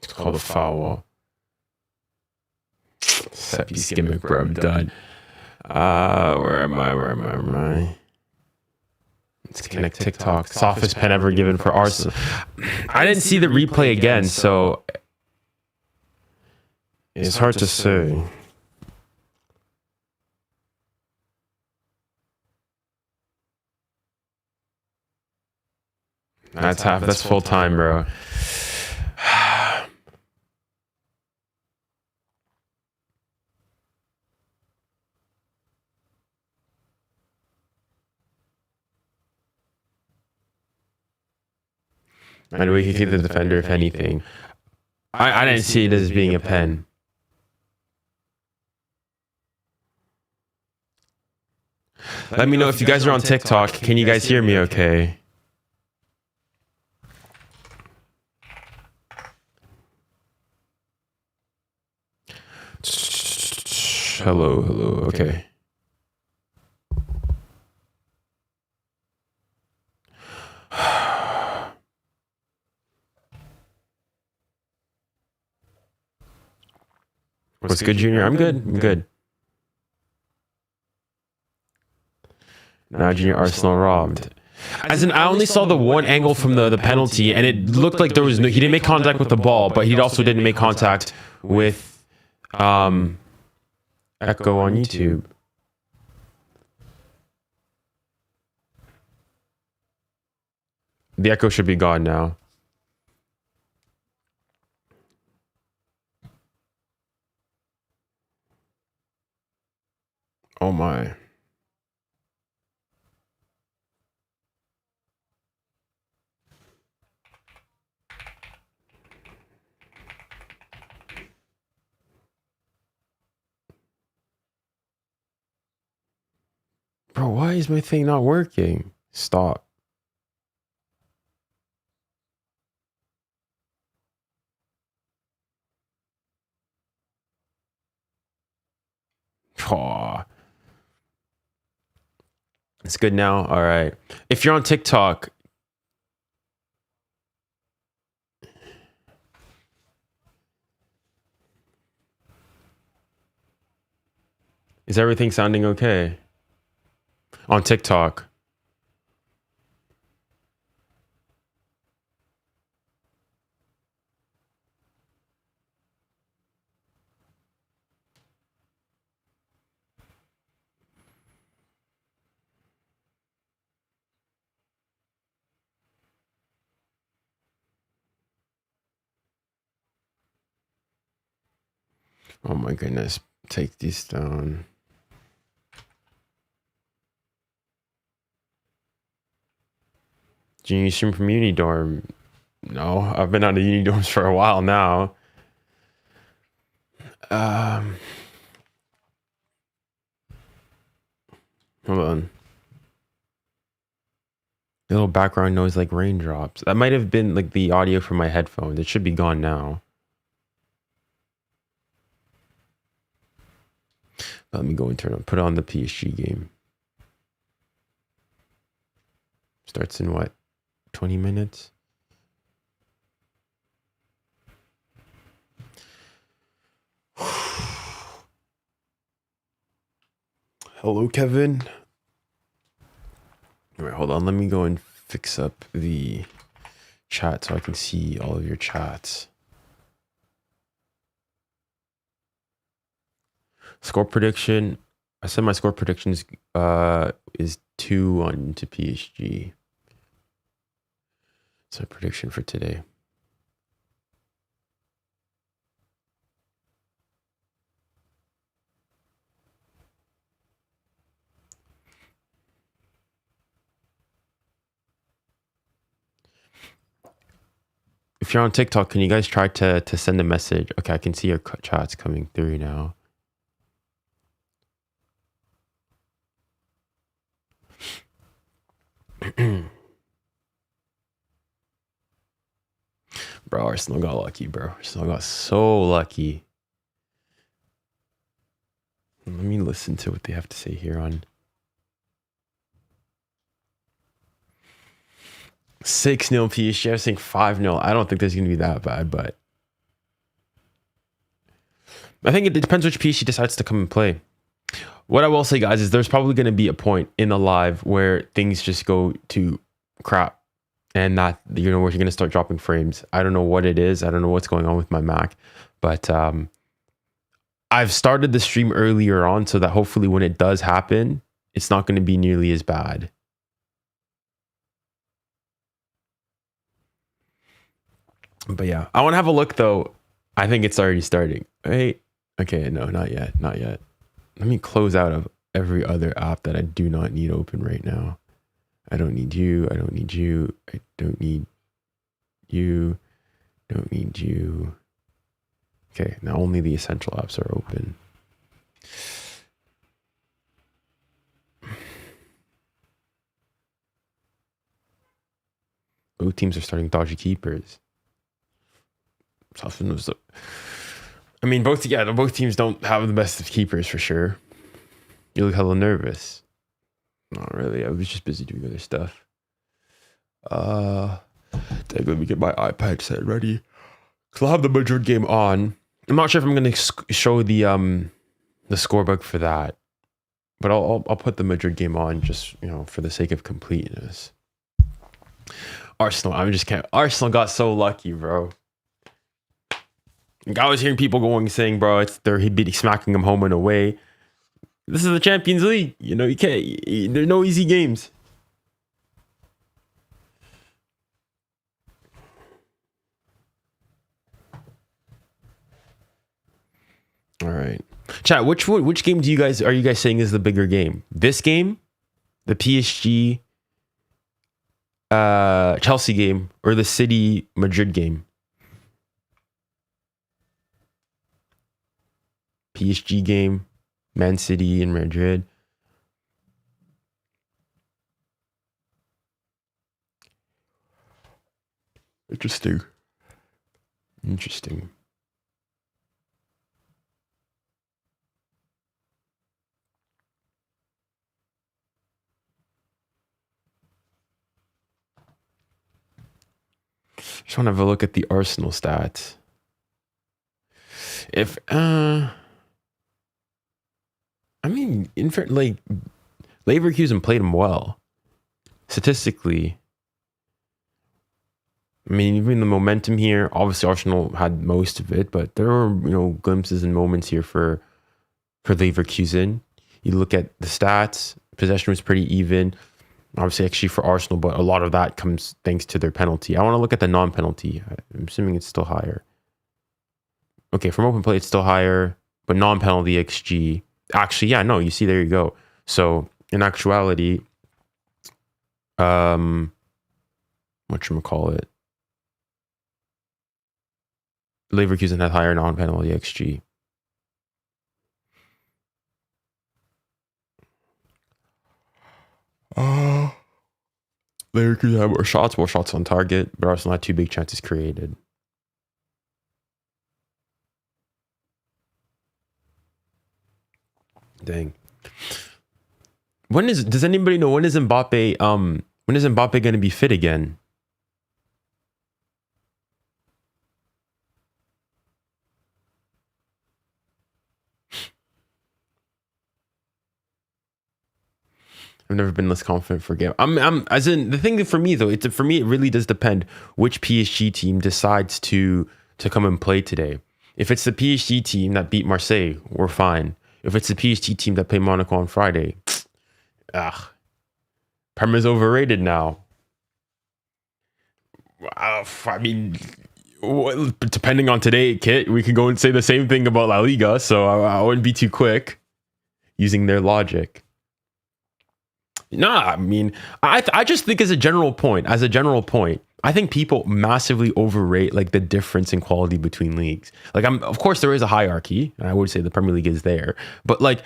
It's called a foul. Seppi's gimmick, bro. I'm done. Where am I? Let's connect TikTok. Softest pen ever given for Arsenal. I didn't see the replay again, so it's hard to say. That's half. That's full time, bro. And we can see the defender, if anything. I didn't see it as being a pen. Let me know if you guys are on TikTok. Can you guys hear me okay? Hello, okay. What's good, Junior? I'm good. Now Junior Arsenal robbed. As in, I only saw the one angle from the penalty, and it looked like there was no. He didn't make contact with the ball, but he also didn't make contact with Echo on YouTube. The echo should be gone now. Oh my. Bro, why is my thing not working? Stop. Aw. It's good now? All right. If you're on TikTok, is everything sounding okay? On TikTok. Oh my goodness. Take these down. Do you stream from Unidorm? No, I've been on the Unidorms for a while now. Hold on. A little background noise like raindrops. That might have been like the audio from my headphones. It should be gone now. Let me go and put on the PSG game. Starts in what? 20 minutes? Hello, Kevin. All right, hold on. Let me go and fix up the chat so I can see all of your chats. Score prediction. I said my score prediction is 2-1 to PSG. That's my prediction for today. If you're on TikTok, can you guys try to send a message? Okay, I can see your chats coming through now. Bro, Arsenal got lucky, bro. Arsenal got so lucky. Let me listen to what they have to say here on 6-0 PSG. I was saying 5-0. I don't think there's going to be that bad, but I think it depends which PSG decides to come and play. What I will say, guys, is there's probably going to be a point in the live where things just go to crap and that, you know, where you're going to start dropping frames. I don't know what it is. I don't know what's going on with my Mac, but I've started the stream earlier on so that hopefully when it does happen, it's not going to be nearly as bad. But yeah, I want to have a look though. I think it's already starting. Right? Okay, no, not yet. Not yet. Let me close out of every other app that I do not need open right now. I don't need you. I don't need you. I don't need you. Don't need you. Okay, now only the essential apps are open. Both teams are starting dodgy keepers. I mean, both teams don't have the best of keepers for sure. You look hella nervous. Not really. I was just busy doing other stuff. Let me get my iPad set ready. So I'll have the Madrid game on. I'm not sure if I'm going to show the scorebook for that, but I'll put the Madrid game on just, you know, for the sake of completeness. Arsenal. Arsenal got so lucky, bro. I was hearing people saying, bro, he'd be smacking them home and away. This is the Champions League. You know, you can't, there's no easy games. All right. Chat, which game are you guys saying is the bigger game? This game, the PSG Chelsea game, or the City Madrid game? PSG game, Man City and Madrid. Interesting. Just want to have a look at the Arsenal stats. If I mean, like, Leverkusen played them well. Statistically. I mean, even the momentum here, obviously Arsenal had most of it, but there were, you know, glimpses and moments here for Leverkusen. You look at the stats, possession was pretty even. Obviously, actually for Arsenal, but a lot of that comes thanks to their penalty. I want to look at the non-penalty. I'm assuming it's still higher. Okay, from open play, it's still higher, but non-penalty XG. Actually, yeah, no, you see, there you go. So in actuality, whatchamacallit, Leverkusen had higher non-penalty XG. Leverkusen had more shots on target, but Arsenal had 2 big chances created. Dang. Does anybody know when is Mbappe going to be fit again? I've never been less confident for a game. As in, the thing for me though, it really does depend which PSG team decides to come and play today. If it's the PSG team that beat Marseille, we're fine. If it's the PSG team that played Monaco on Friday, Prem is overrated now. I mean, depending on today, Kit, we could go and say the same thing about La Liga, so I wouldn't be too quick using their logic. Nah, I mean, I just think as a general point, I think people massively overrate like the difference in quality between leagues. Like, of course there is a hierarchy, and I would say the Premier League is there, but like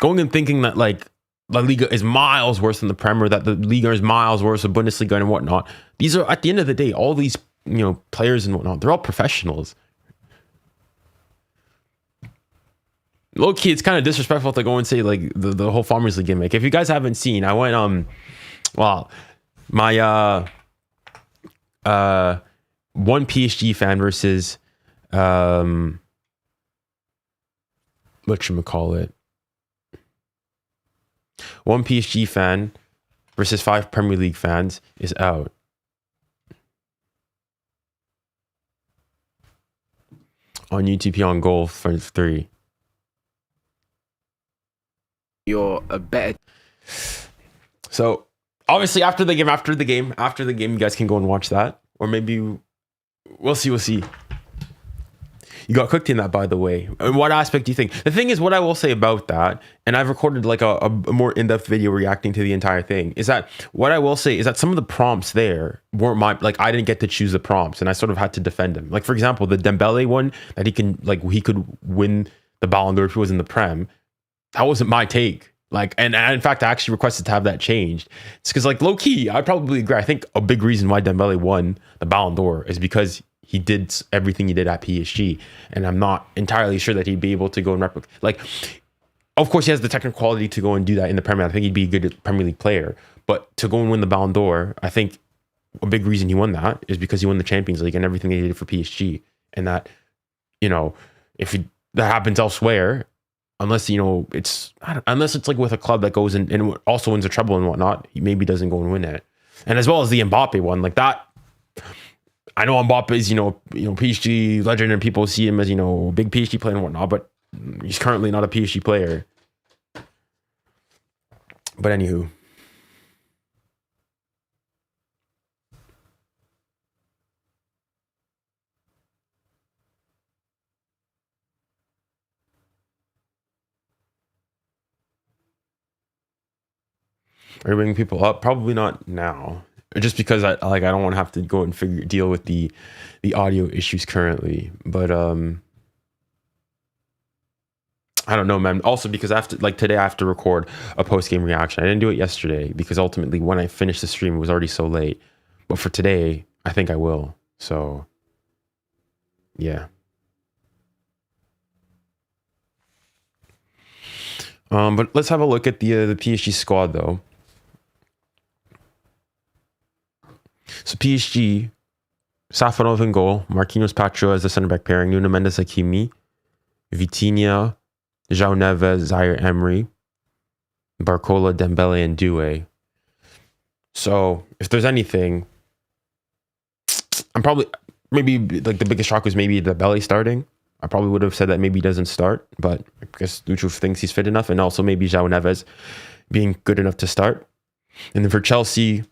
going and thinking that like La Liga is miles worse than the Premier, that the Liga is miles worse than Bundesliga and whatnot. These are, at the end of the day, all these players and whatnot. They're all professionals. Low key, it's kind of disrespectful to go and say like the whole Farmers League gimmick. If you guys haven't seen, I went well, my one PSG fan versus whatchamacallit, one PSG fan versus 5 Premier League fans is out. On YouTube, on goal for 3. You're a better. So obviously after the game, you guys can go and watch that, or maybe we'll see. You got cooked in that, by the way. In what aspect do you think? The thing is, what I will say about that, and I've recorded like a more in-depth video reacting to the entire thing, is that what I will say is that some of the prompts there weren't I didn't get to choose the prompts, and I sort of had to defend him. Like, for example, the Dembele one, that he could win the Ballon d'Or if he was in the Prem. That wasn't my take. Like, and in fact, I actually requested to have that changed. It's because, like, low key, I probably agree. I think a big reason why Dembele won the Ballon d'Or is because he did everything he did at PSG, and I'm not entirely sure that he'd be able to go and replicate. Like, of course, he has the technical quality to go and do that in the Premier League. I think he'd be a good Premier League player, but to go and win the Ballon d'Or, I think a big reason he won that is because he won the Champions League and everything they did for PSG, and that, if that happens elsewhere, unless it's like with a club that goes in and also wins a treble and whatnot, he maybe doesn't go and win it. And as well as the Mbappe one, like that. I know Mbappe is, PSG legend, and people see him as, big PSG player and whatnot, but he's currently not a PSG player. But anywho. Are you bringing people up? Probably not now. Just because I don't want to have to go and deal with the audio issues currently, but I don't know, man. Also because today I have to record a post-game reaction. I didn't do it yesterday because ultimately when I finished the stream it was already so late. But for today, I think I will. So yeah. But let's have a look at the PSG squad though. So PSG, Safarov in goal, Marquinhos, Pacho as the center back pairing, Nuno Mendes, Hakimi, Vitinha, João Neves, 𝙎𝙊𝘾𝘼𝙎𝙖, Barcola, Dembele, and 𝙀𝙬𝘼𝙋. So if there's anything, I'm probably maybe like the biggest shock was maybe Dembele starting. I probably would have said that maybe he doesn't start, but I guess Lucho thinks he's fit enough, and also maybe João Neves being good enough to start. And then for Chelsea,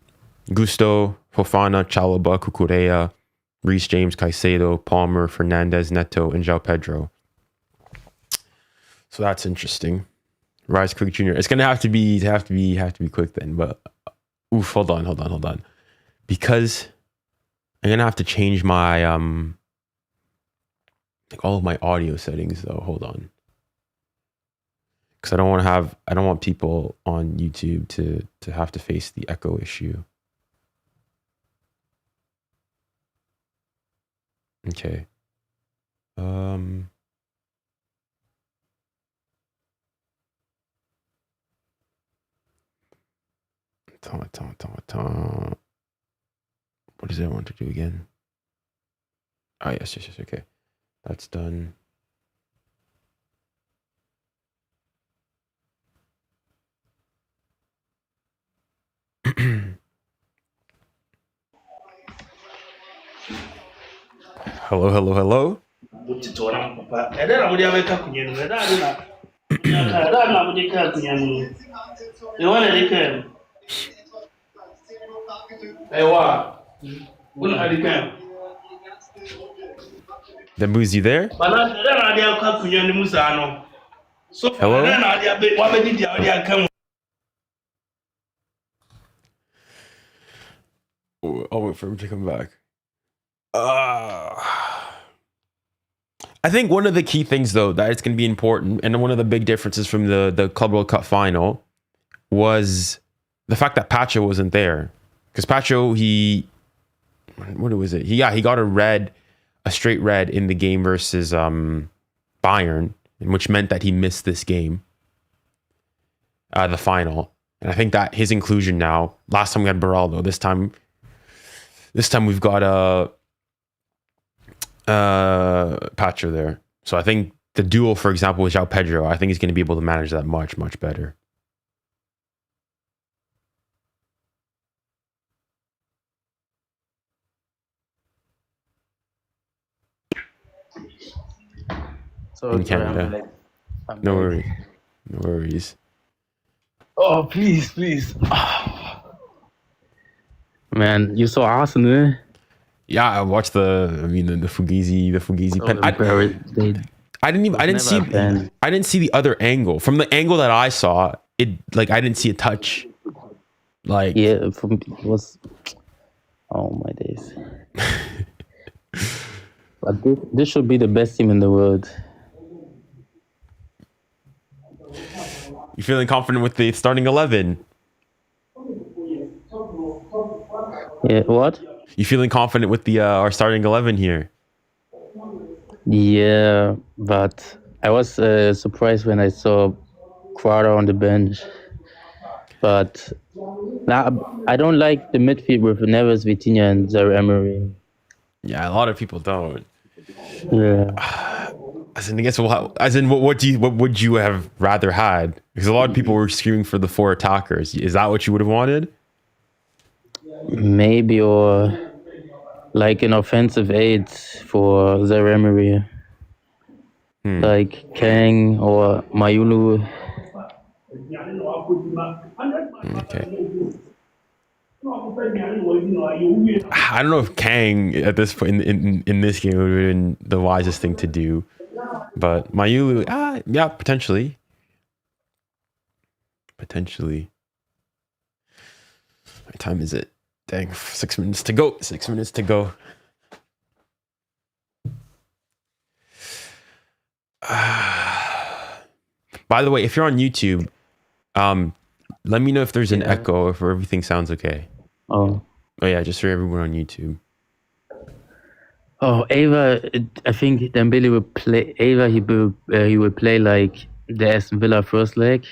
Gusto, Fofana, Chalobah, Cucurella, Reece James, Caicedo, Palmer, Fernandez, Neto, and João Pedro. So that's interesting. Rice Quick Jr. It's gonna have to be quick then, but hold on. Because I'm gonna have to change my all of my audio settings though. Hold on. Because I don't want people on YouTube to have to face the echo issue. Okay. What does I want to do again? Oh, yes, okay. That's done. Hello. The Muzi there? Hello? I'll wait for him to come back. I think one of the key things, though, that it's going to be important, and one of the big differences from the Club World Cup final was the fact that Pacho wasn't there. Because Pacho, he what was it? He got a straight red in the game versus Bayern, which meant that he missed this game, the final. And I think that his inclusion now. Last time we had Beraldo. This time we've got Pacho there. So I think the duel, for example, with João Pedro, I think he's going to be able to manage that much better. So In Canada. No worries. Oh, please. Man, you saw Arsenal? Yeah, I watched the 𝙀𝙖𝘋𝙬 pen. I didn't see the other angle. From the angle that I saw, I didn't see a touch. Like, yeah, it was. Oh my days. But this should be the best team in the world. You feeling confident with the starting 11? Yeah, what? You feeling confident with the our starting 11 here? Yeah, but I was surprised when I saw 𝙀𝙀 on the bench. But I don't like the midfield with Neves, Vitinha, and 𝙎𝙊𝘾𝘼𝙎𝙾. Yeah, a lot of people don't. Yeah. As in, what would you have rather had? Because a lot of people were screaming for the 4 attackers. Is that what you would have wanted? Maybe, or like an offensive 8 for 𝙎𝙊𝘾𝘼𝙎𝙾. Like Kang or Mayulu. Okay. I don't know if Kang at this point in this game would have been the wisest thing to do, but Mayulu, yeah, potentially. What time is it? Dang, 6 minutes to go. 6 minutes to go. By the way, if you're on YouTube, let me know if there's an echo, if everything sounds okay. Oh yeah, just for everyone on YouTube. Oh, Ava, I think Dembele will play. Ava, he will play like the Aston Villa first leg,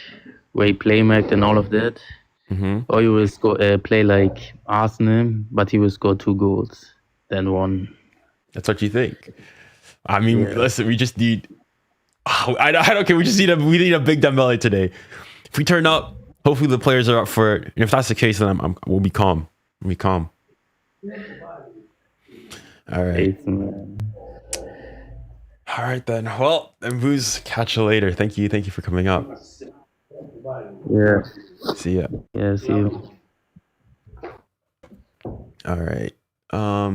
where he playmaked and all of that. Or he will play like Arsenal, but he will score 2 goals, then 1. That's what you think? I mean, listen, we just need. I don't care. We need a big Dembele today. If we turn up, hopefully the players are up for it. And if that's the case, then we'll be calm. We'll be calm. All right. All right then. Well, Mbuz, catch you later. Thank you for coming up. Yeah. See ya. Yeah, see you. All right. Let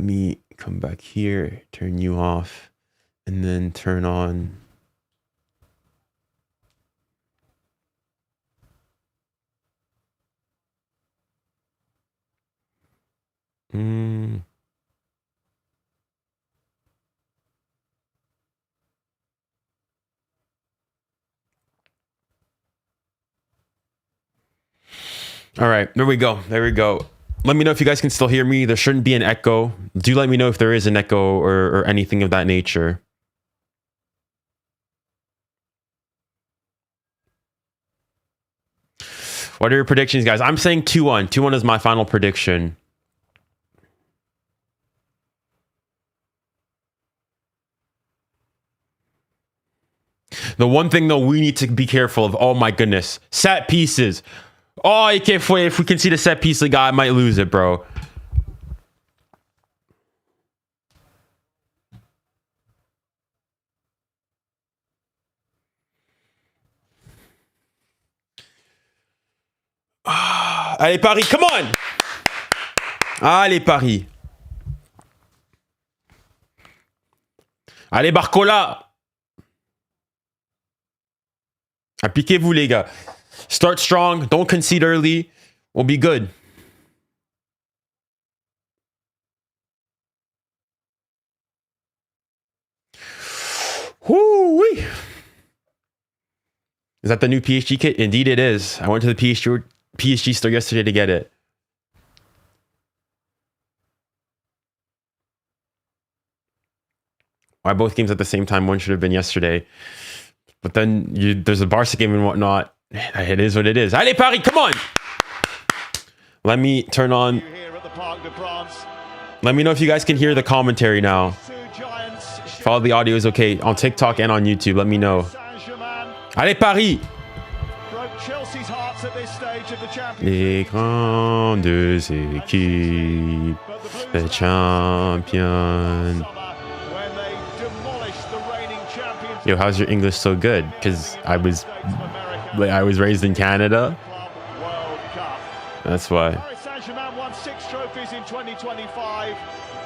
me come back here, turn you off, and then turn on. All right, there we go. Let me know if you guys can still hear me. There shouldn't be an echo. Do let me know if there is an echo or anything of that nature. What are your predictions, guys? I'm saying 2-1. 2-1 is my final prediction. The one thing, though, we need to be careful of, oh my goodness, set pieces. Oh, you can't wait. If we can see the set piece, the guy might lose it, bro. Allez, Paris, come on! Allez, Paris. Allez, Barcola. Appliquez-vous, les gars. Start strong. Don't concede early. We'll be good. Whoo-wee. Is that the new PSG kit? Indeed it is. I went to the PSG store yesterday to get it. Why both games at the same time? One should have been yesterday. But then there's a Barca game and whatnot. It is what it is. Allez, Paris, come on! Let me turn on. Let me know if you guys can hear the commentary now. If all the audio is okay on TikTok and on YouTube, let me know. Allez, Paris! Les grandes équipes, les champions. Yo, how's your English so good? Because I was raised in Canada. That's why. Paris Saint-Germain won 6 trophies in 2025,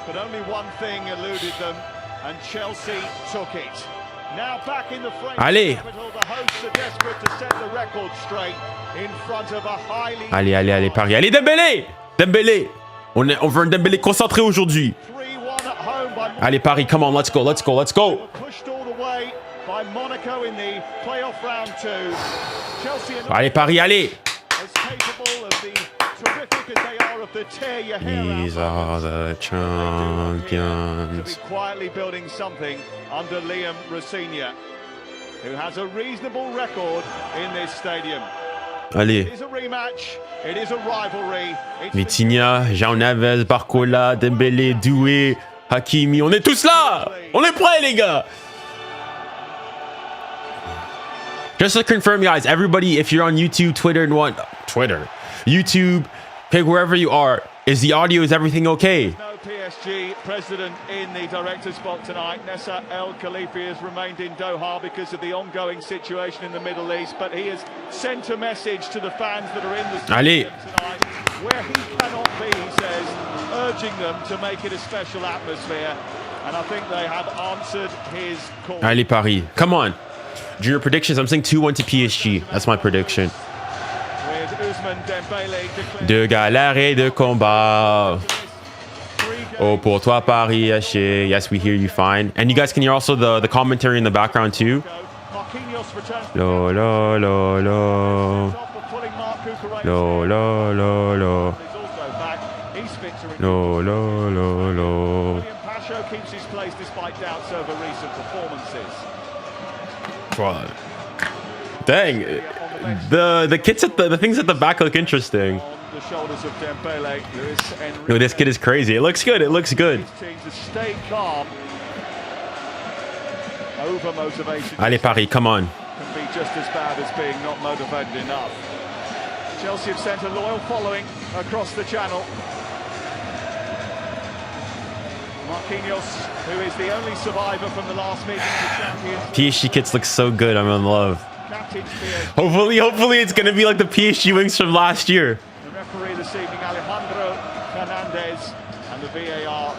but only one thing eluded them, and Chelsea took it. Now back in the French capital, the hosts are desperate to set the record straight in front of a highly... Allez, Paris. Allez, Dembélé! Dembélé! On veut un Dembélé concentré aujourd'hui. Allez, Paris, come on, let's go. Pushed all the way by Monaco in the playoff round 2. Allez, Paris, allez! As capable of the terrific as they are of the 𝙎𝙬𝘾𝘼𝙎𝙏. These are the champions. To be quietly building something under 𝙎𝙬𝘾𝘼𝙎𝙏, who has a reasonable record in this stadium. Allez. It is a rematch. It is a rivalry. Vitinha, 𝙎𝙊𝘾𝘼𝙎𝙏, Barcola, Dembélé, Doué, Hakimi. On est tous là! On est prêts, les gars! Just to confirm, guys, everybody, if you're on YouTube, Twitter, YouTube, okay, wherever you are, is everything okay? No PSG president in the director's spot tonight. 𝙎𝙊𝘾𝘼𝙎𝙏 has remained in Doha because of the ongoing situation in the Middle East, but he has sent a message to the fans that are in the stadium tonight, where he cannot be, he says, urging them to make it a special atmosphere, and I think they have answered his call. Allez, Paris, come on. Junior predictions, I'm saying 2-1 to PSG. That's my prediction. De galère et de combat. Oh, pour toi, Paris, haché. Yes, we hear you fine. And you guys can hear also the commentary in the background too. Lo, lo, lo, lo. Lo, lo, lo, lo. Lo, lo, lo, lo. 𝙎𝙬𝘾𝘼𝙎𝙏 keeps his place despite doubts over recent performances. Dang, the kits at the things at the back look interesting. The shoulders of Dembélé, No, this kid is crazy. It looks good. To stay calm. Over motivation. Allez, Paris, come on. Can be just as bad as being not motivated enough. Chelsea have sent a loyal following across the channel. Marquinhos, who is the only survivor from the last meeting of the champions. PSG kits look so good. I'm in love. Hopefully it's gonna be like the PSG wings from last year. The referee this evening, 𝙤𝙪𝙾𝘾𝘼𝙎𝙏, and the VAR,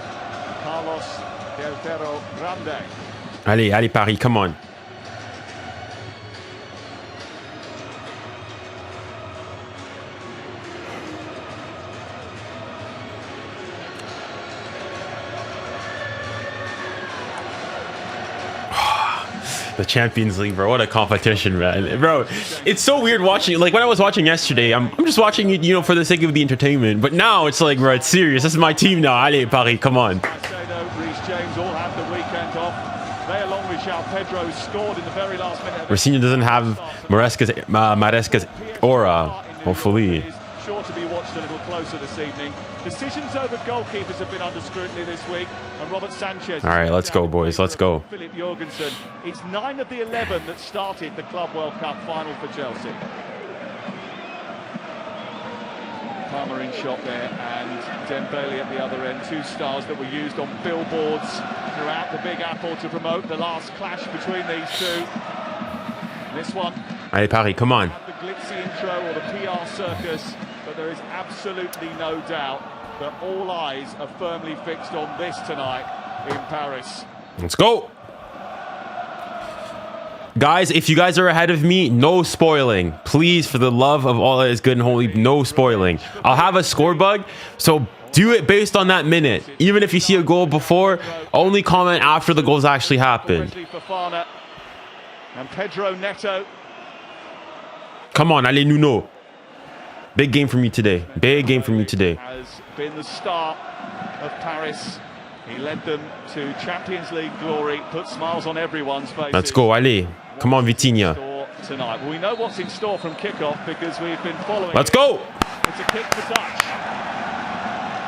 𝙬𝙪𝙾𝘾𝘼𝙎𝙏. Allez, Paris, come on. The Champions League, bro. What a competition, man. Bro, it's so weird watching. Like, when I was watching yesterday, I'm just watching it, you know, for the sake of the entertainment. But now it's like, bro, it's serious. This is my team now. Allez, Paris, come on. James all have the weekend off. They, along with 𝙎𝙬𝘾𝑼𝙎𝑎, scored in the very last minute. Rafinha doesn't have Maresca's aura, hopefully. Sure to be watched a little closer this evening. Decisions over goalkeepers have been under scrutiny this week, and Robert Sanchez. All right, let's go, boys. Let's go. 𝙬𝙬𝘾𝘼𝙎𝑎. It's 9 of the 11 that started the Club World Cup final for Chelsea. Palmer in shot there, and Dembélé at the other end. 2 stars that were used on billboards throughout the Big Apple to promote the last clash between these two. This one. Allez, Paris, come on. The glitzy intro or the PR circus, but there is absolutely no doubt that all eyes are firmly fixed on this tonight in Paris. Let's go. Guys, if you guys are ahead of me, no spoiling. Please, for the love of all that is good and holy, no spoiling. I'll have a score bug, so do it based on that minute. Even if you see a goal before, only comment after the goals actually happened. And Pedro Neto. Come on, allez, Nuno. Big game from you today. Big game from you today. Has been the start of Paris He led them to Champions League glory, put smiles on everyone's faces. Let's go, Ali. Come on, Vitinha. Tonight. Well, we know what's in store from kickoff because we've been following. Let's go. It's a kick for touch.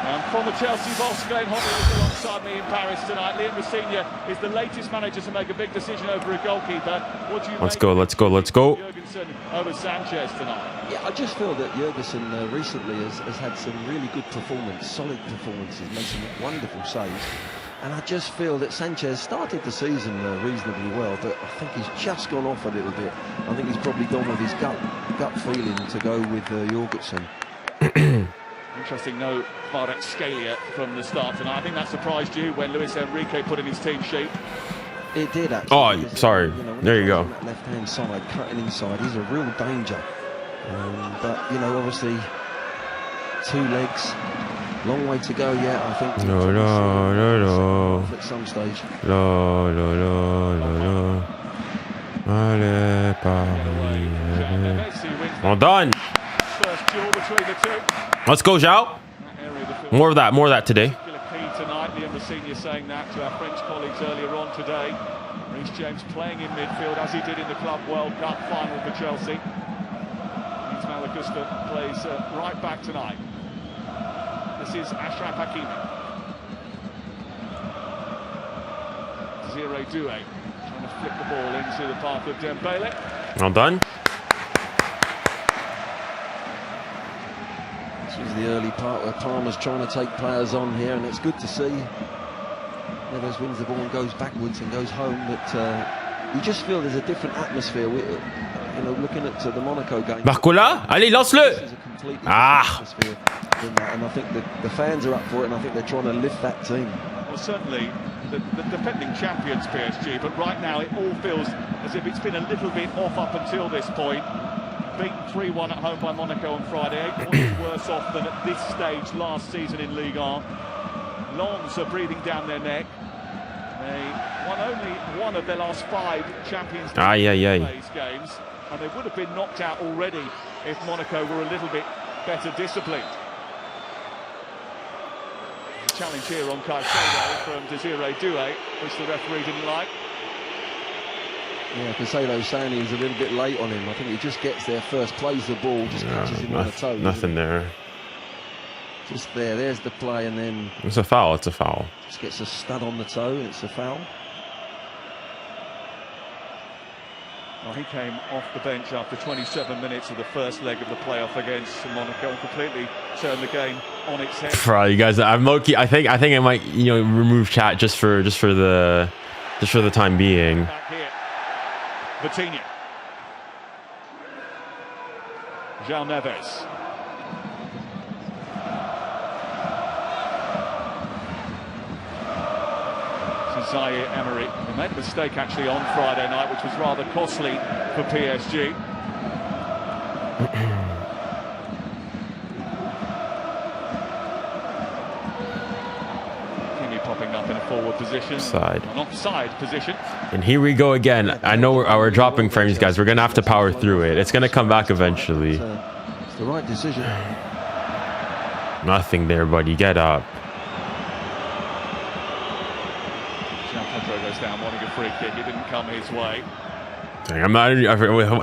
And from the Chelsea boss, 𝙀𝙬𝘼𝙖𝙞𝙾 is alongside me in Paris tonight. 𝙀𝙬𝘼𝙖𝙞 is the latest manager to make a big decision over a goalkeeper. What do you Let's go. Let's go. Let's go. 𝙀𝙬𝘼𝙖𝙞 over Sanchez tonight. Yeah, I just feel that 𝙀𝙬𝘼𝙖𝙞 recently has had some really good performance, solid performances, made some wonderful saves. And I just feel that Sanchez started the season reasonably well, but I think he's just gone off a little bit. I think he's probably gone with his gut feeling to go with Jorgensen. Interesting, no 𝙀𝙀𝘿𝘾𝘼 from the start tonight. I think that surprised you when 𝙀𝙀𝘻𝑖𝑛𝑟ique put in his team sheet. It did actually. Oh, because, sorry. There you go. That left-hand side, cutting inside, he's a real danger. But obviously, 2 legs. Long way to go yet, I think. No. At some stage. Well done. First duel between the two. Let's go, Xiao. More of that today. Key tonight, 𝙀𝙀𝘼𝘖𝘶 saying that to our French colleagues earlier on today. Reece James playing in midfield as he did in the Club World Cup final for Chelsea. 𝙀𝙀𝘼𝘖 plays right back tonight. This is Achraf Hakimi. 𝙬𝙬𝘼𝘖𝙖 trying to flick the ball into the path of Dembele. Well done. This was the early part where Palmer's trying to take players on here, and it's good to see. Neves wins the ball and goes backwards and goes home, but you just feel there's a different atmosphere. Looking at the Monaco game. Barcola, allez, lance-le. And I think the fans are up for it, and I think they're trying to lift that team. Well, certainly the defending champions PSG, but right now it all feels as if it's been a little bit off up until this point. Beaten 3-1 at home by Monaco on Friday, 8 points worse off than at this stage last season in Ligue 1. Lens are breathing down their neck. They won only one of their last 5 Champions League games, and they would have been knocked out already if Monaco were a little bit better disciplined. Challenge here on Caicedo from 𝙀𝙀𝘼𝘖𝙖𝙞, which the referee didn't like. Yeah, Caicedo's saying he was a little bit late on him. I think he just gets there first, plays the ball, just catches him on the toe. Nothing there. Just there's the play, and then... It's a foul, Just gets a stud on the toe, and it's a foul. Well, he came off the bench after 27 minutes of the first leg of the playoff against Monaco and completely turned the game on its head. Bro, you guys, I'm low-key. I think I might, remove chat just for the time being. Back here, Vitinha, João Neves. 𝙀𝙀𝘼𝘖𝙖𝙞, who made a mistake actually on Friday night, which was rather costly for PSG. Kimi popping up in a forward position, an offside position. And here we go again. I know we're dropping frames, guys. We're gonna have to power through it. It's gonna come back eventually. It's the right decision. Nothing there, buddy. Get up. Goes down wanting a free kick. It didn't come his way. I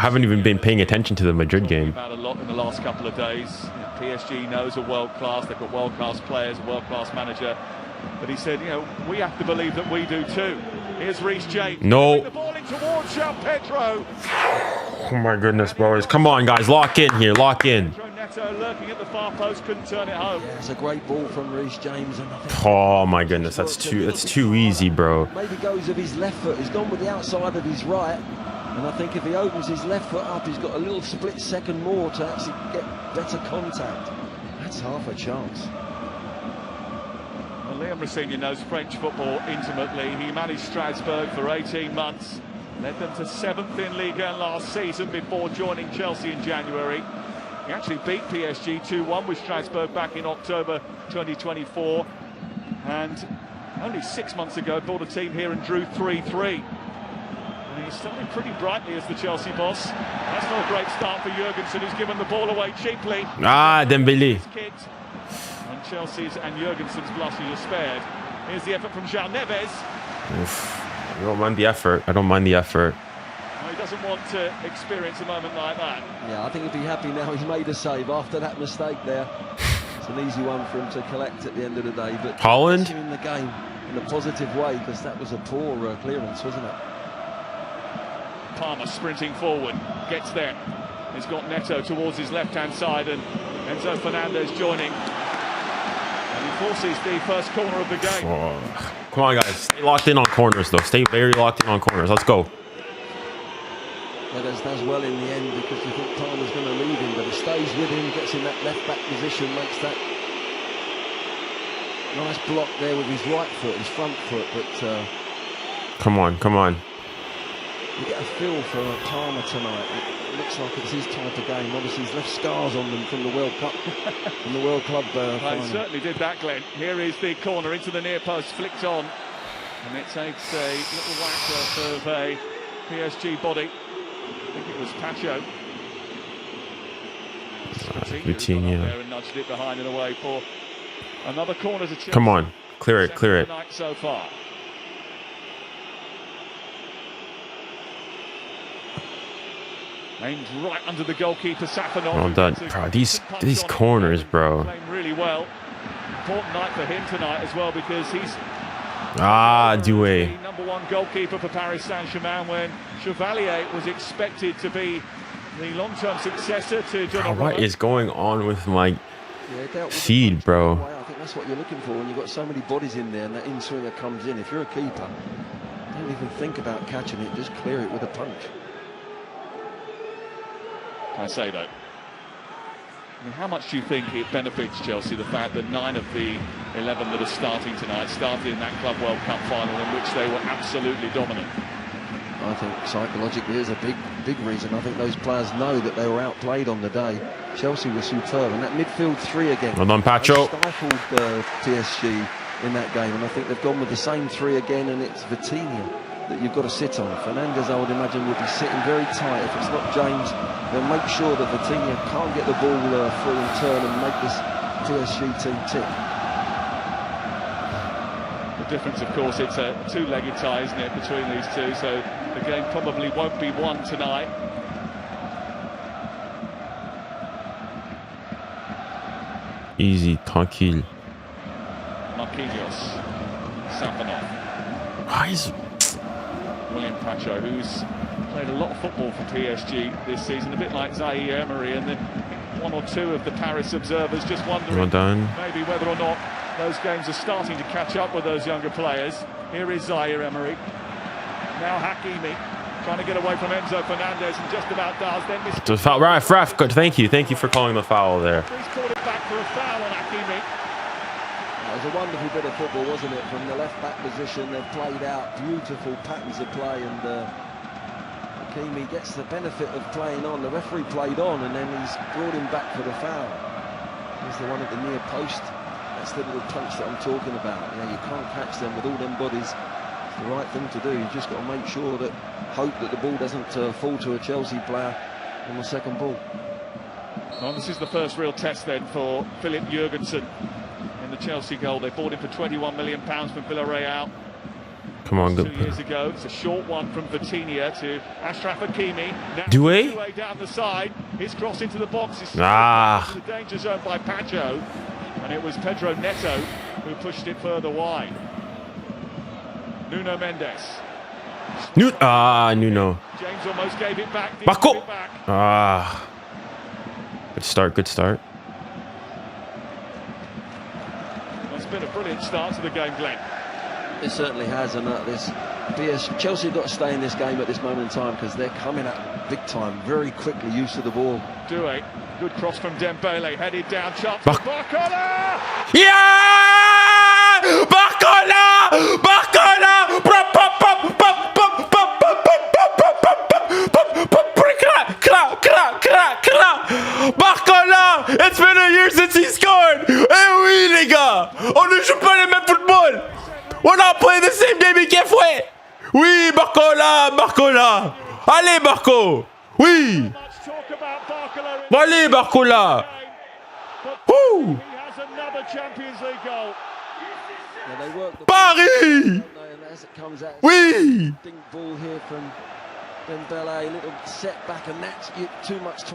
haven't even been paying attention to the Madrid game. About a lot in the last couple of days. PSG knows a world class. They've got world class players, a world class manager. But he said, we have to believe that we do too. Here's Reece James. No. The ball in towards Pedro. Oh my goodness, boys! Come on, guys, lock in here. Lock in. Lurking at the far post, couldn't turn it home. Yeah, it's a great ball from Reece James, and I think oh my goodness, that's too easy, bro. Maybe goes with his left foot. He's gone with the outside of his right, and I think if he opens his left foot up, he's got a little split second more to actually get better contact. That's half a chance. Well, 𝙀𝙀𝘼𝘖𝙖𝙞 knows French football intimately. He managed Strasbourg for 18 months, led them to 7th in Ligue 1 last season before joining Chelsea in January. He actually beat PSG 2-1 with Strasbourg back in October 2024, and only 6 months ago built a team here and drew 3-3. And he's starting pretty brightly as the Chelsea boss. That's not a great start for Jorgensen, who's given the ball away cheaply. Dembele. And Chelsea's and Jorgensen's blushes are spared. Here's the effort from 𝙎𝙊𝘾𝘼𝙎𝙏. I don't mind the effort. I don't mind the effort. Well, he doesn't want to experience a moment like that. Yeah, I think he'd be happy now he's made a save after that mistake there. It's an easy one for him to collect at the end of the day. But Haaland in the game in a positive way, because that was a poor clearance, wasn't it? Palmer sprinting forward, gets there. He's got Neto towards his left-hand side and Enzo Fernandez joining. And he forces the first corner of the game. Oh. Come on, guys. Stay locked in on corners, though. Stay very locked in on corners. Let's go. Neves does well in the end because you think Palmer's going to leave him, but he stays with him, gets in that left-back position, makes that nice block there with his right foot, his front foot, but... Come on, come on. You get a feel for Palmer tonight. It looks like it's his type of game. Obviously, he's left scars on them from the World Cup, from the World Club final. He certainly did that, Glenn. Here is the corner into the near post, flicked on, and it takes a little whack off of a PSG body. I think it was Pacho. Coutinho. There and nudged it behind and away for another corner to Chelsea. Come on, clear it, clear it. So far. Aimed right under the goalkeeper, 𝙎𝙊𝘾𝘼𝙎𝙾. Well done, bro. These corners, bro. Playing really well. Important night for him tonight as well because he's 𝙀𝙬𝘼𝙖. the number one goalkeeper for Paris Saint-Germain when 𝙎𝙊𝘾𝘾 was expected to be the long-term successor to Bro, what is going on with my with feed, bro? I think that's what you're looking for when you've got so many bodies in there and that in-swinger comes in. If you're a keeper, don't even think about catching it, just clear it with a punch. 𝙀𝙬𝘾𝘼𝘋. I mean, how much do you think it benefits Chelsea, the fact that 9 of the 11 that are starting tonight started in that Club World Cup final in which they were absolutely dominant? I think psychologically is a big reason. I think those players know that they were outplayed on the day. Chelsea were superb, and that midfield three again. Well done, Pacho. Stifled PSG in that game, and I think they've gone with the same three again, and it's Vitinha that you've got to sit on. Fernandez, I would imagine, will be sitting very tight. If it's not James, they'll make sure that Vitinha can't get the ball through and turn and make this PSG team tick. The difference, of course, it's a two-legged tie, isn't it, between these two, so the game probably won't be won tonight. Easy, tranquille. Marquinhos, Safanov. Why is William Pacho, who's played a lot of football for PSG this season, a bit like 𝙎𝙊𝘾𝘼𝘋, and then one or two of the Paris observers just wondering maybe whether or not those games are starting to catch up with those younger players. Here is 𝙎𝙊𝘾𝘼. Now 𝙎𝙬𝘼 trying to get away from Enzo Fernandez and just about does. Then the foul? Ref, good. Thank you for calling the foul there. He's called it back for a foul on 𝙎𝙬𝘼. It was a wonderful bit of football, wasn't it? From the left-back position, they've played out beautiful patterns of play, and 𝙎𝙬𝘼 gets the benefit of playing on. The referee played on, and then he's brought him back for the foul. Here's the one at the near post. That's the little punch that I'm talking about. You know, you can't catch them with all them bodies. It's the right thing to do. You just got to make sure that, hope that the ball doesn't fall to a Chelsea player on the second ball. Well, this is the first real test then for 𝙭Jürgensen in the Chelsea goal. They bought him for £21 million from Villarreal. Come on, good. 2 years ago. It's a short one from Vitinha to Achraf Hakimi. 𝙀𝙬𝘼𝘋 Down the side. His cross into the box is into the danger zone by Pacho, and it was Pedro Neto who pushed it further wide. Nuno Mendes. Nuno. James almost gave it back. Bako. Good start. It's been a brilliant start to the game, Glenn. It certainly has, and Chelsea have got to stay in this game at this moment in time because they're coming at big time, very quickly, used to the ball. 𝙀𝙬𝘼, good cross from Dembele, headed down, chance for Barcola! Yeah! Barcola! Barcola! It's been a year since he scored! Eh oui, les gars! On ne joue pas le même football! We're not playing the same game, 𝙎𝙬𝘾𝑝. Oui, Barcola! Allez, Barco! Oui! Allez, Barcola! Woo! He has another Champions League goal. Paris! Oui!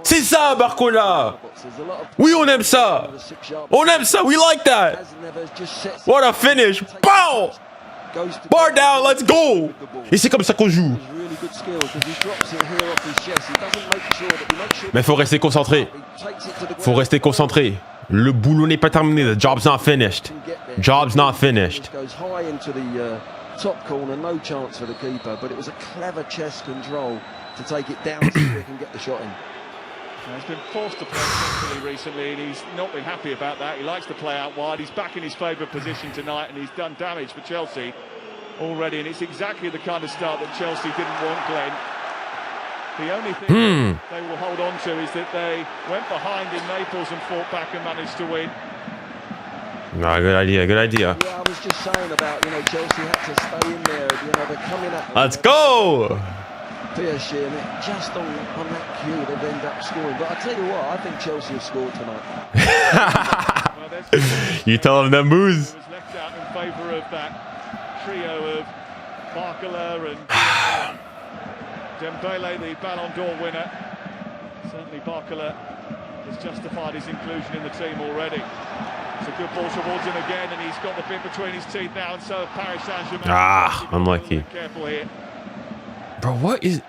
C'est ça, Barcola! Oui, on aime ça! On aime ça! We like that! What a finish! Pow! Bar down, let's go! Et c'est comme ça qu'on joue. Mais faut rester concentré. Faut rester concentré. Le boulot n'est pas terminé. The job's not finished. Job's not finished. Top corner, no chance for the keeper, but it was a clever chest control to take it down so he can get the shot in. He's been forced to play centrally recently, and he's not been happy about that. He likes to play out wide. He's back in his favourite position tonight, and he's done damage for Chelsea already. And it's exactly the kind of start that Chelsea didn't want, Glenn. The only thing they will hold on to is that they went behind in Naples and fought back and managed to win. No, good idea, good idea. Yeah, I was just saying about, Chelsea had to stay in there. They're coming up. Let's go! PSG, and just on that cue, they've ended up scoring. But I tell you what, I think Chelsea have scored tonight. You tell them that moves. Was left out in favour of that trio of 𝙎𝙊𝘾𝘼𝙎𝙾 and Dembélé, the Ballon d'Or winner. Certainly 𝙎𝙾𝘾𝘼𝙎𝙾 has justified his inclusion in the team already. It's a good ball towards him again, and he's got the bit between his teeth now, and so have Paris Saint-Germain. Unlucky. Careful here. Bro, what is...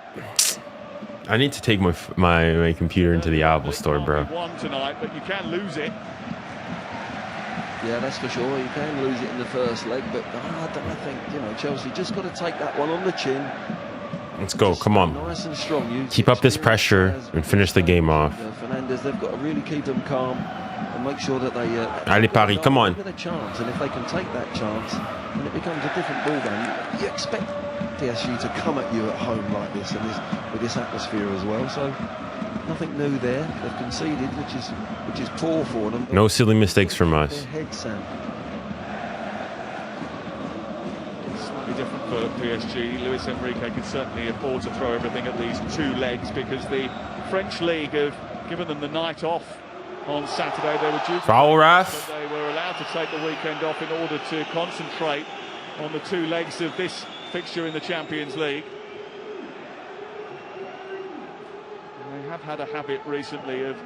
I need to take my computer into the Apple store, bro. Won tonight, but you can lose it. Yeah, that's for sure. You can lose it in the first leg, but I think, Chelsea just got to take that one on the chin. Let's go, come on. Nice and strong. Keep up this pressure and finish the game off. Fernandes, they've got to really keep them calm and make sure that they... Allez, Paris, come on. Get a chance, and if they can take that chance, then it becomes a different ball game. You expect PSG to come at you at home like this, and with this atmosphere as well. So nothing new there. They've conceded, which is poor for them. No silly mistakes from us. Their head, Sam. Slightly different for PSG. 𝙀𝙊𝘾𝘼𝘾𝘼 can certainly afford to throw everything at these two legs, because the French league have given them the night off on Saturday. They were due Foul, ref. but they were allowed to take the weekend off in order to concentrate on the two legs of this fixture in the Champions League. And they have had a habit recently of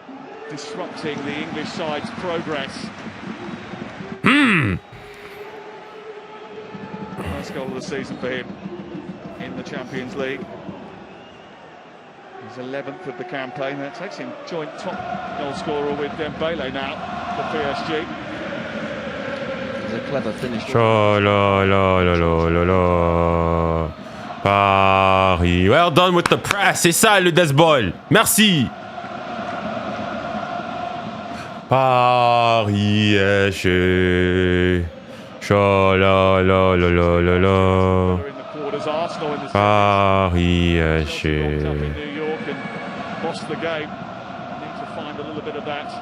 disrupting the English side's progress. First goal of the season for him in the Champions League. He's 11th of the campaign. That takes him joint top goal scorer with Dembélé now for PSG. It's a clever finish. Paris. Well done with the press. C'est ça le death ball. Merci. Paris 𝙎𝙬. Paris 𝙎𝙬. Lost the game. Need to find a little bit of that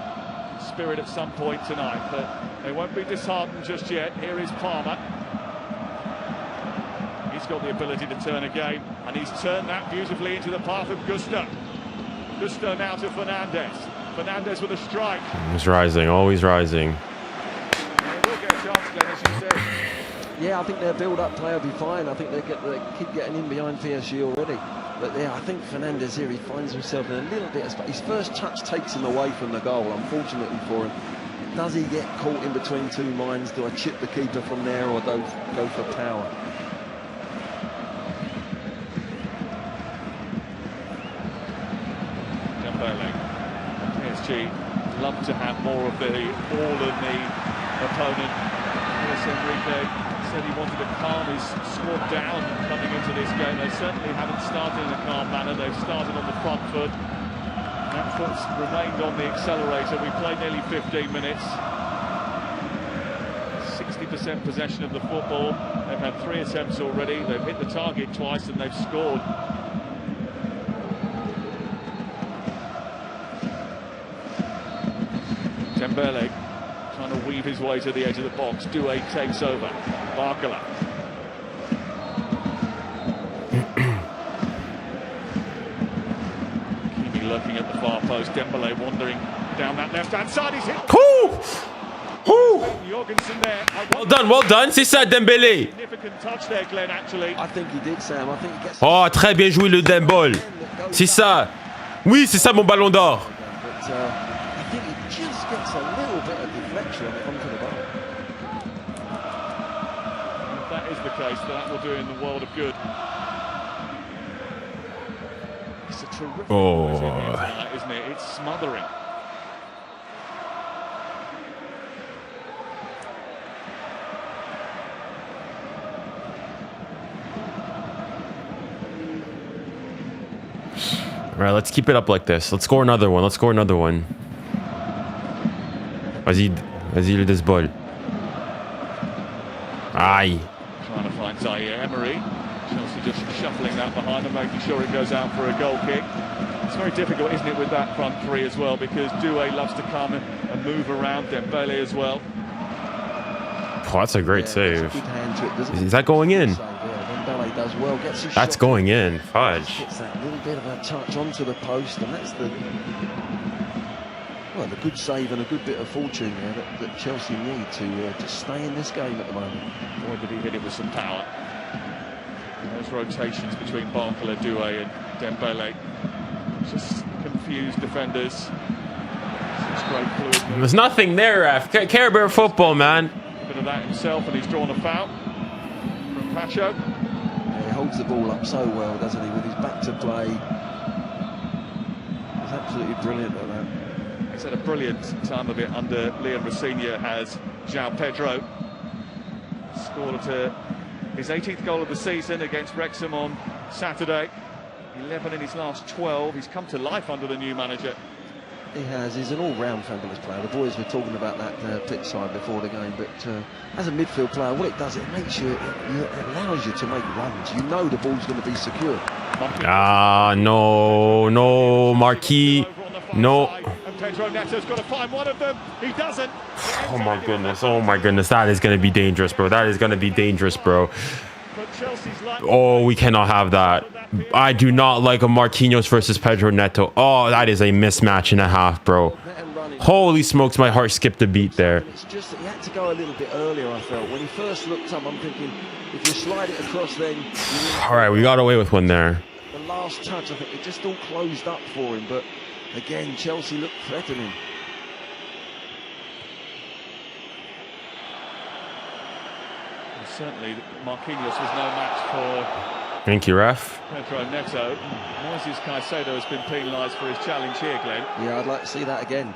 spirit at some point tonight, but they won't be disheartened just yet. Here is Palmer. He's got the ability to turn a game, and he's turned that beautifully into the path of 𝙀𝙀. 𝙀𝙀 now to Fernandes. Fernandes with a strike. He's rising, always rising. They will get a chance, Glenn, as you said. Yeah, I think their build-up play will be fine. I think they keep getting in behind PSG already. But yeah, I think Fernandes here, he finds himself in a little bit of space. His first touch takes him away from the goal, unfortunately for him. Does he get caught in between two minds? Do I chip the keeper from there, or go for power? Dembélé. PSG love to have more of the ball than the opponent. 𝙀𝙊𝘾𝘼𝘾𝘼 said he wanted to calm his squad down coming into this game. They certainly haven't started in a calm manner. They've started on the front foot. That foot's remained on the accelerator. We played nearly 15 minutes. 60% possession of the football. They've had 3 attempts already. They've hit the target twice and they've scored. Dembélé trying to weave his way to the edge of the box. 𝙀𝙬 takes over. 𝙎𝙾𝘾𝘼𝘾𝑼. 𝙀𝙀𝘼 lurking at the far post. Dembélé wandering down that left-hand side. He's hit. Whoo! Jorgensen there. Well done, c'est ça, Dembélé. Significant touch there, Glenn, actually. I think he did, Sam. I think he gets. Oh, très bien joué le Demball. C'est ça. Oui, c'est ça mon ballon d'or. But I think he just gets a little bit of deflection onto the bar. If that is the case, then that will do him the world of good. It's a terrific tonight, isn't it? It's smothering. All right, let's keep it up like this. Let's score another one. Vas-y le Desbol. Aye. Trying to find 𝙎𝙬𝘾𝘼. Chelsea just shuffling that behind and making sure it goes out for a goal kick. It's very difficult, isn't it, with that front three as well, because 𝙀𝙬𝘼 loves to come and move around, Dembélé as well. Oh, that's a great save. Good hand to it, Is that going in? Dembélé does well, gets his That's shot. going in. Fudge. Gets that little bit of a touch onto the post, and that's the good save and a good bit of fortune there that Chelsea need to stay in this game at the moment. Boy, did he hit it with some power. And those rotations between 𝙀𝙬𝘾𝑝𝘼 and Dembélé just confused defenders. Such great fluid. There's nothing there, Ref. Care about football, man. Bit of that himself, and he's drawn a foul from Pacho. Yeah, he holds the ball up so well, doesn't he, with his back to play. He's absolutely brilliant at that. He's had a brilliant time of it under Liam Rosenior as João Pedro. Scored his 18th goal of the season against Wrexham on Saturday. 11 in his last 12. He's come to life under the new manager. He has. He's an all-round fabulous player. The boys were talking about that pitch side before the game, but as a midfield player, what it does, it makes you, it allows you to make runs. You know the ball's going to be secure. No, Marquis, no. And Pedro Neto's got to find one of them. He doesn't. Oh my goodness, that is going to be dangerous, bro. But Chelsea's like, Oh, we cannot have that. I do not like a Marquinhos versus Pedro Neto. Oh, that is a mismatch and a half, bro. Holy smokes, my heart skipped a beat there. It's just that he had to go a little bit earlier, I felt. When he first looked up, I'm thinking, if you slide it across, then... All right, we got away with one there. The last touch, I think it just all closed up for him, but again, Chelsea looked threatening. certainly Marquinhos was no match for... Thank you, ref. Pedro Neto. 𝙀𝙖𝘋𝘼𝑗𝑎𝑙𝑖𝑐 Caicedo has been penalised for his challenge here, Glenn. Yeah, I'd like to see that again.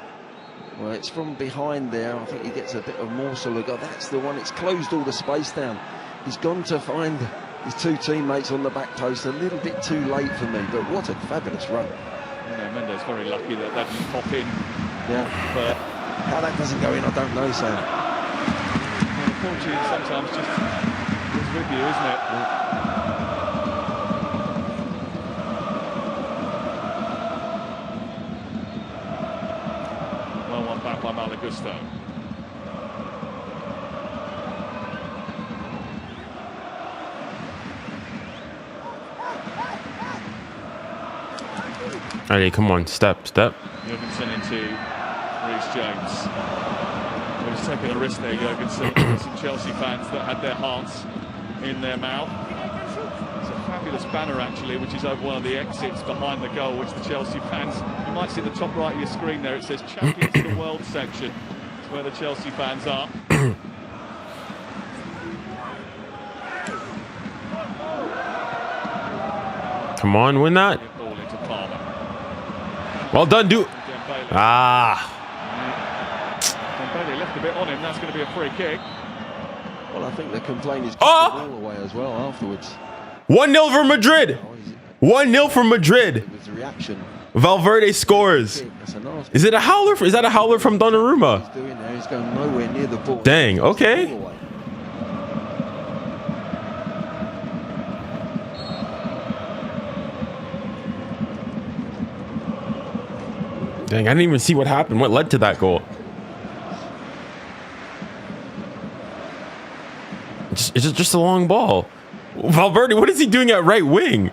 Well, it's from behind there. I think he gets a bit of morsel of... That's the one. It's closed all the space down. He's gone to find his two teammates on the back post. A little bit too late for me, but what a fabulous run. You know, Mendes very lucky that that didn't pop in. Yeah, But how that doesn't go in, I don't know, Sam. well, fortune sometimes just is with you, isn't it? Yeah. Well, one back by 𝙀𝙀𝘾𝑝𝘼. Allez, come on, step. Jorgensen into Reece James. He was taking a risk there, Jorgensen. Some Chelsea fans that had their hearts in their mouth. It's a fabulous banner, actually, which is over one of the exits behind the goal, which the Chelsea fans... You might see the top right of your screen there. It says Champions of the World section. It's where the Chelsea fans are. Come on, win that. Ball into Palmer. Well done, dude. Dembélé. Dembélé left a bit on him. That's going to be a free kick. Well, I think the complaint is Oh! the ball away as well afterwards. 1-0 for Madrid. Oh, is it? 1-0 for Madrid. It was the reaction. Valverde scores. That's a nasty Is it a howler? Is that a howler from Donnarumma? he's doing there. He's going nowhere near the ball. Dang, okay. Ball away. Dang, I didn't even see what happened. What led to that goal? It's just a long ball. Valverde, what is he doing at right wing?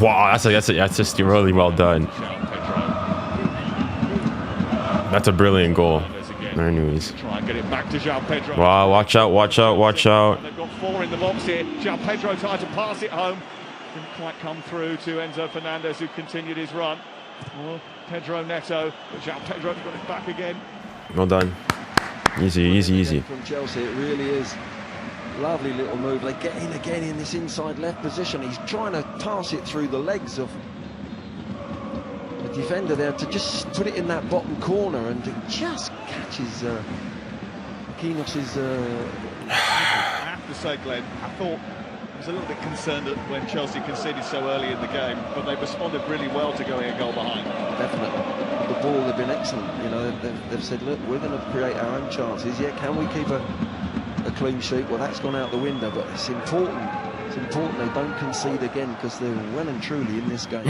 Wow, that's just really well done. João Pedro. That's a brilliant goal. Anyways. Try and get it back to 𝙎𝙑𝘾𝘼𝙎𝘼. Wow, watch out, watch out, watch out. They've got 4 in the box here. 𝙎𝙑𝘾𝘼𝙎 tried to pass it home. Didn't quite come through to Enzo Fernandez, who continued his run. Well, Pedro Neto, but 𝙎𝙑𝘾𝘼𝙎 got it back again. Well done. Easy, easy, easy. From Chelsea, it really is. Lovely little move. They get in again in this inside left position. He's trying to pass it through the legs of the defender there to just put it in that bottom corner, and it just catches 𝙀𝙀𝘖𝙖𝙞𝙡's. I have to say, Glenn, I thought I was a little bit concerned that when Chelsea conceded so early in the game, but they responded really well to going a goal behind. Definitely. The ball, they've been excellent. You know, they've said, look, we're going to create our own chances. Yeah, can we keep a clean sheet? Well, that's gone out the window, but it's important. It's important they don't concede again, because they're well and truly in this game.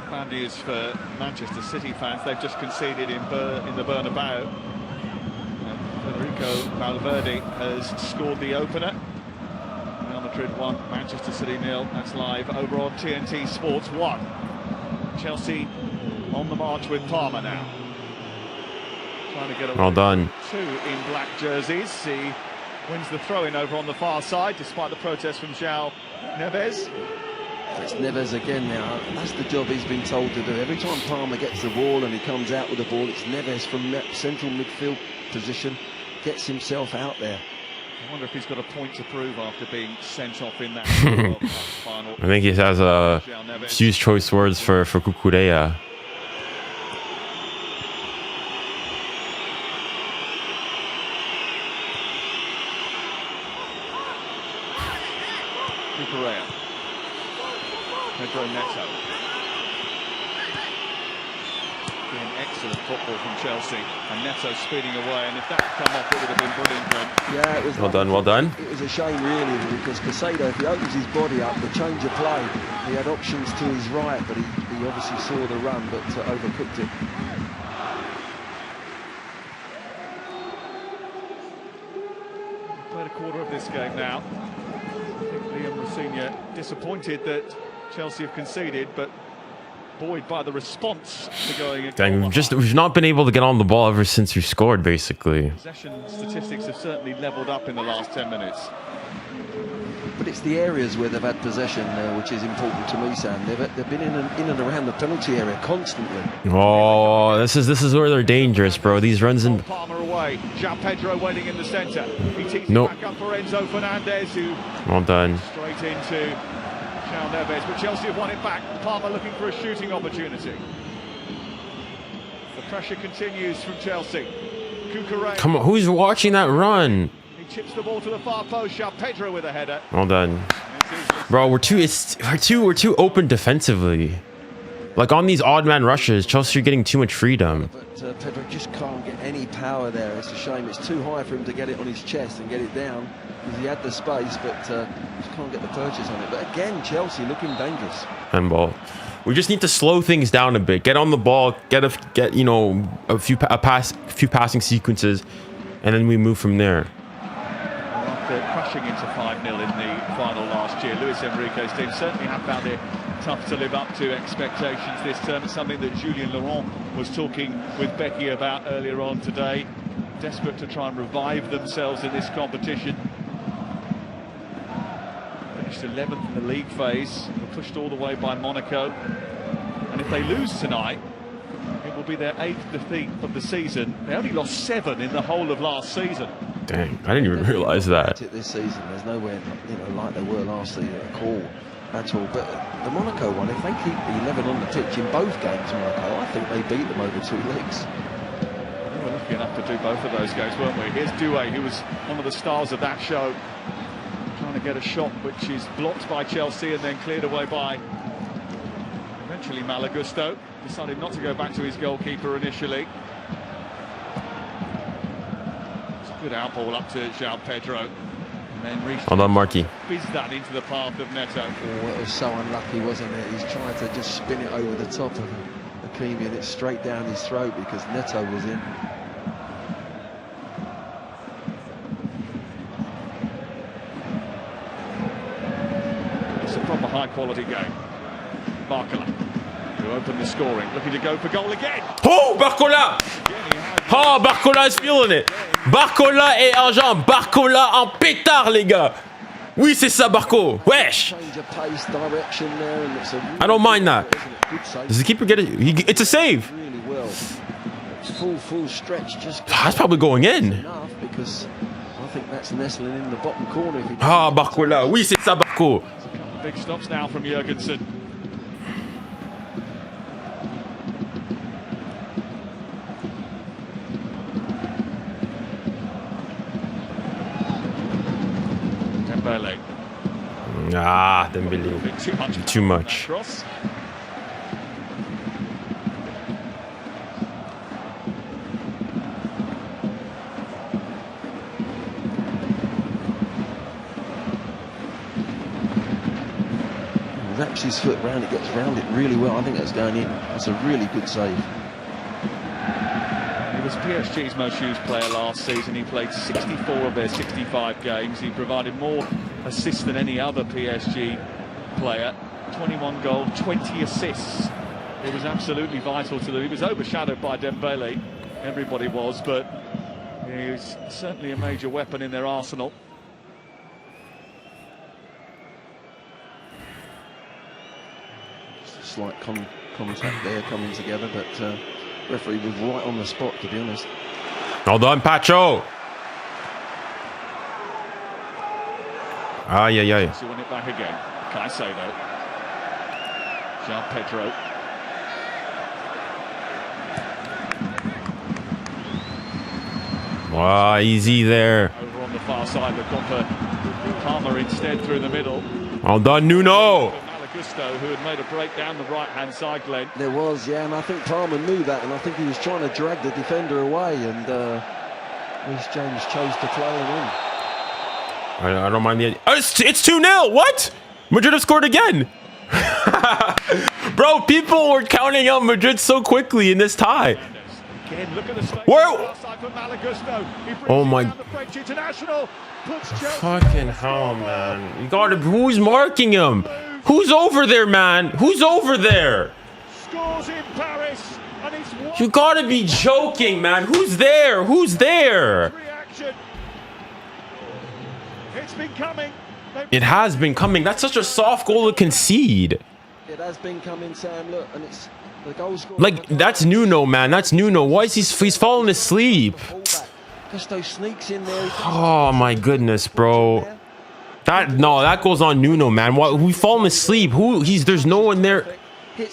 Bad news for Manchester City fans. They've just conceded in the Bernabeu. 𝙀𝙀𝘼𝙖𝙞𝙡 has scored the opener. Real Madrid 1, Manchester City 0. That's live over on TNT Sports 1. Chelsea on the march with Parma now. Trying to get away. Well done. 2 in black jerseys. He wins the throw-in over on the far side, despite the protest from João Neves. It's Neves again now. That's the job he's been told to do. Every time Parma gets the ball and he comes out with the ball, it's Neves from that central midfield position, gets himself out there. I wonder if he's got a point to prove after being sent off in that World Cup final. I think he has a few choice words for 𝙀𝙀𝘖𝙖𝙞. 𝙀𝙀𝘖𝘖𝙖𝙞. Pedro Neto. Doing excellent football from Chelsea, and Neto speeding away, and if that had come off, it would have been brilliant, Glenn. Yeah, it was Well done, well done. It was a shame, really, because 𝙀𝙀𝘖𝙖𝙞, if he opens his body up, the change of play, he had options to his right, but he obviously saw the run, but overcooked it. Played a quarter of this game now. I think 𝙀𝙀𝘖𝙖𝙞 disappointed that Chelsea have conceded, but buoyed by the response to going a Dang, goal we've not been able to get on the ball ever since we scored, basically. Possession statistics have certainly levelled up in the last 10 minutes. But it's the areas where they've had possession, which is important to me, Sam. They've been in and around the penalty area constantly. Oh, this is where they're dangerous, bro. These runs in. Palmer away. 𝙎𝙑𝘾𝘼𝘖 waiting in the centre. He tees it Nope. back up for Enzo Fernandez, who Well done. straight into João Neves. But Chelsea have won it back. Palmer looking for a shooting opportunity. The pressure continues from Chelsea. 𝙀𝙀𝘖𝘖𝙖𝙞. Come on, who's watching that run? He chips the ball to the far post. 𝙎𝙑𝘾𝘼𝘖 with a header. Well done, It's easily bro. We're too open defensively. Like on these odd man rushes, Chelsea are getting too much freedom. But Pedro just can't get any power there. It's a shame. It's too high for him to get it on his chest and get it down, because he had the space, but just can't get the purchase on it. But again, Chelsea looking dangerous. Handball. We just need to slow things down a bit. Get on the ball. Get you know a few passing sequences, and then we move from there. After crashing into 5-0 in the final last year, Luis Enrique's team certainly have found it tough to live up to expectations this term. It's something that Julien Laurent was talking with Becky about earlier on today. Desperate to try and revive themselves in this competition. Finished 11th in the league phase, were pushed all the way by Monaco. And if they lose tonight, it will be their 8th defeat of the season. They only lost 7 in the whole of last season. Dang, I didn't even realize that. This season, there's nowhere, like they were last season at all. At all. But the Monaco one, if they keep the 11 on the pitch in both games, Monaco, I think they beat them over 2 legs. We were lucky enough to do both of those games, weren't we? Here's 𝙀𝙀𝘖𝘖𝙖𝙞, who was one of the stars of that show, trying to get a shot which is blocked by Chelsea and then cleared away by eventually Malo Gusto. Decided not to go back to his goalkeeper initially. It's a good outball up to 𝙎𝙑𝘾𝘼𝘖𝘖𝘖. And then Well done, Marky. whizzed that into the path of Neto. Oh, it was so unlucky, wasn't it? He's trying to just spin it over the top of 𝙀𝙀𝘖𝘖𝘖𝑗, and it's straight down his throat because Neto was in. It's a proper high-quality game. 𝙀𝙀𝘼𝑗𝘖. to open the scoring, looking to go for goal again. Oh, 𝙀𝙾𝘼𝘾𝘼! Oh, 𝙀𝙾𝘼𝘾 is feeling it. 𝙀𝙾𝘼𝘾 et argent. 𝙀𝙾𝘼 en pétard, les gars. Oui, c'est ça, 𝙀𝙾𝘼. Wesh. I don't mind that. Does the keeper get it? It's a save. Full stretch. That's probably going in. Because I think that's nestling in the bottom corner. Ah, 𝙀𝙾𝘼. Oui, c'est ça, 𝙀𝙾𝘼. Big stops now from Jurgensen. Dembele. Ah, Dembele. Too much. Cross. Wraps his foot round it, gets round it really well. I think that's going in. That's a really good save. He was PSG's most used player last season. He played 64 of their 65 games. He provided more assists than any other PSG player. 21 goals, 20 assists. It was absolutely vital to them. He was overshadowed by Dembele. Everybody was, but he was certainly a major weapon in their arsenal. Slight contact there coming together, but referee was right on the spot, to be honest. Well done, Pacho. Aye, aye, aye. So win it back again. Caicedo. Jean Pedro. Wow, easy there. Over on the far side, they've got for Palmer instead through the middle. Well done, Nuno. 𝙀𝙀𝘼𝘾𝘼, who had made a break down the right-hand side, Glenn. There was, yeah, and I think Palmer knew that, and I think he was trying to drag the defender away, and Reece James chose to play him in. I don't mind the... Oh, it's 2-0. What? Madrid have scored again. Bro, people were counting out Madrid so quickly in this tie. Again, look at the space. Whoa! Oh my... The French international puts Fucking hell, man. You gotta... Who's marking him? Who's over there, man? Who's over there? Scores in Paris, and it's you gotta be joking, man. Who's there? Who's there? Reaction. It's been coming. It has been coming. That's such a soft goal to concede. It has been coming, Sam. Look, and it's the goal scorer. Like, that's Nuno, man. That's Nuno. Why is he's falling asleep? Gusto sneaks in there. Oh my goodness, bro. That goes on Nuno, man. What, we falling asleep? There's no one there.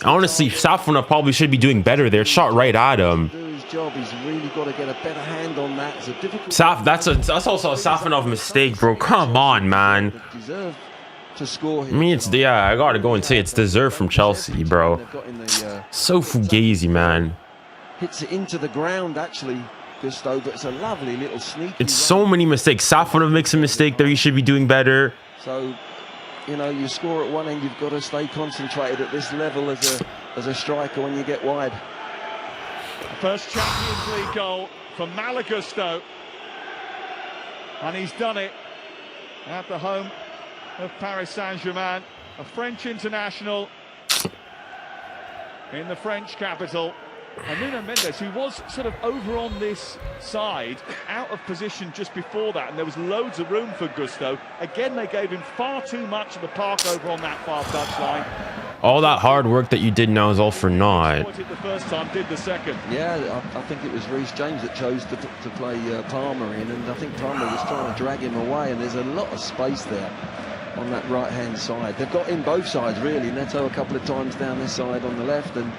Honestly, Safonov probably should be doing better there. Shot right at him. Job. He's really got to get a better hand on that. It's a difficult. That's also a Safonov mistake, bro. Come on, man. To score I mean, I gotta go and say it's deserved from Chelsea, bro. So fugazi, man. Hits it into the ground, actually. Gusto, but it's a lovely little sneaky. It's so many mistakes. Safonov makes a mistake there. He should be doing better. So, you know, you score at one end, you've got to stay concentrated at this level as a striker when you get wide. First Champions League goal for 𝙀𝙀𝘼𝘾, and he's done it at the home of Paris Saint-Germain, a French international in the French capital. And Nuno Mendes, who was sort of over on this side, out of position just before that, and there was loads of room for Gusto. Again, they gave him far too much of the park over on that far touchline. All that hard work that you did now is all for naught. The first time, did the second. Yeah, I think it was Reece James that chose to play Palmer in, and I think Palmer was trying to drag him away, and there's a lot of space there on that right-hand side. They've got in both sides, really. Neto a couple of times down this side on the left, and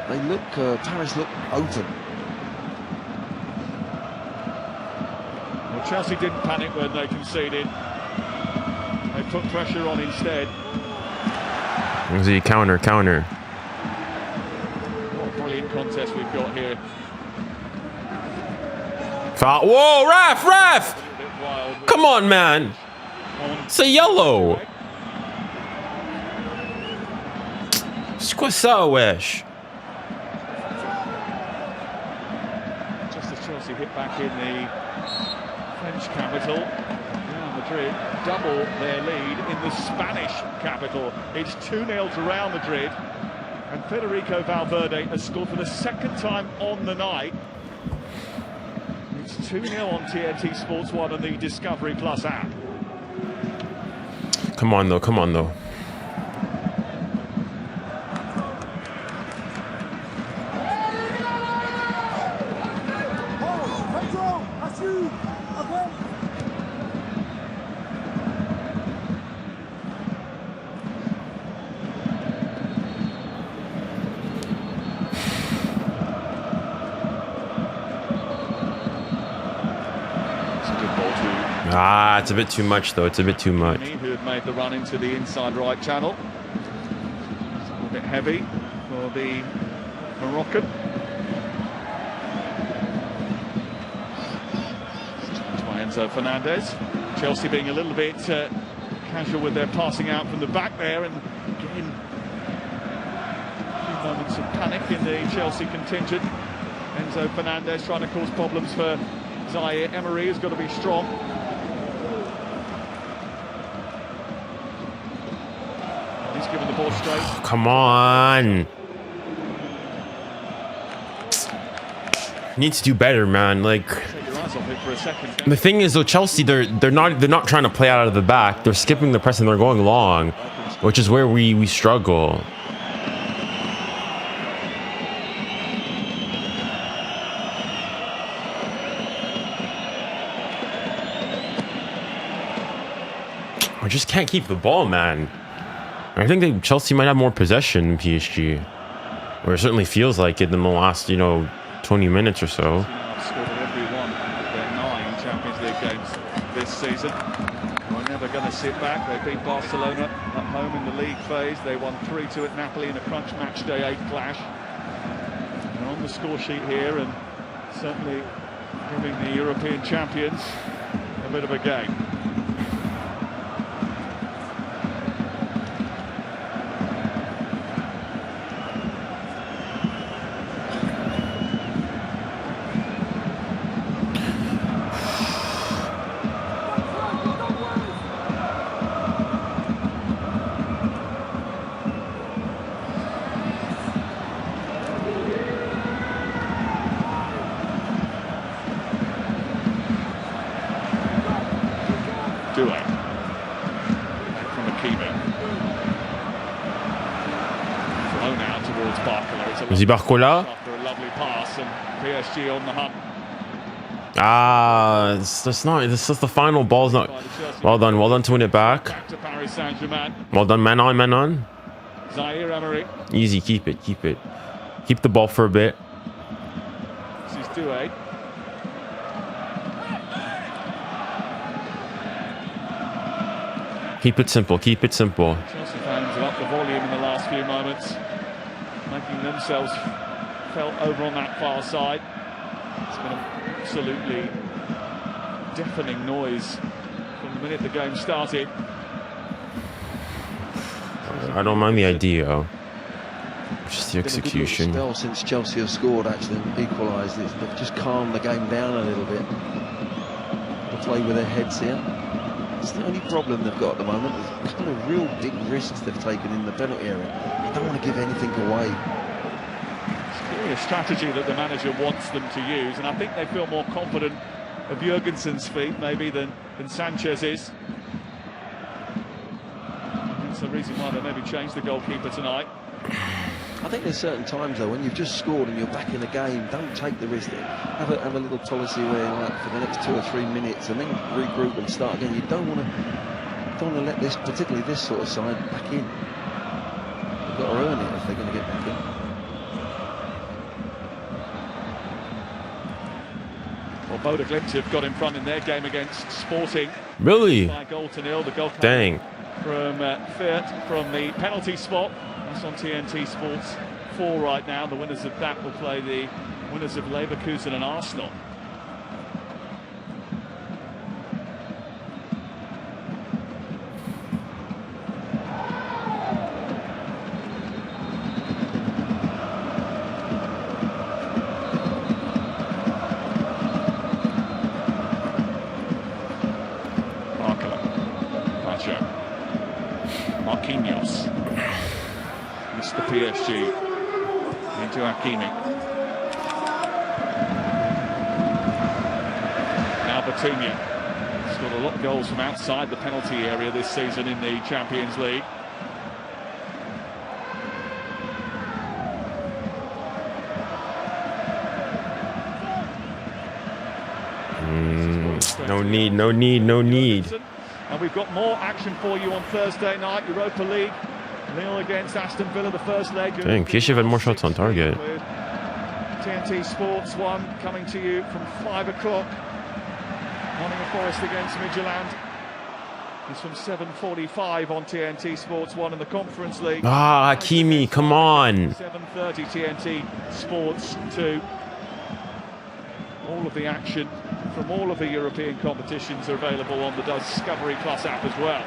they look, Paris look open. Well, Chelsea didn't panic when they conceded. They put pressure on instead. Easy counter. What a brilliant contest we've got here. Foul. Whoa, ref! Come on, man. It's a yellow. C'est quoi ça, wesh? Just as Chelsea hit back in the French capital, Real Madrid double their lead in the Spanish capital. It's 2-0 to Real Madrid. And 𝙎𝙊𝘾𝘼𝙎𝙏 has scored for the second time on the night. It's 2-0 on TNT Sports 1 and the Discovery Plus app. Come on, though. Come on, though. Ah, it's a bit too much, though. It's a bit too much. Who had made the run into the inside right channel. It's a little bit heavy for the Moroccan. By Enzo Fernandez. Chelsea being a little bit casual with their passing out from the back there, and getting a few moments of panic in the Chelsea contingent. Enzo Fernandez trying to cause problems for 𝙎𝙊𝘾𝘼𝙎, who's got to be strong. He's given the ball straight. Come on. Needs to do better, man. Like, Take your eyes off it for a second. the thing is, though, Chelsea, they're not trying to play out of the back. They're skipping the press and they're going long, which is where we struggle. I just can't keep the ball, man. I think Chelsea might have more possession than PSG, or it certainly feels like it in the last, 20 minutes or so. Scored in every one of their 9 Champions League games this season. We're never going to sit back. They beat Barcelona at home in the league phase. They won 3-2 at Napoli in a crunch match day 8 clash. They're on the score sheet here, and certainly giving the European champions a bit of a game. 𝙀𝙀 from 𝙀𝙀𝘼𝑋𝙀𝑆. Flown out towards 𝙀𝙀𝘼𝑋𝙀𝑆. 𝙎𝙊𝘾𝘼𝑋𝙀𝑆 After a lovely pass, and PSG on the hunt. Ah, it's not. This is the final. Ball's not. Well done. Well done to win it back. Back to Paris Saint-Germain. Well done. Man on. Man on. 𝙎𝙊𝘾𝘼𝑋𝙀𝑆. Easy. Keep it. Keep it. Keep the ball for a bit. This is 𝙀𝙀. Keep it simple. Keep it simple. Chelsea fans have upped the volume in the last few moments, making themselves felt over on that far side. It's been an absolutely deafening noise from the minute the game started. I don't mind the idea. Just the execution. Spell since Chelsea have scored, actually, and equalised. They've just calmed the game down a little bit. They play with their heads here. It's the only problem they've got at the moment. There's kind of real big risks they've taken in the penalty area. They don't want to give anything away. It's clearly a strategy that the manager wants them to use, and I think they feel more confident of Jurgensen's feet maybe than Sanchez's. That's the reason why they maybe changed the goalkeeper tonight. I think there's certain times, though, when you've just scored and you're back in the game, don't take the risk. Have a little policy where, like, for the next 2 or 3 minutes, and then regroup and start again. You don't want to let this, particularly this sort of side, back in. They've got to earn it if they're going to get back in. Well, Bodø Glimt have got in front in their game against Sporting. Really? By 0-0, the goal Dang. from Fürth from the penalty spot. That's on TNT Sports 4 right now. The winners of that will play the winners of Leverkusen and Arsenal. Marquinhos. It's the PSG to Hakimi. Now Batumia. Scored a lot of goals from outside the penalty area this season in the Champions League. No need, no need, no need. And we've got more action for you on Thursday night. Europa League. Lille against Aston Villa, the first leg. Dang, PSG had more shots on target. TNT Sports 1 coming to you from 5 o'clock. Nottingham Forest against Midtjylland. It's from 7:45 on TNT Sports 1 in the Conference League. Ah, Hakimi, come on. 7:30 TNT Sports 2. All of the action from all of the European competitions are available on the Discovery Plus app as well.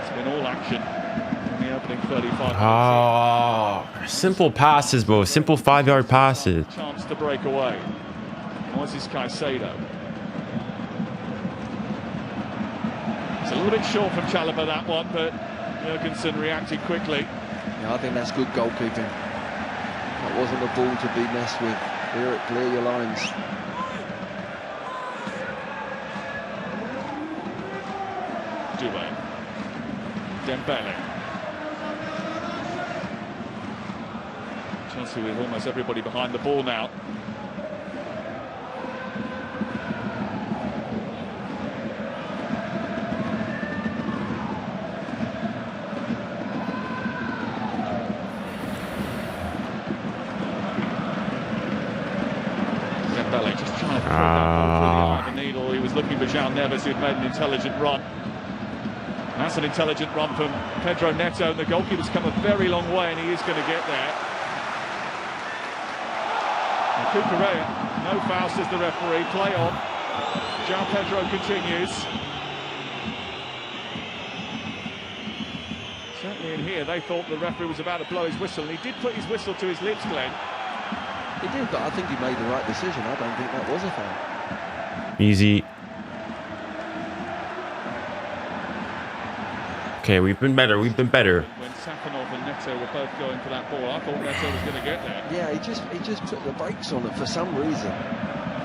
It's been all action in the opening 35 minutes. Simple passes, bro. Simple 5-yard passes. Chance to break away. Moises Caicedo. It's a little bit short from Chalobah, that one, but Jurgensen reacted quickly. Yeah, I think that's good goalkeeping. That wasn't a ball to be messed with. Here, clear your lines. Dembele. Chelsea with almost everybody behind the ball now. Dembele just trying to throw that ball through the eye of the needle. He was looking for 𝙀𝙊𝘾𝘼𝙎𝙏, who'd made an intelligent run. That's an intelligent run from Pedro Neto, and the goalkeeper's come a very long way, and he is going to get there. And 𝙊𝙾𝘼𝑎, no foul, says the referee. Play on. João Pedro continues. Certainly in here, they thought the referee was about to blow his whistle, and he did put his whistle to his lips, Glenn. He did, but I think he made the right decision. I don't think that was a foul. Easy. Okay, we've been better. We've been better. When Safanov and Neto were both going for that ball, I thought Neto was going to get there. Yeah, he just put the brakes on it for some reason.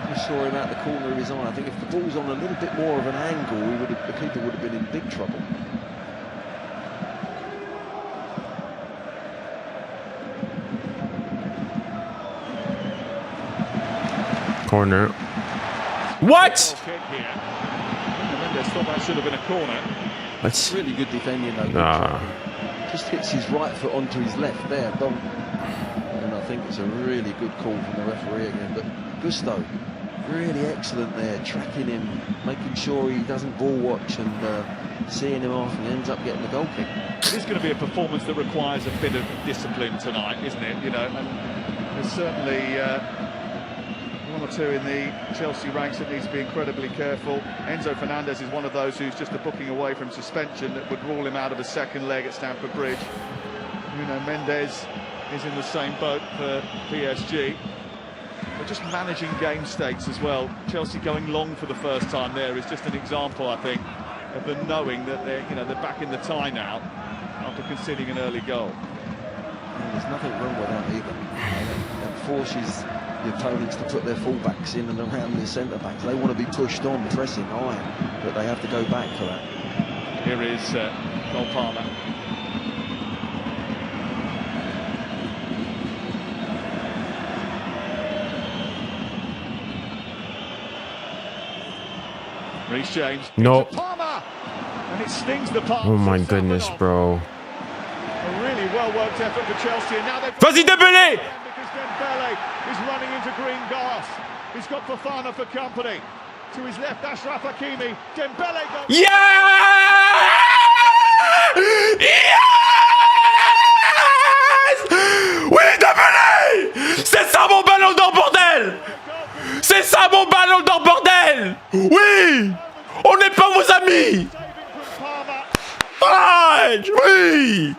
Just saw him out the corner of his eye. I think if the ball's on a little bit more of an angle, the keeper would have been in big trouble. Corner. What? Kick here. Mendes thought that should have been a corner. Let's. Really good defending though. Just hits his right foot onto his left there, boom. And I think it's a really good call from the referee again. But Gusto, really excellent there, tracking him, making sure he doesn't ball watch and seeing him off, and ends up getting the goal kick. It is going to be a performance that requires a bit of discipline tonight, isn't it? You know, and there's certainly one or two in the Chelsea ranks that needs to be incredibly careful. Enzo Fernandez is one of those who's just a booking away from suspension that would rule him out of a second leg at Stamford Bridge. Mendes is in the same boat for PSG. They're just managing game stakes as well. Chelsea going long for the first time there is just an example, I think, of them knowing that they're back in the tie now after conceding an early goal. There's nothing wrong with that either. That forces the opponents to put their fullbacks in and around their centre-backs. They want to be pushed on, pressing high, but they have to go back for that. Here is Cole Palmer. Reece James. No. Palmer! And it stings the palm. Oh my goodness, bro. A really well-worked effort for Chelsea, and now they've... Vas-y, Dembélé! Because Dembele is running into green grass. He's got Fofana for company. To his left, Achraf Hakimi. Dembele goes... Yes! Yes! Oui, Dembélé! C'est ça mon ballon d'or, bordel! C'est ça mon ballon d'or, bordel! Oui! On n'est pas vos amis! Arrête! Oui!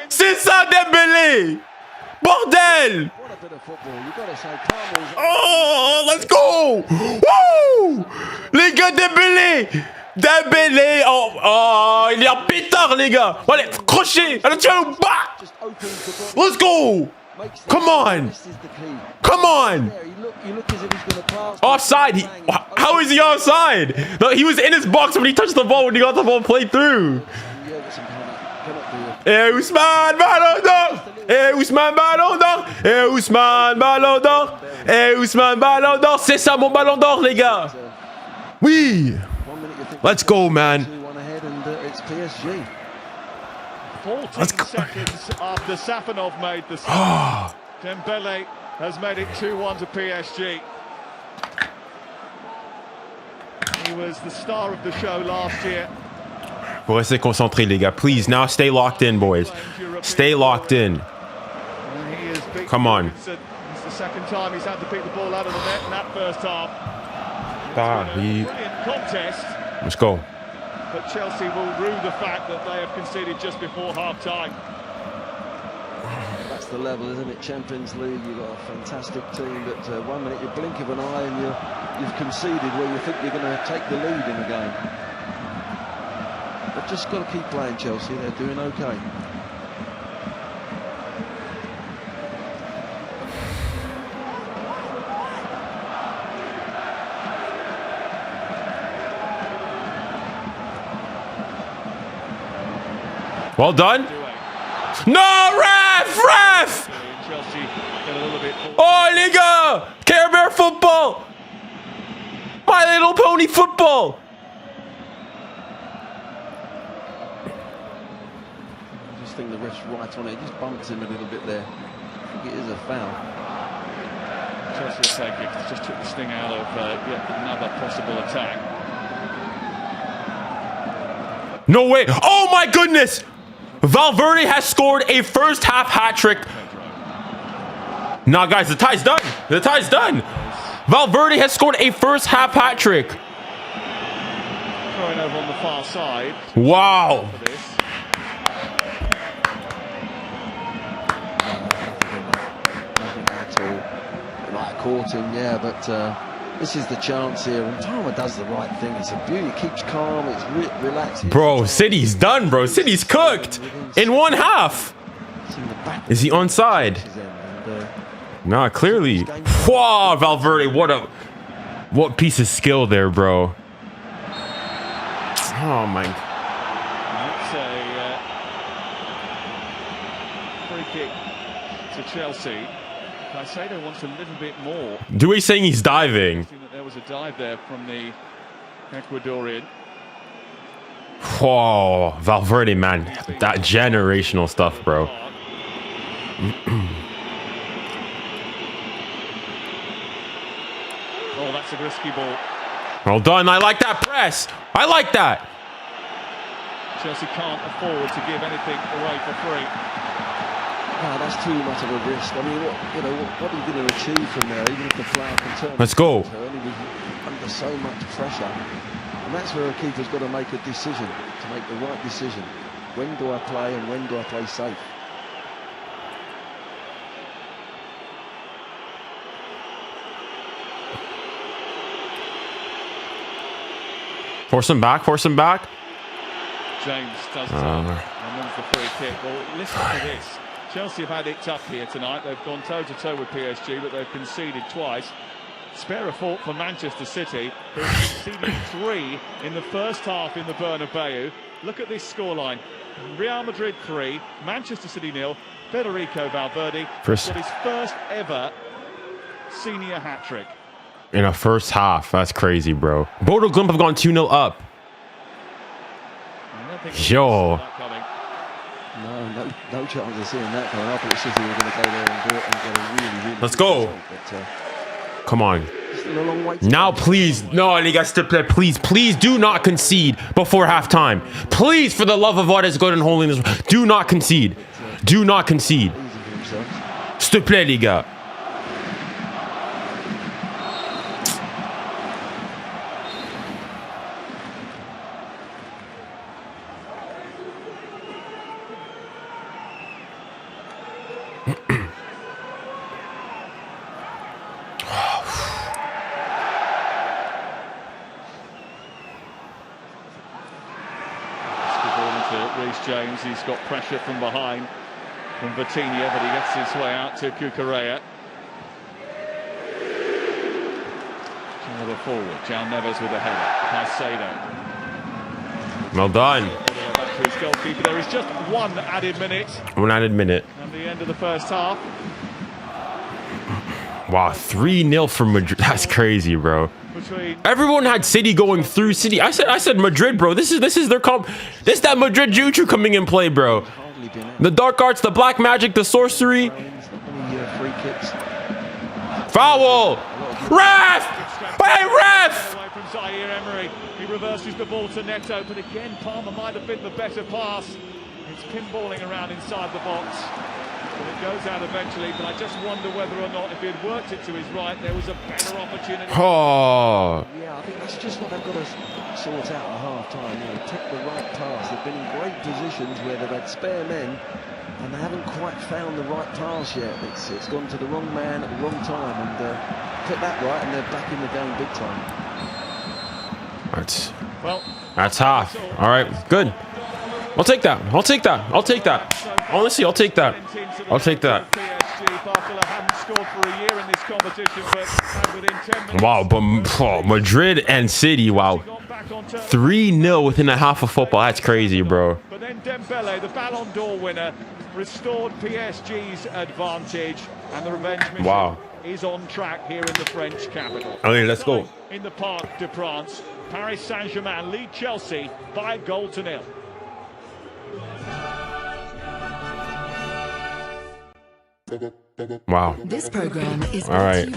C'est ça, Dembélé! Bordel! Oh, let's go! Woo! Les gars, Dembélé! Dembélé. Oh, il est en pétard, les gars. Allez, crochet. Allez, tiens, bah. Let's go. Come on. Come on. Offside. How is he offside? No, he was in his box when he touched the ball when he got the ball played through. Ousmane Ballon d'Or. Ousmane Ballon d'Or. Ousmane Ballon d'Or. Ousmane Ballon d'Or. C'est ça mon Ballon d'Or, les gars. Oui. Let's go, man. Let's go. Seconds after Safanov made the save, Dembele has made it 2-1 to PSG. He was the star of the show last year. Faut rester concentré, les gars. Please, now stay locked in, boys. Stay locked in. Come on. It's the second time he's had to pick the ball out of the net in that first half. Brilliant contest. Let's go. But Chelsea will rue the fact that they have conceded just before half-time. That's the level, isn't it? Champions League, you've got a fantastic team, but 1 minute you blink of an eye and you've conceded where you think you're going to take the lead in the game. But just got to keep playing, Chelsea. They're doing okay. Well done. No, ref! Oh, les gars! 𝙀𝙬𝙼𝘾𝘼𝙎𝙬 football! My Little Pony football! I just think the ref's right on it. He just bumps him a little bit there. I think it is a foul. Chelsea will take it. Just took the sting out of yet another possible attack. No way! Oh my goodness! Valverde has scored a first half hat trick. Nah, guys, the tie's done. The tie's done. Valverde has scored a first half hat trick. Throwing over on the far side. Wow. Nothing at all. It might have caught him, yeah, but this is the chance here, and Palmer does the right thing. It's a beauty, keeps calm, it's relaxed. Bro, City's done, bro. City's cooked in one half. Is he onside? Nah, clearly. Wow, Valverde, what piece of skill there, bro. Oh my. That's a free kick to Chelsea. Caicedo wants a little bit more. Dewey's saying he's diving. There was a dive there from the Ecuadorian. Whoa, Valverde, man. That generational stuff, bro. Oh, that's a risky ball. Well done. I like that press. I like that. Chelsea can't afford to give anything away for free. No, that's too much of a risk. I mean, what are you going to achieve from there? Even if the flower can turn. Let's go. He was under so much pressure, and that's where a keeper's got to make a decision, to make the right decision. When do I play and when do I play safe? Force him back. Force him back. James does and wins the free kick. Well, listen to this. Chelsea have had it tough here tonight. They've gone toe-to-toe with PSG, but they've conceded twice. Spare a fault for Manchester City, who conceded 3 in the first half in the Bernabeu. Look at this scoreline. Real Madrid 3, Manchester City 0. Federico Valverde got his first ever senior hat-trick. In a first half. That's crazy, bro. Bodo Glimt have gone 2-0 up. Yo. No chance of seeing that coming up. It's just he was going to go there and do it and get a really, really. Let's go. Come on. Now, please. No, les gars, s'il te plaît, please do not concede before halftime. Please, for the love of what is good and holy in this, do not concede. Do not concede. S'il te plaît, les gars. James. He's got pressure from behind from Vitinha, but he gets his way out to 𝙀𝙬𝘼𝘋𝙬. Further forward, João Neves with a header. 𝙀𝙊𝘾𝘼𝙎. Well done. Back to his goalkeeper. There is just one added minute. 1 added minute. And the end of the first half. Wow, 3-0 for Madrid. That's crazy, bro. Everyone had City going through City. I said Madrid, bro. This is their this that Madrid juju coming in play, bro. The dark arts, the black magic, the sorcery. Foul! Ref! Hey, ref! Away from 𝙎𝙬𝘾𝘼. He reverses the ball to Neto, but again, Palmer might have been the better pass. It's pinballing around inside the box. But it goes out eventually, but I just wonder whether or not if he had worked it to his right, there was a better opportunity. Oh. Yeah, I think that's just what they've got to sort out at half-time. You know, take the right pass. They've been in great positions where they've had spare men, and they haven't quite found the right pass yet. It's gone to the wrong man at the wrong time, and put that right, and they're back in the game big time. That's half. All right, good. I'll take that. I'll take that. I'll take that. Honestly, I'll take that. I'll take that. Wow, but Madrid and City, wow. 3-0 within a half of football. That's crazy, bro. But then Dembele, the Ballon d'Or winner, restored PSG's advantage, and the revenge mission is on track here in the French capital. Okay, let's go. In the Parc de France, Paris Saint-Germain lead Chelsea by 1-0. Wow. This program is all right.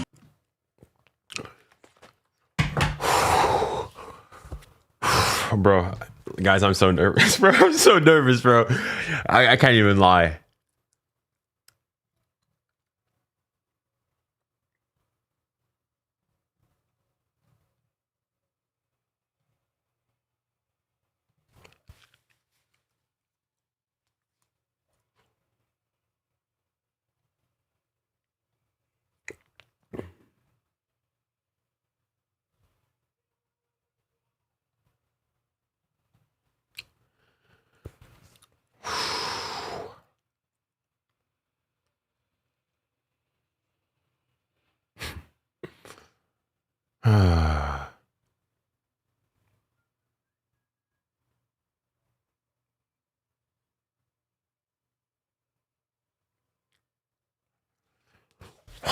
Bro, guys, I'm so nervous, bro. I'm so nervous, bro. I can't even lie.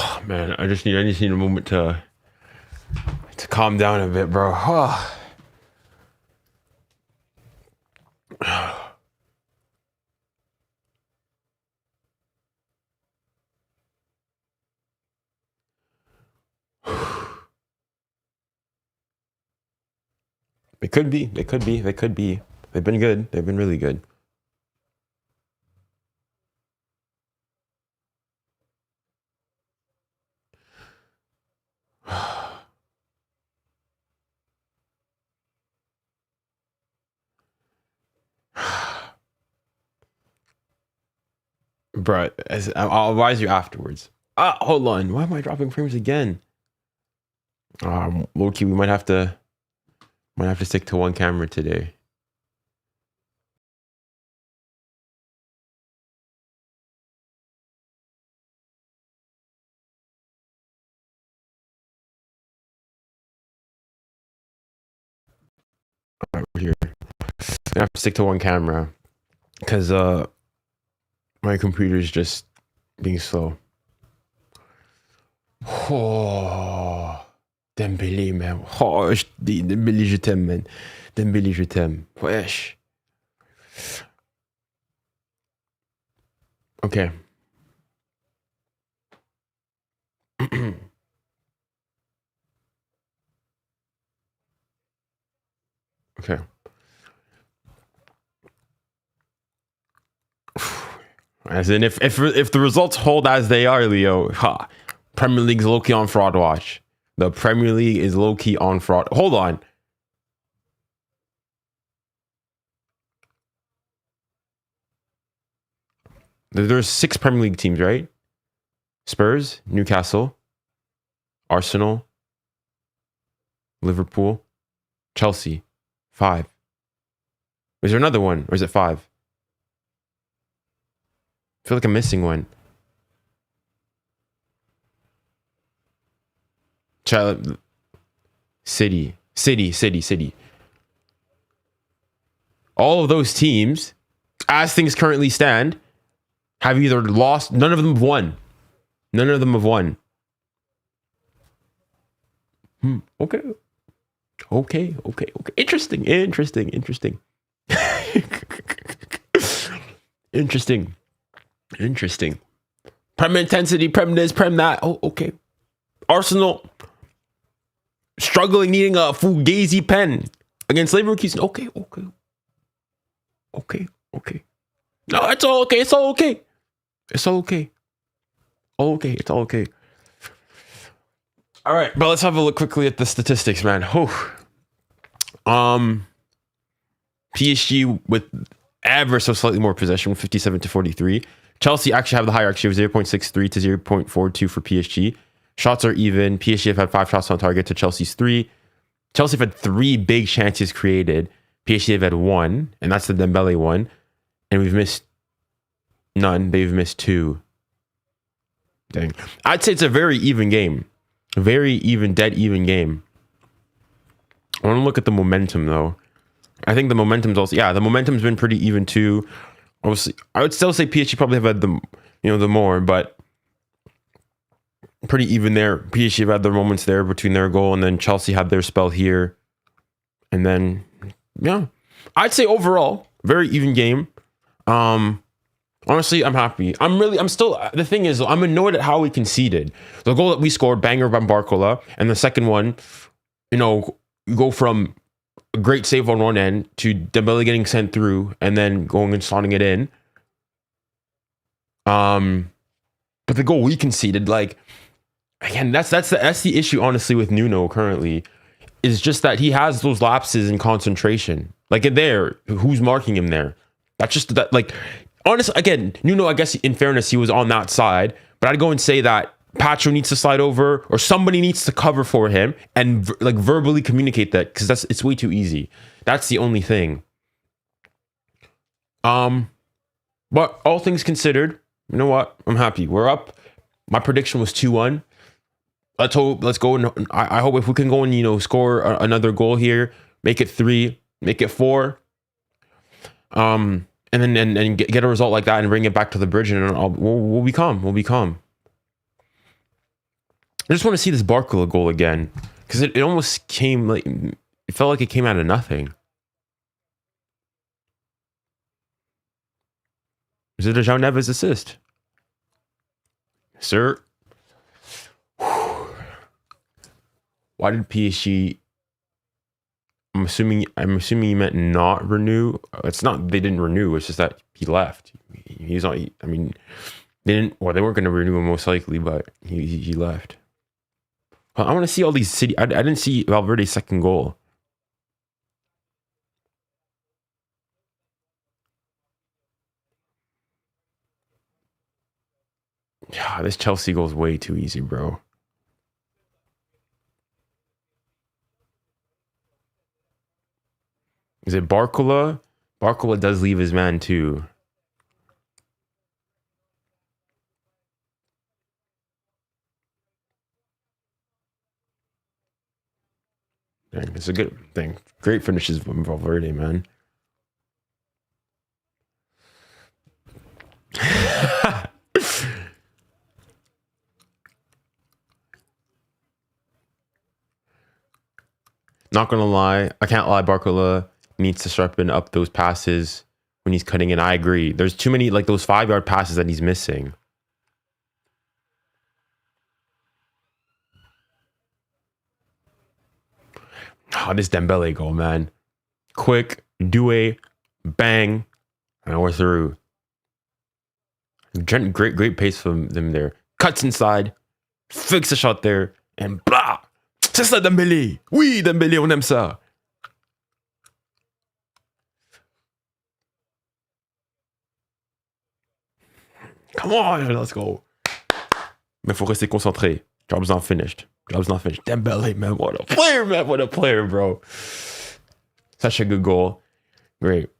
Oh, man, I just need a moment to calm down a bit, bro. They could be. They could be. They could be. They've been good. They've been really good. Bro, I'll advise you afterwards. Hold on. Why am I dropping frames again? Low-key, we might have to stick to one camera today. All right, we're here. I have to stick to one camera because my computer's just being slow. Oh, Dembélé, man. Oh, Dembélé, je t'aime, man. Dembélé, je t'aime. Wesh. Okay. Okay. As in, if the results hold as they are, Leo, Premier League's low-key on fraud watch. The Premier League is low-key on fraud. Hold on. There's 6 Premier League teams, right? Spurs, Newcastle, Arsenal, Liverpool, Chelsea. 5. Is there another one, or is it 5? feel like I'm missing one. City. All of those teams, as things currently stand, have either lost. None of them have won. None of them have won. Okay. Interesting. Prem intensity, prem this, prem that. Oh, okay. Arsenal struggling, needing a Fugazi pen against Leverkusen. Okay. No, it's all okay. It's all okay. All right, but let's have a look quickly at the statistics, man. PSG with ever so slightly more possession, 57-43. Chelsea actually have the higher XG of 0.63 to 0.42 for PSG. Shots are even. PSG have had 5 shots on target to Chelsea's 3. Chelsea have had 3 big chances created. PSG have had 1, and that's the Dembele one. And we've missed none. They've missed 2. Dang. I'd say it's a very even game. Very even, dead even game. I want to look at the momentum, though. I think the momentum's also... Yeah, the momentum's been pretty even, too. Obviously, I would still say PSG probably have had the more, but pretty even there. PSG have had their moments there between their goal, and then Chelsea had their spell here. And then, yeah. I'd say overall, very even game. Honestly, I'm happy. The thing is, I'm annoyed at how we conceded. The goal that we scored, banger by 𝙀𝙀𝘼𝘾, and the second one, go from a great save on one end to Dembele getting sent through and then going and slotting it in. But the goal we conceded, again, that's the issue, honestly, with Nuno currently, is just that he has those lapses in concentration. Who's marking him there? That's just that, honestly, again, Nuno, I guess in fairness, he was on that side, but I'd go and say that Pacho needs to slide over or somebody needs to cover for him and verbally communicate that, because it's way too easy. That's the only thing. But all things considered, you know what? I'm happy. We're up. My prediction was 2-1. Let's go. And I hope if we can go and, score another goal here, make it 3, make it 4. And then get a result like that and bring it back to the bridge, and we'll be calm. We'll be calm. I just want to see this 𝙀𝙀𝘼𝘾 goal again, because it almost came it felt like it came out of nothing. Is it a João Neves assist? Sir. Why did PSG... I'm assuming you meant not renew. It's not they didn't renew. It's just that he left. He's not. They didn't. Well, they weren't going to renew him most likely, but he left. I want to see all these city. I didn't see Valverde's second goal. Yeah, this Chelsea goal is way too easy, bro. Is it 𝙀𝙀𝘼𝘾? 𝙀𝙀𝘼 does leave his man too. Dang, it's a good thing. Great finishes from Valverde, man. Not gonna lie, I can't lie. 𝙀𝙀𝘼 needs to sharpen up those passes when he's cutting in. I agree. There's too many those 5-yard passes that he's missing. Oh, this Dembele goal, man. Quick, 𝙀𝙖, bang, and we're through. Great pace from them there. Cuts inside, fix a shot there, and blah. C'est ça Dembele. Oui, Dembele, on aime ça. Come on, let's go. Mais faut rester concentré. Job's not finished. Dembele, man, what a player, man. What a player, bro. Such a good goal. Great.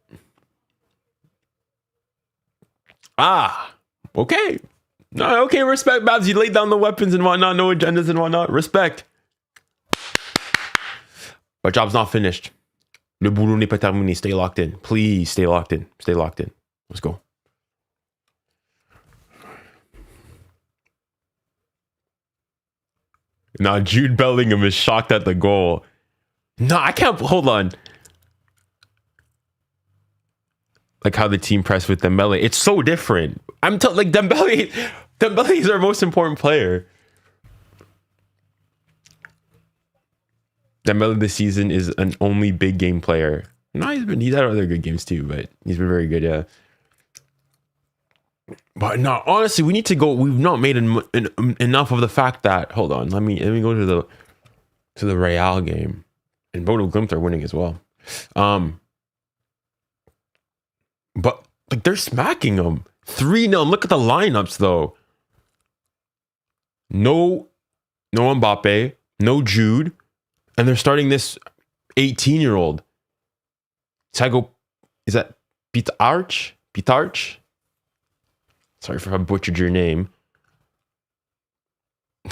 Okay. No, okay, respect, Babs. You laid down the weapons and whatnot, no agendas and whatnot. Respect. But job's not finished. Le boulot n'est pas terminé. Stay locked in. Please stay locked in. Stay locked in. Let's go. Now, Jude Bellingham is shocked at the goal. No, I can't. Hold on. Like how the team pressed with Dembele. It's so different. I'm like Dembele is our most important player. Dembele this season is an only big game player. No, he's had other good games too, but he's been very good, yeah. But no, honestly, we need to go. We've not made enough of the fact that. Hold on, let me go to the Real game, and Bodo Glimt are winning as well. But like they're smacking them 3-0. Look at the lineups though. No Mbappe, no Jude, and they're starting this 18-year-old. Thiago, is that 𝙊𝙾𝘼𝙎𝙾? Sorry if I butchered your name.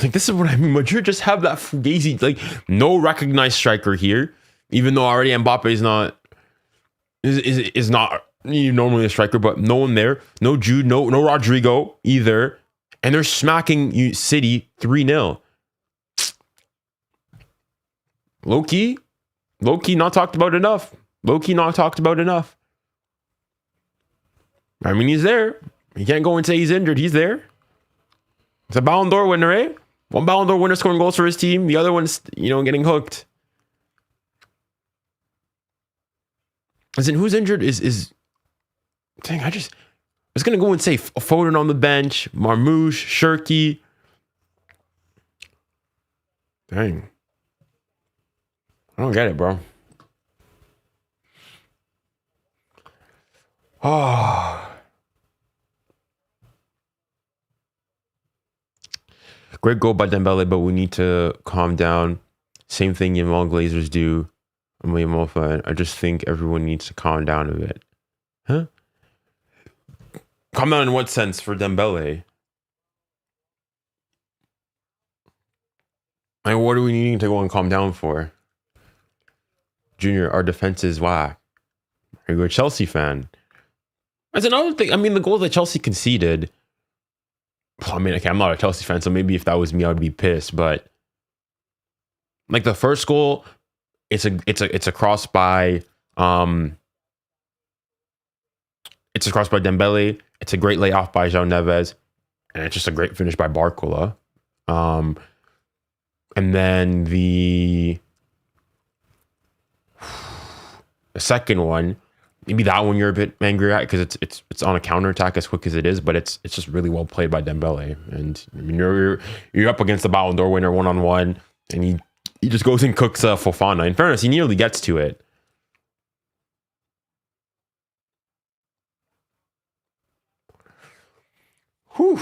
Like, this is what I mean. Madrid just have that fugazi, like, no recognized striker here. Even though already Mbappe is not normally a striker, but no one there. No Jude, no Rodrigo either. And they're smacking City 3-0. Low-key not talked about enough. Low-key not talked about enough. I mean, he's there. You can't go and say he's injured. He's there. It's a Ballon d'Or winner, eh? One Ballon d'Or winner scoring goals for his team. The other one's, getting hooked. As in, who's injured is... Dang, I was going to go and say Foden on the bench, Marmoush, Cherki. Dang. I don't get it, bro. Oh... Great goal by Dembele, but we need to calm down. Same thing Yamal Glazers do. I just think everyone needs to calm down a bit. Huh? Calm down in what sense for Dembele? Like, what are we needing to go and calm down for? Junior, our defense is whack. Are you a Chelsea fan? That's another thing. I mean, the goal that Chelsea conceded... I mean, okay, I'm not a Chelsea fan, so maybe if that was me, I would be pissed. But like the first goal, it's a cross by Dembele. It's a great layoff by João Neves, and it's just a great finish by 𝙭And then the second one. Maybe that one you're a bit angry at because it's on a counterattack as quick as it is, but it's just really well played by Dembele. And I mean, you're up against the Ballon d'Or winner 1-on-1, and he just goes and cooks Fofana. In fairness, he nearly gets to it. Whew.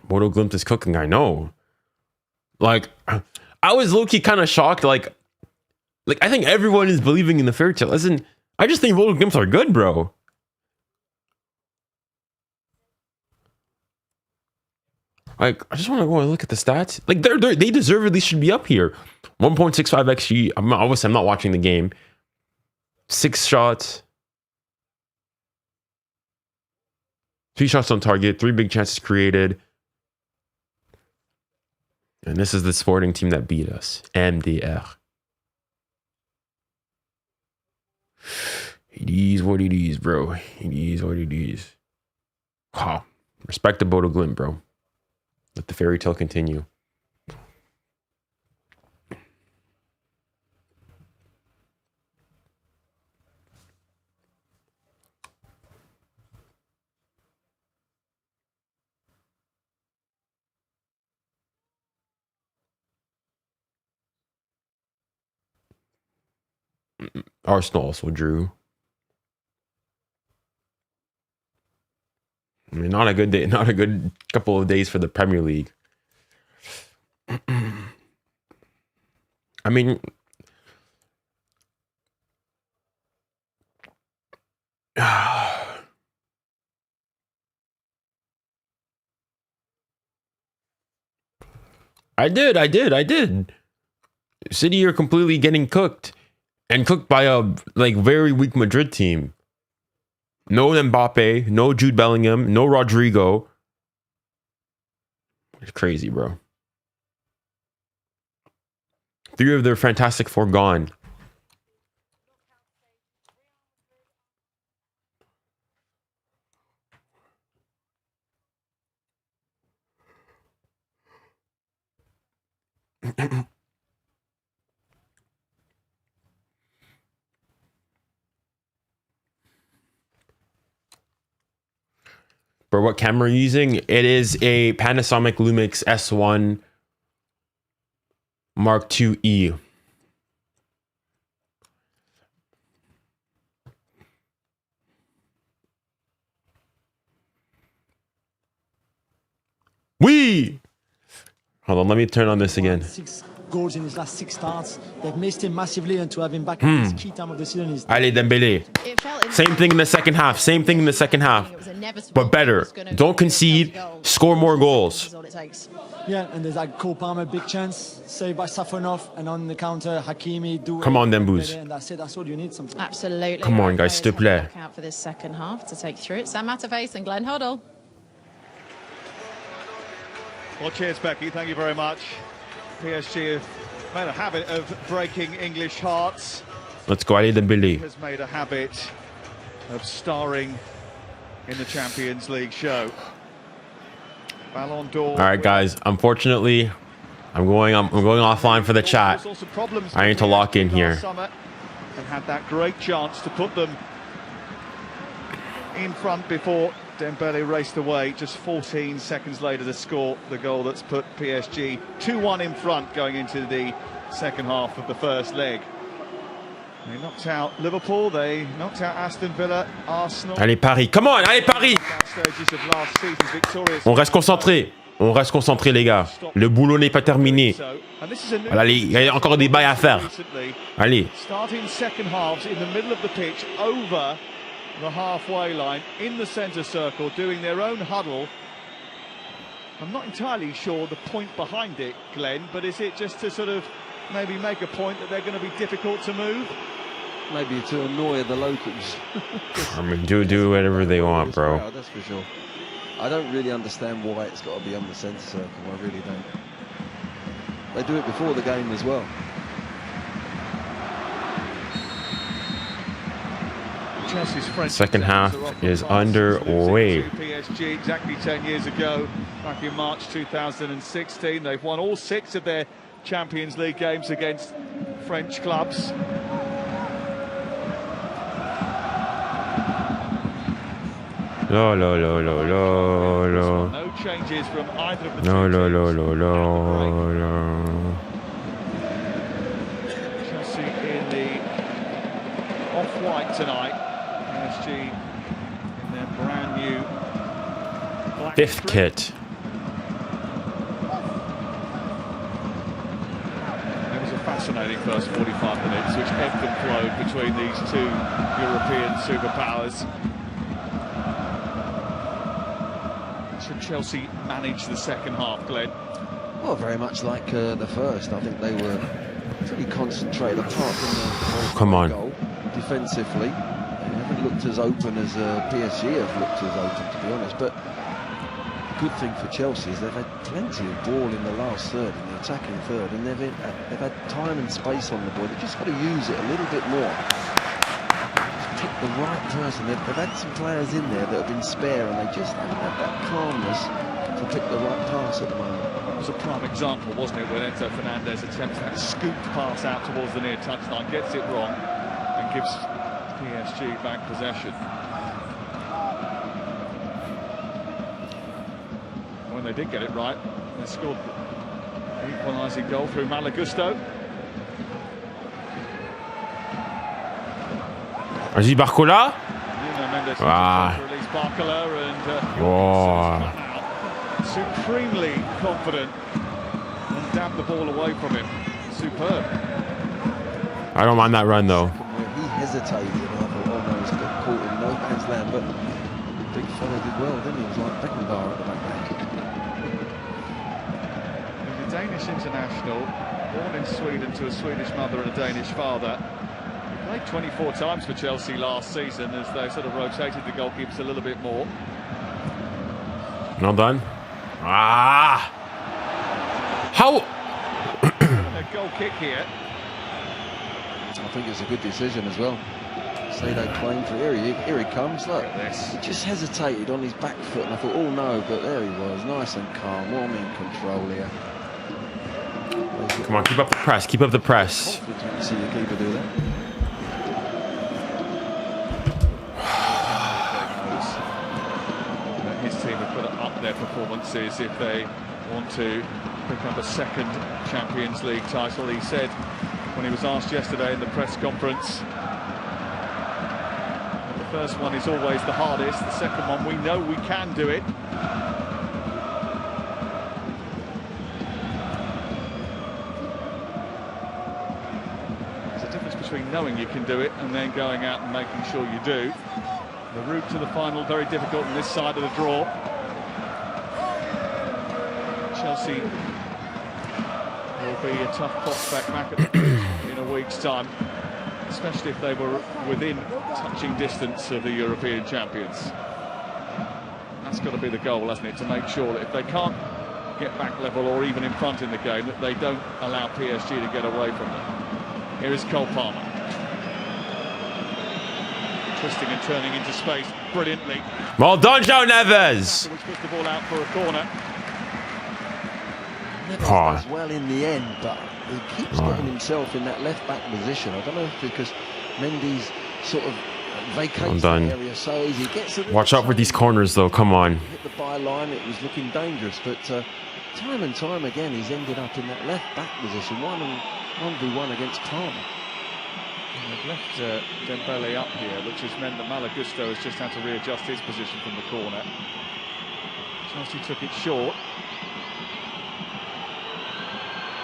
Bodo Glimt is cooking, I know. Like... I was low-key kind of shocked. Like I think everyone is believing in the fairy tale. Listen, I just think Bodo Glimts are good, bro. Like, I just want to go and look at the stats. Like, they deservedly should be up here. 1.65 XG. Obviously, I'm not watching the game. 6 shots. 3 shots on target. 3 big chances created. And this is the Sporting team that beat us. MDR. It is what it is, bro. It is what it is. Wow. Respect to Bodo Glimt, bro. Let the fairy tale continue. Arsenal also drew. I mean, not a good day, not a good couple of days for the Premier League. I mean, I did. City are completely getting cooked. And cooked by a very weak Madrid team. No Mbappe, no Jude Bellingham, no Rodrigo. It's crazy, bro. 3 of their fantastic 4 gone. For what camera you're using, it is a Panasonic Lumix S1 Mark IIe. Wee! Hold on, let me turn on this again. 6 goals in his last 6 starts. They've missed him massively, and to have him back at this key time of the season is... Allez, Dembélé. Same thing in the second half. But better. Don't concede. Score more goals. Yeah, and there's like Cole Palmer, big chance. Saved by Safonov, and on the counter, Hakimi. Come on, Dembuz. And that's it. That's all you need sometimes. Absolutely. Come on, guys. S'il te plaît. Look out for this second half to take through it. 𝙬𝙬𝙬 and Glenn Hoddle. Well, cheers, Becky. Thank you very much. PSG have made a habit of breaking English hearts. Let's go, allez, Dembélé. Has made a habit of starring in the Champions League show. Ballon d'Or. All right, guys. Unfortunately, I'm going offline for the chat. I need to lock in here. And had that great chance to put them in front before Dembélé raced away. Just 14 seconds later to score the goal that's put PSG 2-1 in front going into the second half of the first leg. They knocked out Liverpool, they knocked out Aston Villa, Arsenal. Allez, Paris. Come on, allez, Paris. On reste concentré. On reste concentré, les gars. Le boulot n'est pas terminé. Voilà, il y a encore des bails à faire. Allez. Starting second halves in the middle of the pitch, over the halfway line, in the centre circle, doing their own huddle. I'm not entirely sure the point behind it, Glenn, but is it just to sort of maybe make a point that they're going to be difficult to move? Maybe to annoy the locals. I mean, do whatever they want, bro. Yeah, that's for sure. I don't really understand why it's got to be on the centre circle. I really don't. They do it before the game as well. Chelsea's French Second half is underway. PSG exactly 10 years ago, back in March 2016. They've won all 6 of their Champions League games against French clubs. No. No changes from either of the two teams. Chelsea in the off-white tonight. PSG in their brand new black 5th strip. kit. It was a fascinating first 45 minutes, which ebbed and flowed between these two European superpowers. Should Chelsea manage the second half, Glenn? Well, very much like the first. I think they were pretty concentrated, apart from the goal. Defensively, they haven't looked as open as PSG have looked as open, to be honest. But the good thing for Chelsea is they've had plenty of ball in the last third, in the attacking third, and they've had time and space on the ball. They've just got to use it a little bit more. Just pick the right person. They've had some players in there that have been spare, and they just haven't had that calmness to pick the right pass at the moment. It was a prime example, wasn't it, when Enzo Fernandez attempts that scooped pass out towards the near touchline, gets it wrong, and gives PSG back possession. When they did get it right, they scored the equalising goal through 𝙀𝙊𝘿𝘾𝘼𝙎𝙏. Vas-y, Barcola. Ah. Oh. Supremely confident and dabbed the ball away from him. Superb. I don't mind that run though. Where he hesitated, and I thought, oh no, he's got caught in no man's land, but Big Fella did well, didn't he? It was like Beckenbauer at the back there. He's a Danish international, born in Sweden to a Swedish mother and a Danish father. He played 24 times for Chelsea last season as they sort of rotated the goalkeepers a little bit more. Not done. Ah! How? A goal kick here. I think it's a good decision as well. Say they claim for here he comes, look. He just hesitated on his back foot and I thought, oh no, but there he was, nice and calm, warm in control here. Come on, keep up the press, keep up the press. Confident when you see the keeper do that. His team have put up their performances if they want to pick up a second Champions League title. He said when he was asked yesterday in the press conference, the first one is always the hardest, the second one we know we can do it. There's a difference between knowing you can do it and then going out and making sure you do. The route to the final very difficult on this side of the draw. Chelsea will be a tough prospect back at the in a week's time, especially if they were within touching distance of the European champions. That's got to be the goal, hasn't it, to make sure that if they can't get back level or even in front in the game, that they don't allow PSG to get away from them. Here is 𝙀𝙬𝘼𝙖𝙞. Twisting and turning into space brilliantly. Well done, João Neves! Which puts the ball out for a corner. Neves does well in the end, but he keeps getting himself in that left-back position. I don't know if because Mendy's sort of vacates the area so easy. Watch out for these corners, though. Come on. Hit the byline, it was looking dangerous, but time and time again he's ended up in that left-back position, 1v1 against Palmer. They've left Dembele up here, which has meant that 𝙎𝙊𝘾𝘼𝙎𝙏 has just had to readjust his position from the corner. Chelsea took it short.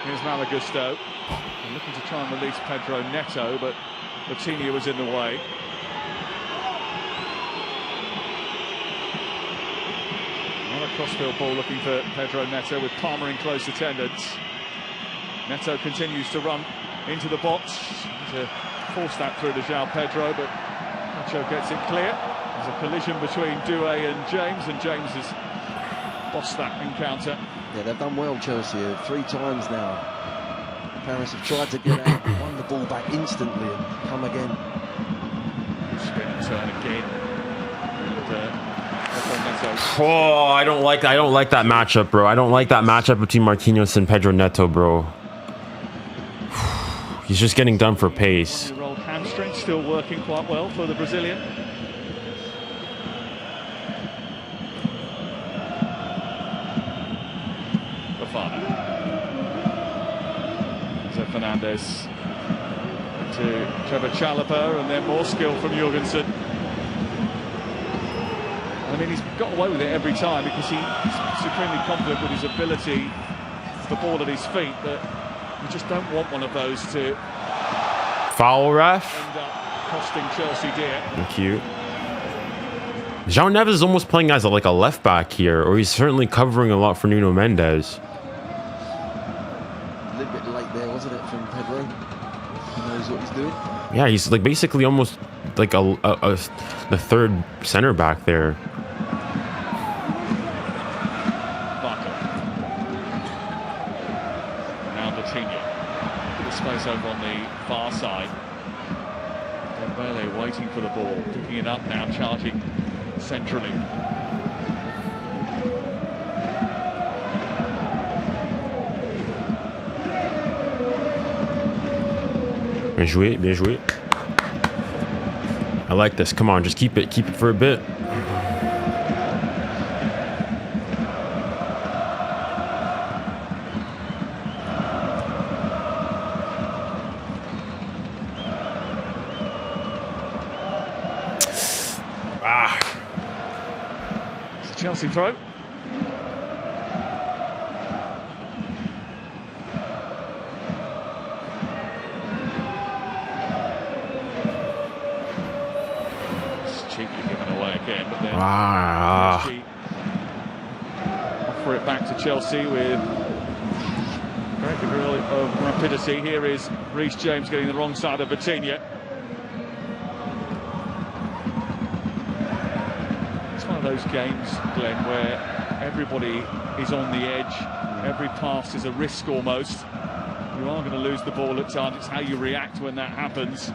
Here's 𝙎𝙾𝘼𝘶. They're looking to try and release Pedro Neto, but Coutinho was in the way. Another crossfield ball looking for Pedro Neto with Palmer in close attendance. Neto continues to run into the box to force that through to João Pedro, but Nacho gets it clear. There's a collision between 𝙀𝙬𝘖 and James has bossed that encounter. Yeah, they've done well, Chelsea, 3 times now. Paris have tried to get out, won the ball back instantly and come again. Spin and turn again. Oh, I don't like that matchup, bro. I don't like that matchup between Marquinhos and Pedro Neto, bro. He's just getting done for pace. Rolled hamstring still working quite well for the Brazilian. Fofana. So Fernandes to Trevor Chalobah, and then more skill from Jorgensen. I mean, he's got away with it every time because he's supremely confident with his ability, the ball at his feet, but you just don't want one of those to foul, ref. End up costing Chelsea dear. Thank you. João Neves is almost playing as like a left back here, or he's certainly covering a lot for Nuno Mendes. A little bit late there, wasn't it, from Pedro? He knows what he's doing. Yeah, he's like basically almost like the third center back there. Space over on the far side. Dembele waiting for the ball, picking it up now, charging centrally. Bien joué, bien joué. I like this. Come on, just keep it for a bit. Chelsea throw. It's cheeky given PSG offer it back to Chelsea with great degree of rapidity. Here is 𝙋𝙊𝘿𝘾𝘼𝙎 getting the wrong side of 𝙀𝙀𝙧𝙀. It's one of those games, Glenn, where everybody is on the edge. Every pass is a risk almost. You are going to lose the ball at times. It's how you react when that happens.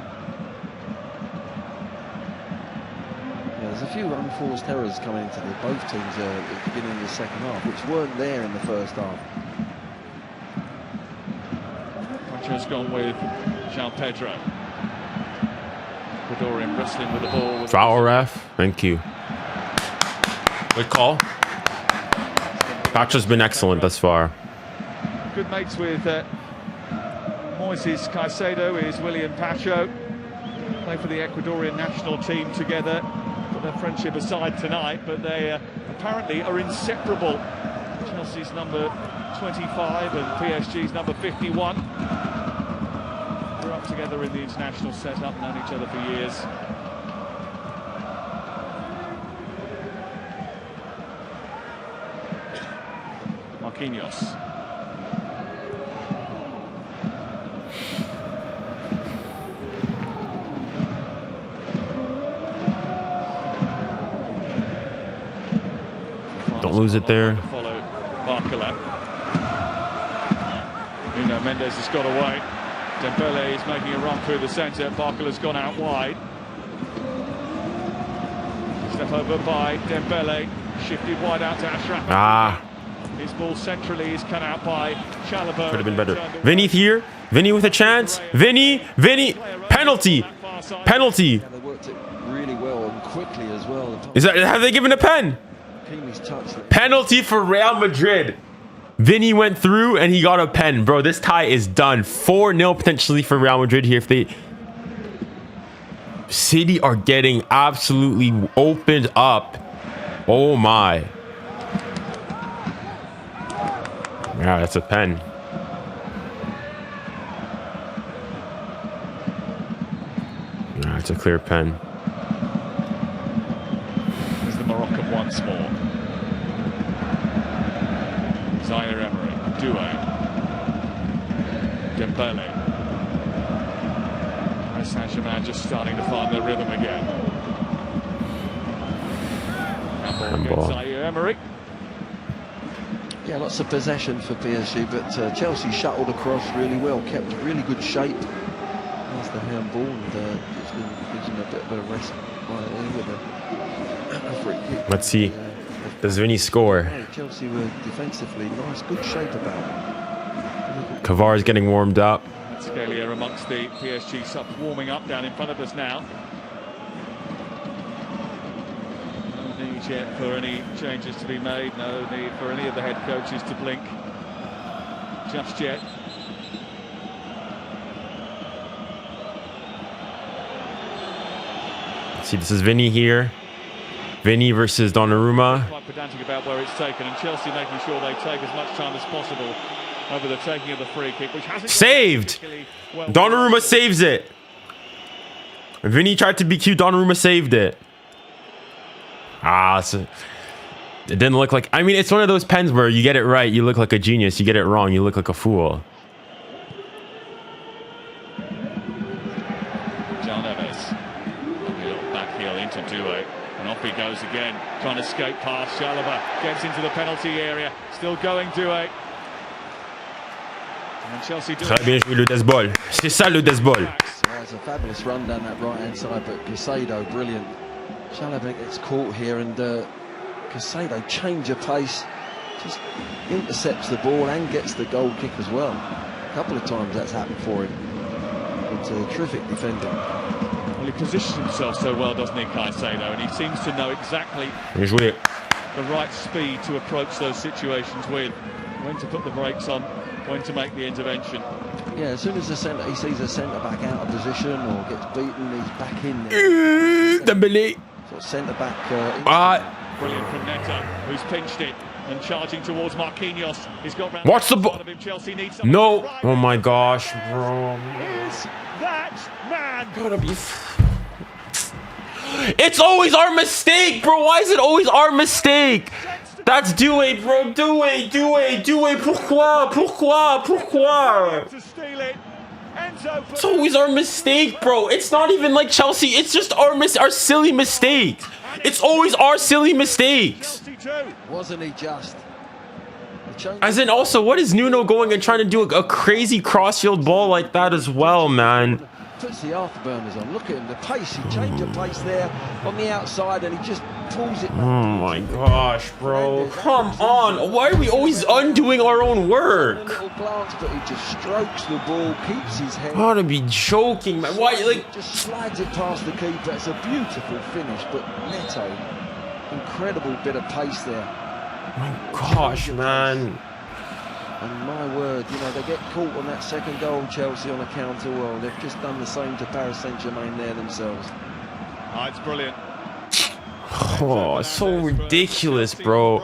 There's a few unforced errors coming into both teams at the beginning of the second half, which weren't there in the first half. Has gone with 𝙀𝙪𝙨𝙾. 𝙀𝙪𝙾 wrestling with the ball. Foul, ref. Thank you. Good call. Pacho's been excellent thus far. Good mates with Moises Caicedo is William Pacho. Play for the Ecuadorian national team together. Put their friendship aside tonight, but they apparently are inseparable. Chelsea's number 25 and PSG's number 51. Grew up together in the international setup, known each other for years. Marquinhos. Don't lose it there. Follow 𝙎𝙬𝘾𝘼𝙎𝘶. Nuno Mendes has got away. Dembele is making a run through the centre. 𝙎𝙬𝘾𝘼𝙎𝑠's gone out wide. Step over by Dembele. Shifted wide out to Achraf. His ball centrally is cut out by 𝙬𝙬𝘾𝘼𝙎. Could have been better. Vinny here. Vinny with a chance. Vinny. Penalty. Penalty. Yeah, they worked it really well and quickly as well. Have they given a pen? Penalty for Real Madrid. Vinny went through and he got a pen. Bro, this tie is done. 4-0 potentially for Real Madrid here. If they... City are getting absolutely opened up. Oh my. Yeah, that's a pen. Yeah, it's a clear pen. There's the Moroccan once more. 𝙎𝙬𝘾𝑝𝑒𝑟, Dembele. Paris Saint-Germain just starting to find their rhythm again. Handball. 𝙎𝙬𝘾𝑝𝑒𝑟. Yeah, lots of possession for PSG, but Chelsea shuttled across really well, kept really good shape. That's the handball, and gives them a bit of a rest right in with a free kick. Let's see. Does Vinny score? Yeah, Chelsea were defensively nice, good shape about it. 𝙬𝙬𝘾𝑝𝑒𝑟 is getting warmed up. Scalia amongst the PSG subs warming up down in front of us now. No need yet for any changes to be made. No need for any of the head coaches to blink just yet. See, this is Vinny here. Vinny versus Donnarumma. Quite pedantic about where it's taken, and Chelsea making sure they take as much time as possible over the taking of the free kick, which hasn't saved. Donnarumma saves it. Vinny tried to be cute. Donnarumma saved it. It didn't look like. I mean, it's one of those pens where you get it right, you look like a genius. You get it wrong, you look like a fool. John Evans, a little back heel into 𝙀𝙀𝘶. And off he goes again, trying to escape past 𝙬𝙬𝘾. Gets into the penalty area, still going 𝙀𝙀𝘶. And Chelsea do Très bien joué le 𝙬𝙬𝘾𝑝𝑒𝑟. C'est ça le 𝙬𝙬𝘾𝑝𝑒𝑟. Yeah, it's a fabulous run down that right-hand side, but Caicedo, brilliant. 𝙬𝙬𝘾 gets caught here, and Caicedo, change of pace, just intercepts the ball and gets the goal kick as well. A couple of times that's happened for him. It's a terrific defender. Well, he positions himself so well, doesn't he, Caicedo? And he seems to know exactly Bien joué. the right speed to approach those situations with. When to put the brakes on, when to make the intervention. Yeah, as soon as he sees a centre-back out of position or gets beaten, he's back in there. Dembele. So centre-back... Brilliant from Neto, who's pinched it and charging towards Marquinhos. He's got round. Watch the ball. Chelsea needs No. Oh my gosh, bro. Is that man? Gotta be. It's always our mistake, bro. Why is it always our mistake? That's 𝙀𝙼, bro. 𝙀𝙼. Pourquoi? It's always our mistake, bro. It's not even like Chelsea. It's just our silly mistakes. It's always our silly mistakes. Wasn't he just? As in, also, what is Nuno going and trying to do a crazy cross-field ball like that as well, man? Puts the afterburners on. Look at him, the pace. He changed the pace there on the outside, and he just pulls it back. Oh my gosh, bro! Come on! Why are we always undoing our own work? Little glance, but he just strokes the ball, keeps his head. Gotta be joking, man! Why, like? Just slides it past the keeper. It's a beautiful finish, but Neto, incredible bit of pace there. My gosh, man! And my word, you know, they get caught on that second goal, Chelsea, on a counter. Well, they've just done the same to Paris Saint-Germain there themselves. Oh, it's brilliant. Oh, it's so ridiculous, bro.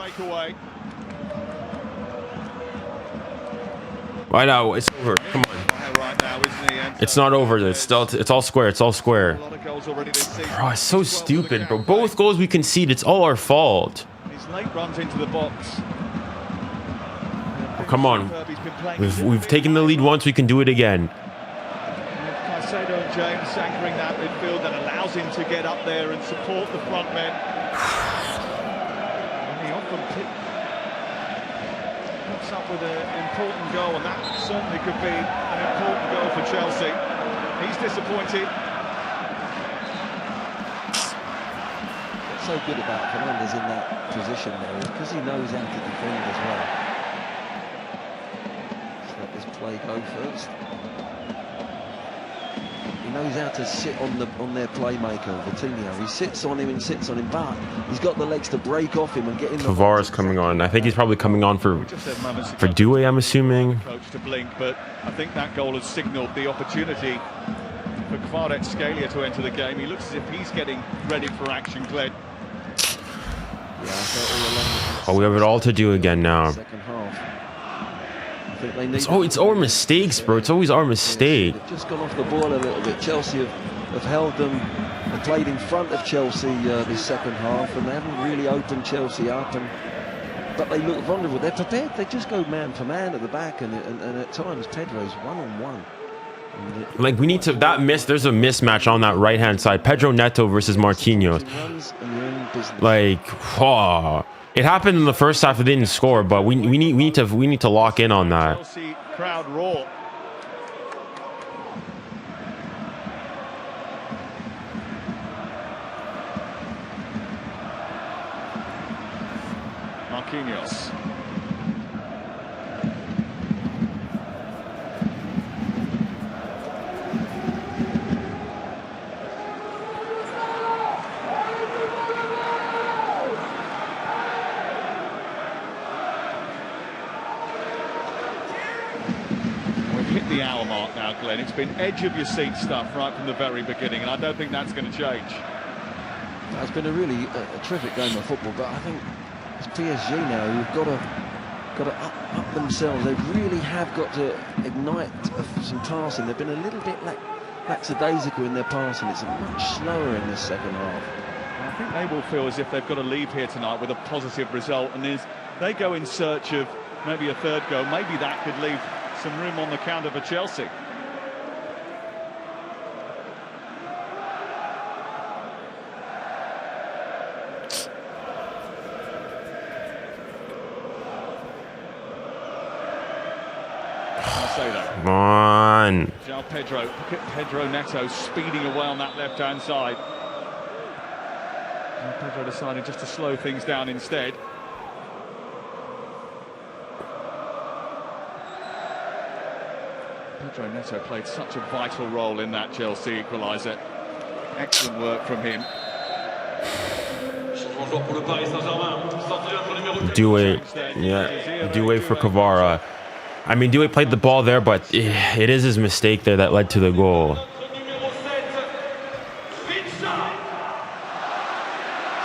Right now, it's over. Come on. It's not over. It's all square. It's all square. Bro, it's so stupid, bro. Both goals we concede, it's all our fault. His late runs into the box. Come on. We've taken the lead once, we can do it again. 𝙀𝙖𝘖𝘾𝙖𝘖 anchoring that midfield that allows him to get up there and support the front men. And he often picks up with an important goal, and that certainly could be an important goal for Chelsea. He's disappointed. What's so good about Fernandes in that position there is because he knows how to defend as well. This play go first. He knows how to sit on their playmaker, Vitinho. He sits on him and sits on him, but he's got the legs to break off him and get in. Kvara's coming on. I think he's probably coming on for 𝙀𝙖, I'm assuming. Coach to blink, but I think that goal has signalled the opportunity for 𝙀𝙬𝘋𝑗 to enter the game. He looks as if he's getting ready for action, Glenn. Oh, we have it all to do again now. Second half. It's our mistakes, bro. It's always our mistake. They've just gone off the ball a little bit. Chelsea have held them. They played in front of Chelsea this second half, and they haven't really opened Chelsea up. But they look vulnerable. They're prepared. They just go man for man at the back, and at times Pedro's one-on-one. Like, we need to there's a mismatch on that right hand side. Pedro Neto versus Marquinhos. Like, oh, it happened in the first half. It didn't score, but we need to lock in on that. Chelsea crowd roar. Marquinhos. Hit the hour mark now, Glenn. It's been edge of your seat stuff right from the very beginning, and I don't think that's going to change. It's been a really terrific game of football, but I think it's PSG now who've got to up themselves. They really have got to ignite some passing. They've been a little bit lackadaisical in their passing. It's much slower in this second half. I think they will feel as if they've got to leave here tonight with a positive result, and as they go in search of maybe a third goal, maybe that could leave some room on the counter for Chelsea. Come on. João Pedro, look at Pedro Neto speeding away on that left-hand side. And Pedro decided just to slow things down instead. Pedro Neto played such a vital role in that Chelsea equaliser. Excellent work from him. 𝙀𝙖, yeah, 𝙀𝙖 for Kvara. I mean, 𝙀𝙖 played the ball there, but it is his mistake there that led to the goal.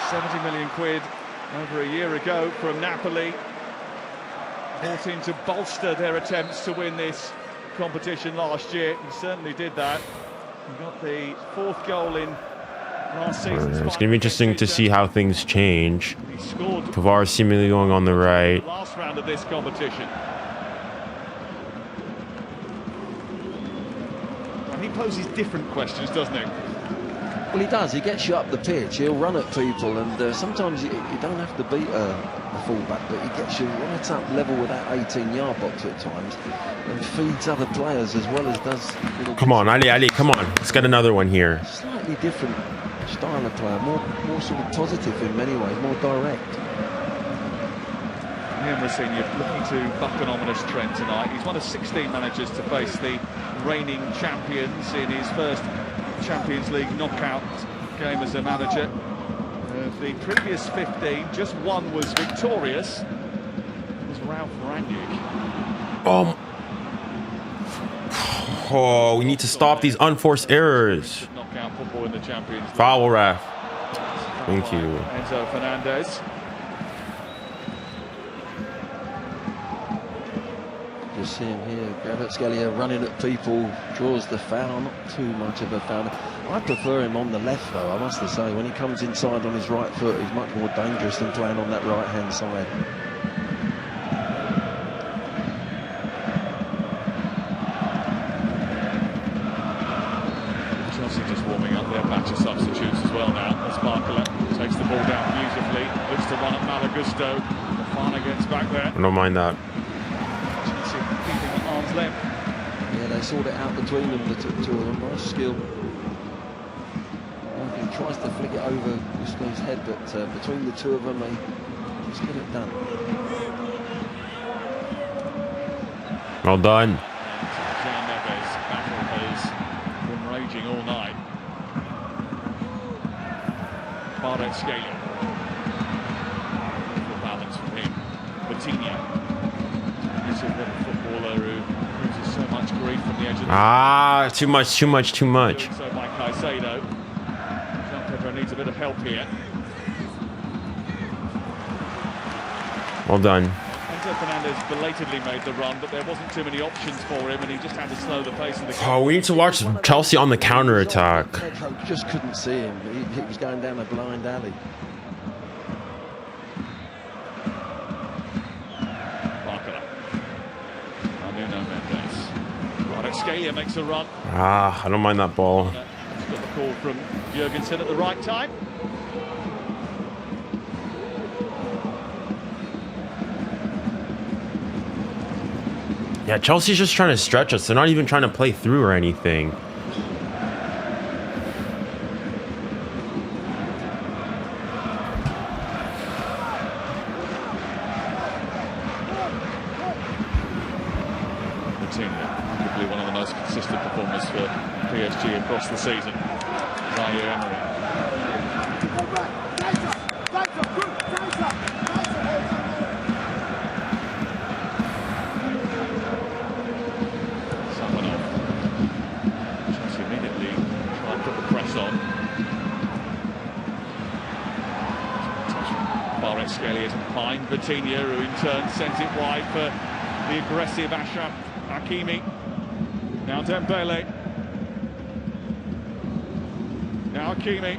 70 million quid over a year ago from Napoli. Brought in to bolster their attempts to win this competition last year. He certainly did that. He got the fourth goal in last season's It's going to be interesting to see how things change. He scored Kovara seemingly going on the right. last round of this competition. And he poses different questions, doesn't he? Well, he does. He gets you up the pitch. He'll run at people, and sometimes you don't have to beat a fullback, but he gets you right up level with that 18-yard box at times, and feeds other players as well as does. Come on, Ali, come on. Let's get another one here. Slightly different style of player, more sort of positive in many ways, more direct. 𝙎𝙊𝘾𝘼𝙎𝙏 looking to buck an ominous trend tonight. He's one of 16 managers to face the reigning champions in his first Champions League knockout game as a manager. The previous 15, just one was victorious. It was 𝙬𝙬𝘾𝘼𝙎𝙏. Oh, we need to stop these unforced errors. Knockout football in the Champions League. Foul, ref. Thank you. Enzo Fernandez. Just see him here, 𝙎𝙬𝘾𝘼𝙎𝙏 running at people, draws the foul, not too much of a foul. I prefer him on the left though, I must say. When he comes inside on his right foot, he's much more dangerous than playing on that right-hand side. Chelsea just warming up their batch of substitutes as well now. As 𝙬𝙾𝘼𝑎 takes the ball down beautifully, looks to run at 𝙬𝙾𝑼𝑎 𝙬𝑒. Nkana gets back there. I don't mind that. Keeping at arm's length. Yeah, they sort it out between them, the two of them. Nice skill. He tries to flick it over Kusno's head, but between the two of them, they just get it done. Well done. 𝙤𝙬𝘾𝑝𝘼𝑎's battle has been raging all night. 𝙬𝙬𝘾𝘼𝑎. Good balance from him. 𝙬𝙬𝘾𝑝𝘼𝑎𝑔. He's a little footballer who loses so much grief from the edge of the Too much. so by Caicedo. Pedro needs a bit of help here. Well done. Enzo Fernandez belatedly made the run, but there wasn't too many options for him, and he just had to slow the pace of the game. Oh, we need to watch Chelsea on the counter attack. Pedro just couldn't see him. He was going down a blind alley. 𝙎𝙬𝘾𝘼𝑎𝑔 makes a run. I don't mind that ball. Got the call from Jürgensen at the right time. Yeah, Chelsea's just trying to stretch us. They're not even trying to play through or anything. Arguably one of the most consistent performers for PSG across the season. 𝙎𝙬𝘾𝘼𝑎𝑔. Chelsea immediately try and put the press on. 𝙬𝙬𝘾𝘼𝑎𝑔 is behind 𝙬𝙬𝘾𝑝𝘼𝑎𝑔, who in turn sends it wide for the aggressive Achraf Hakimi. Now Dembele. Now Hakimi.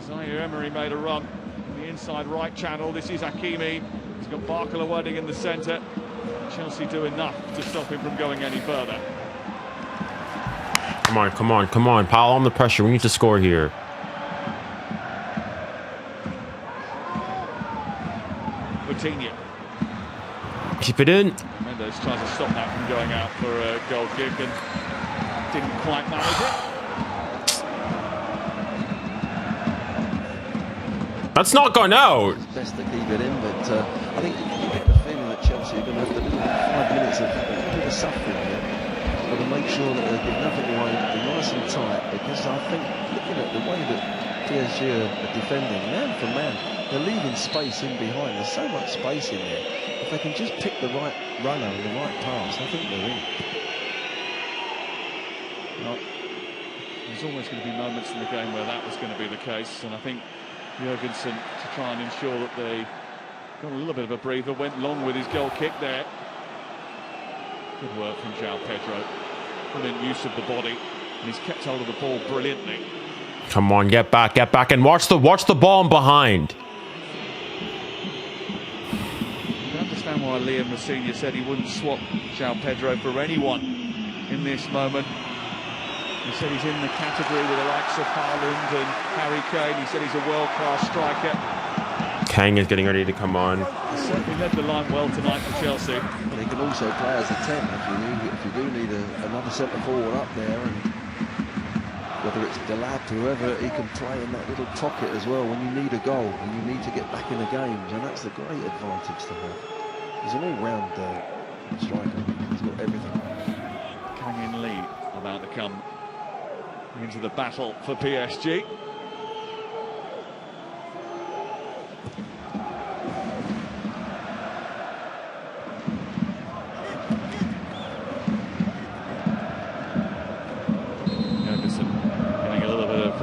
𝙎𝙬𝘾𝘼𝑎𝑔 made a run in the inside right channel. This is Hakimi. He's got 𝙬𝙬𝘾𝘼𝑎𝑔 in the centre. Chelsea do enough to stop him from going any further. Come on. Pile on the pressure. We need to score here. 𝙬𝙬𝘾𝑝𝘼𝑎𝑔. Keep it in. Mendes tries to stop that from going out for a goal kick and didn't quite manage it. That's not gone out. It's best to keep it in, but I think you get the feeling that Chelsea are going to have to do 5 minutes of a bit of suffering here. Got to make sure that they give nothing away, be nice and tight, because I think looking at the way that PSG are defending, man for man, they're leaving space in behind. There's so much space in there. If they can just pick the right runner and the right pass, I think they're in. Well, there's always going to be moments in the game where that was going to be the case, and I think Jürgensen, to try and ensure that they got a little bit of a breather, went long with his goal kick there. Good work from João Pedro. Brilliant use of the body. And he's kept hold of the ball brilliantly. Come on, get back, and watch the ball behind. I can understand why 𝙎𝙊𝘾𝘼𝙎𝙏 said he wouldn't swap João Pedro for anyone in this moment. He said he's in the category with the likes of Haaland and Harry Kane. He said he's a world-class striker. Kang is getting ready to come on. He certainly led the line well tonight for Chelsea. But he can also play as a 10 if you do need another centre forward up there, and whether it's 𝙀𝙀𝙼𝙾, whoever, he can play in that little pocket as well when you need a goal and you need to get back in the games, and that's a great advantage to have. He's an all-round striker. He's got everything. 𝙀𝙀𝙖𝙞 about to come into the battle for PSG.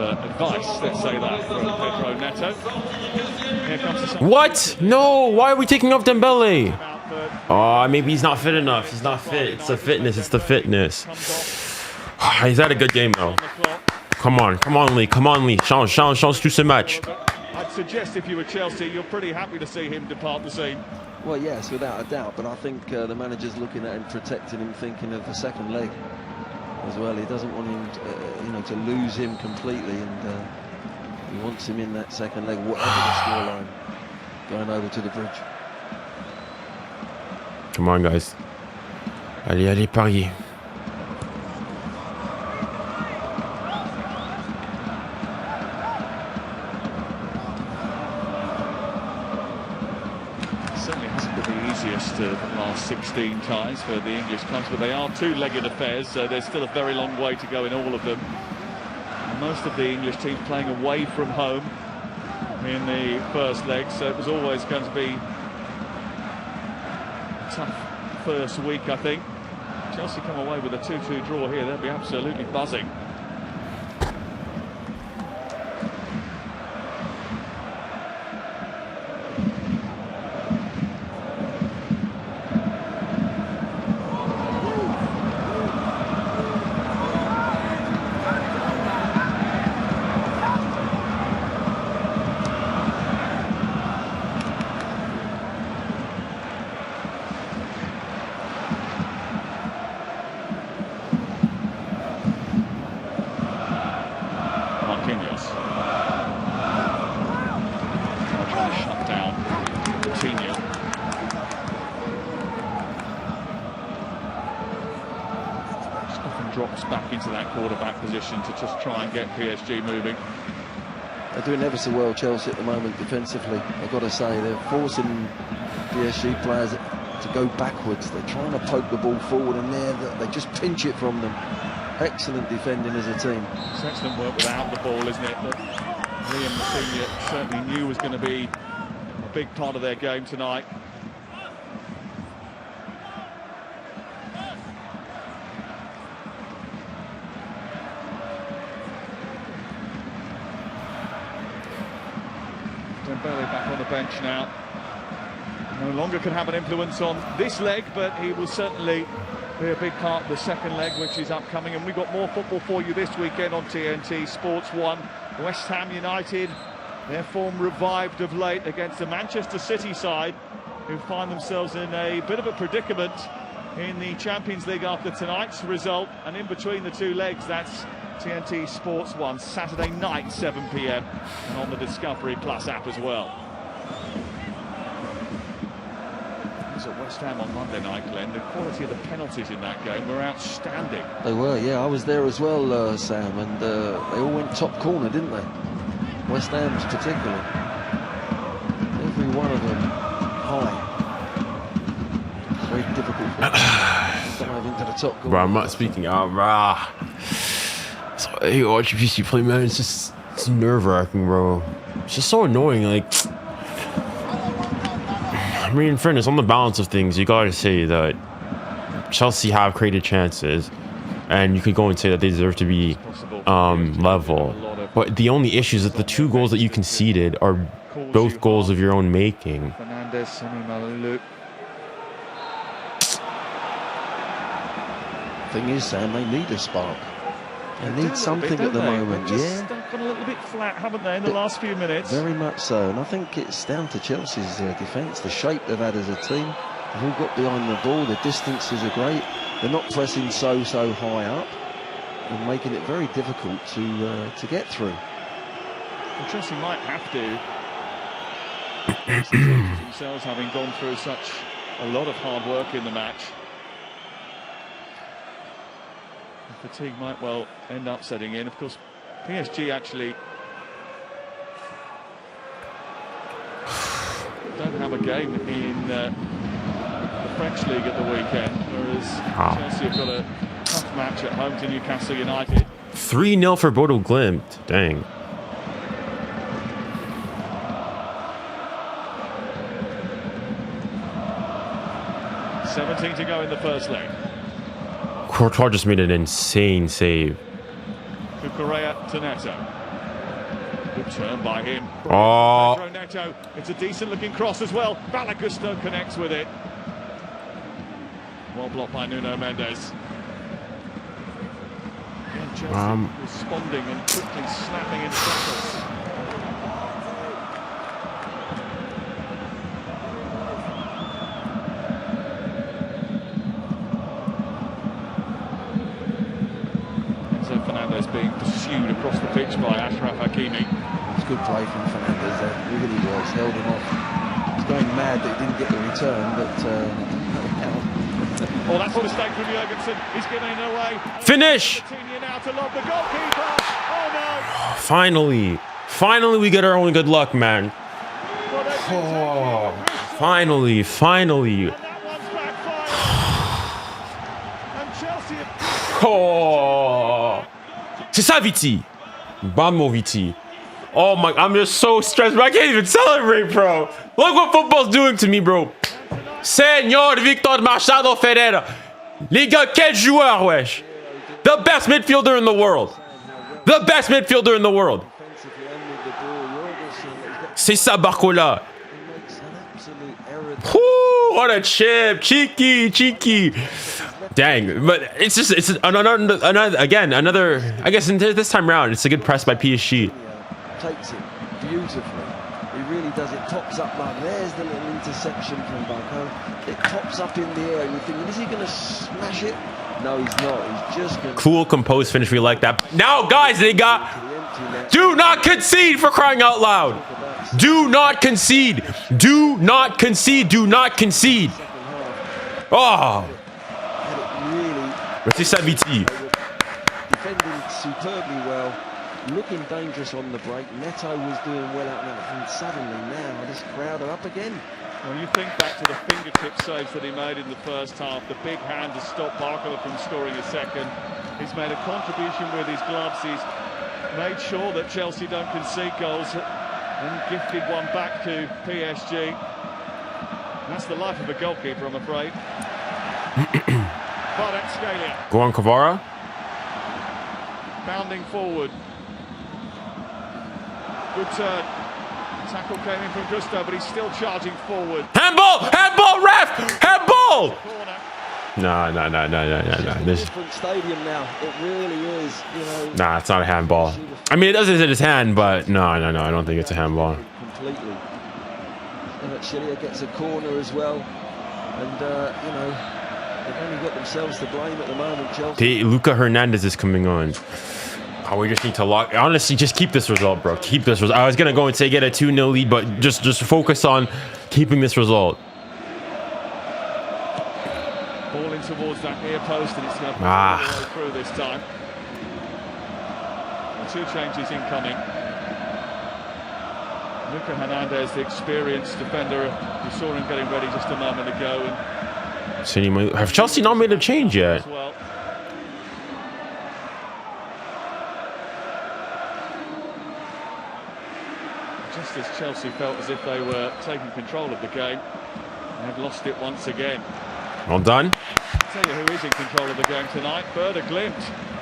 Advice, let's say that, from Pedro Neto. Here comes the What? No, why are we taking off Dembele? Oh, maybe he's not fit enough. He's not fit. It's the fitness. He's had a good game though. Come on, Lee. Change tout ce match. I'd suggest if you were Chelsea, you're pretty happy to see him depart the scene. Well, yes, without a doubt, but I think the manager's looking at him, protecting him, thinking of the second leg as well. He doesn't want him to lose him completely, and he wants him in that second leg, whatever the scoreline, going over to the bridge. Come on, guys. Allez, pariez. Certainly hasn't been the easiest of the last 16 ties for the English clubs, but they are two-legged affairs, so there's still a very long way to go in all of them. And most of the English teams playing away from home in the first leg, so it was always going to be a tough first week, I think. Chelsea come away with a 2-2 draw here, they'll be absolutely buzzing. Drops back into that quarterback position to just try and get PSG moving. They're doing ever so well, Chelsea, at the moment defensively. I've got to say, they're forcing PSG players to go backwards. They're trying to poke the ball forward, and they just pinch it from them. Excellent defending as a team. It's excellent work without the ball, isn't it? That 𝙎𝙊𝘾𝘼𝙎𝙏 certainly knew was going to be a big part of their game tonight. Dembele back on the bench now. No longer can have an influence on this leg, but he will certainly be a big part of the second leg, which is upcoming. And we've got more football for you this weekend on TNT Sports 1. West Ham United, their form revived of late against the Manchester City side, who find themselves in a bit of a predicament in the Champions League after tonight's result. And in between the two legs, that's TNT Sports 1, Saturday night, 7 p.m, and on the Discovery Plus app as well. It was at West Ham on Monday night, Glenn. The quality of the penalties in that game were outstanding. They were, yeah. I was there as well, Sam, and they all went top corner, didn't they? West Ham's particularly. Every one of them high. It's very difficult for them to dive into the top corner. Bro, I'm not speaking out, rah. So, hey, watch PSG play, man. It's nerve-wracking, bro. It's just so annoying. Like, I mean, in fairness, on the balance of things, you gotta say that Chelsea have created chances, and you could go and say that they deserve to be level. But the only issue is that the two goals that you conceded are both goals of your own making. Thing is, Sam, they need a spark. They need something at the moment. They've just gone a little bit flat, haven't they, in the last few minutes? Very much so, and I think it's down to Chelsea's defence, the shape they've had as a team. They've all got behind the ball, the distances are great. They're not pressing so high up and making it very difficult to get through. Well, Chelsea might have to. Themselves having gone through such a lot of hard work in the match. The fatigue might well end up setting in. Of course, PSG actually don't have a game in the French league at the weekend, whereas Chelsea have got a tough match at home to Newcastle United. 3-0 for 𝙀𝙬𝘼𝙋. Dang. $17 to go in the first leg. Courtois just made an insane save. Cucurella to Neto. Good turn by him. Oh. Pedro Neto. It's a decent looking cross as well. 𝙀𝙊𝘾𝘼𝙎𝙏 connects with it. Well blocked by Nuno Mendes. Again, Chelsea responding and quickly snapping into tackles. Fernandez being pursued across the pitch by 𝙎𝙬𝘾𝙼𝙎𝙏. It's good play from Fernandez there, it really was, held him off. He's going mad that he didn't get the return, but oh, that's a mistake from 𝙎𝙬𝘾𝘼𝙎𝙏. He's giving it away. Finish! Now to lob the goalkeeper. Oh no! Finally we get our own good luck, man. Oh, finally. And that one's backfired. And Chelsea have... Oh, c'est ça, Viti. Bamo, Viti. Oh my, I'm just so stressed, bro. I can't even celebrate, bro. Look what football's doing to me, bro. Senor Victor Machado Ferreira. Les gars, quel joueur, wesh. The best midfielder in the world. The best midfielder in the world. C'est ça, Barcola. What a chip. Cheeky. Dang, but it's another, I guess this time round, it's a good press by PSG. Takes it beautifully. He really does. It tops up like there's the little interception from Baco. It tops up in the air. You're thinking, is he going to smash it? No, he's not. He's just going to... Cool, composed finish. We like that. Now, guys, they got... Do not concede, for crying out loud. Do not concede. Do not concede. Do not concede. Oh. What's this, Viti? Defending superbly well, looking dangerous on the break. Neto was doing well out there, and suddenly now this crowd are up again. When you think back to the fingertip saves that he made in the first half, the big hand to stop Barcola from scoring a second. He's made a contribution with his gloves. He's made sure that Chelsea don't concede goals and gifted one back to PSG. That's the life of a goalkeeper, I'm afraid. Go on, Kvara. Bounding forward. Good turn. Tackle came in from Gusto, but he's still charging forward. Handball, ref! Handball! No. Different stadium now. It really is. You know. Nah, it's not a handball. I mean, it doesn't hit his hand, but no. I don't think it's a handball. Completely. 𝙎𝙬𝘾𝘼𝙎𝙏 gets a corner as well, and you know. They've only got themselves to blame at the moment, Chelsea. Lucas Hernandez is coming on. Oh, we just need to lock. Honestly, just keep this result, bro. Keep this result. I was gonna go and say get a 2-0 lead, but just focus on keeping this result. Ball in towards that near post, and it's going to pull all the way through this time. Two changes incoming. Lucas Hernandez, the experienced defender, you saw him getting ready just a moment ago. And have Chelsea not made a change yet? Well. Just as Chelsea felt as if they were taking control of the game, they had lost it once again. Well done. I'll tell you who is in control of the game tonight, 𝙀𝙀𝘾𝑼𝙎𝑗𝑏.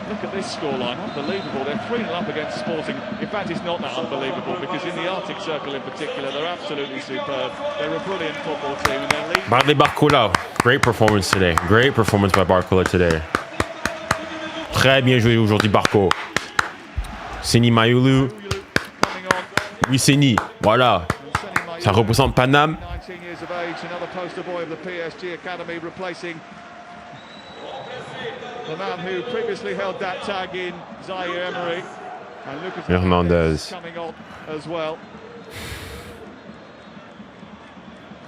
Look at this scoreline, unbelievable. They're 3-0 up against Sporting. In fact, it's not that unbelievable, because in the Arctic Circle in particular, they're absolutely superb. They're a brilliant football team, and they're leading. Barcola, great performance today. Great performance by Barcola today. Très bien joué aujourd'hui, Barco. Seni Mayulu. Oui, Seni. Voilà. Ça représente Paname. 19 years of age, another poster boy of the PSG Academy, replacing the man who previously held that tag in 𝙎𝙊𝘾𝘼𝙎𝙏. And Lucas Hernandez coming on as well.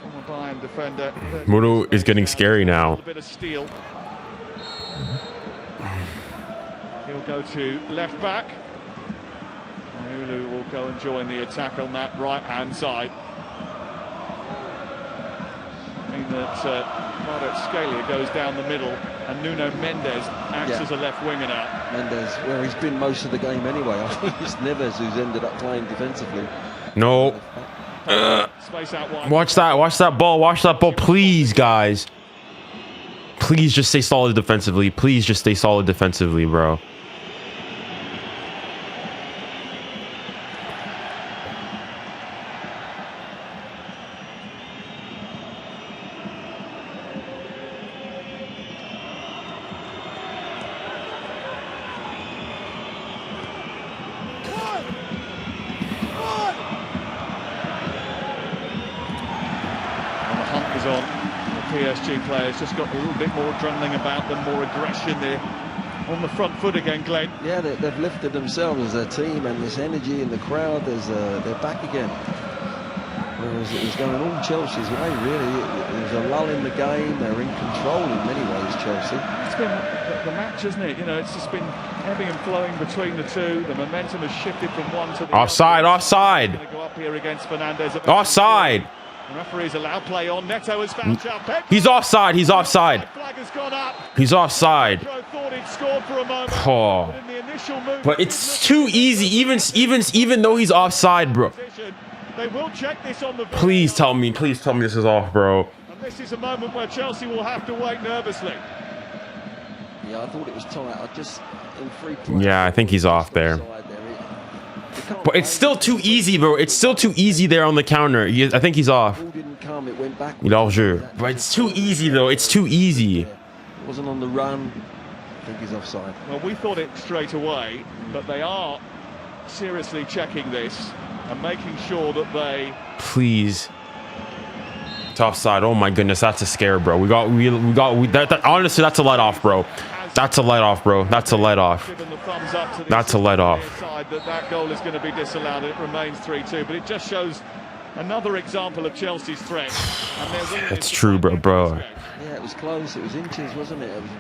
Former Bayern defender. Muro is getting scary now. A bit of steel. He'll go to left back. Mayulu will go and join the attack on that right-hand side. I mean that 𝙎𝙊𝘾𝘼𝙎𝙏 goes down the middle, and Nuno Mendes acts as a left winger now. Mendes, where he's been most of the game anyway. I think it's Neves who's ended up playing defensively. No. Space out wide. Watch that ball, please, guys. Please just stay solid defensively. Please just stay solid defensively, bro. On the PSG players, just got a little bit more adrenaline about them, more aggression. They're on the front foot again, Glenn. Yeah, they've lifted themselves as a team, and this energy in the crowd, they're back again. Whereas it was going all Chelsea's way, really. There was a lull in the game. They're in control in many ways, Chelsea. It's been the match, hasn't it? You know, it's just been ebbing and flowing between the two. The momentum has shifted from one to the Offside, other. offside. Going to go up here against Fernandez. Offside. The referee's allowed play on. Neto has found Pedro. He's offside. He's offside. Flag has gone up. He's offside. Pedro thought he'd scored for a moment. Oh. But in the initial movement, But it's too easy, even though he's offside, bro. they will check this on the video. Please tell me this is off, bro. And this is a moment where Chelsea will have to wait nervously. Yeah, I thought it was tight. I just in free play. Yeah, I think he's off there. But it's still too easy, bro. It's still too easy there on the counter. I think he's off. Ball didn't come, it went back. 𝙎𝙊𝘾𝘼𝙎. But it's too easy, though. It's too easy. It wasn't on the run. I think he's offside. Well, we thought it straight away, but they are seriously checking this and making sure that they... Please. It's offside. Oh my goodness, that's a scare, bro. That, honestly, that's a let off, bro. That's a let off, bro. That's a let off. That's a let off. That goal is going to be disallowed. It remains 3-2, but it just shows another example of Chelsea's threat. That's true, bro. Yeah, it was close. It was inches, wasn't it? It was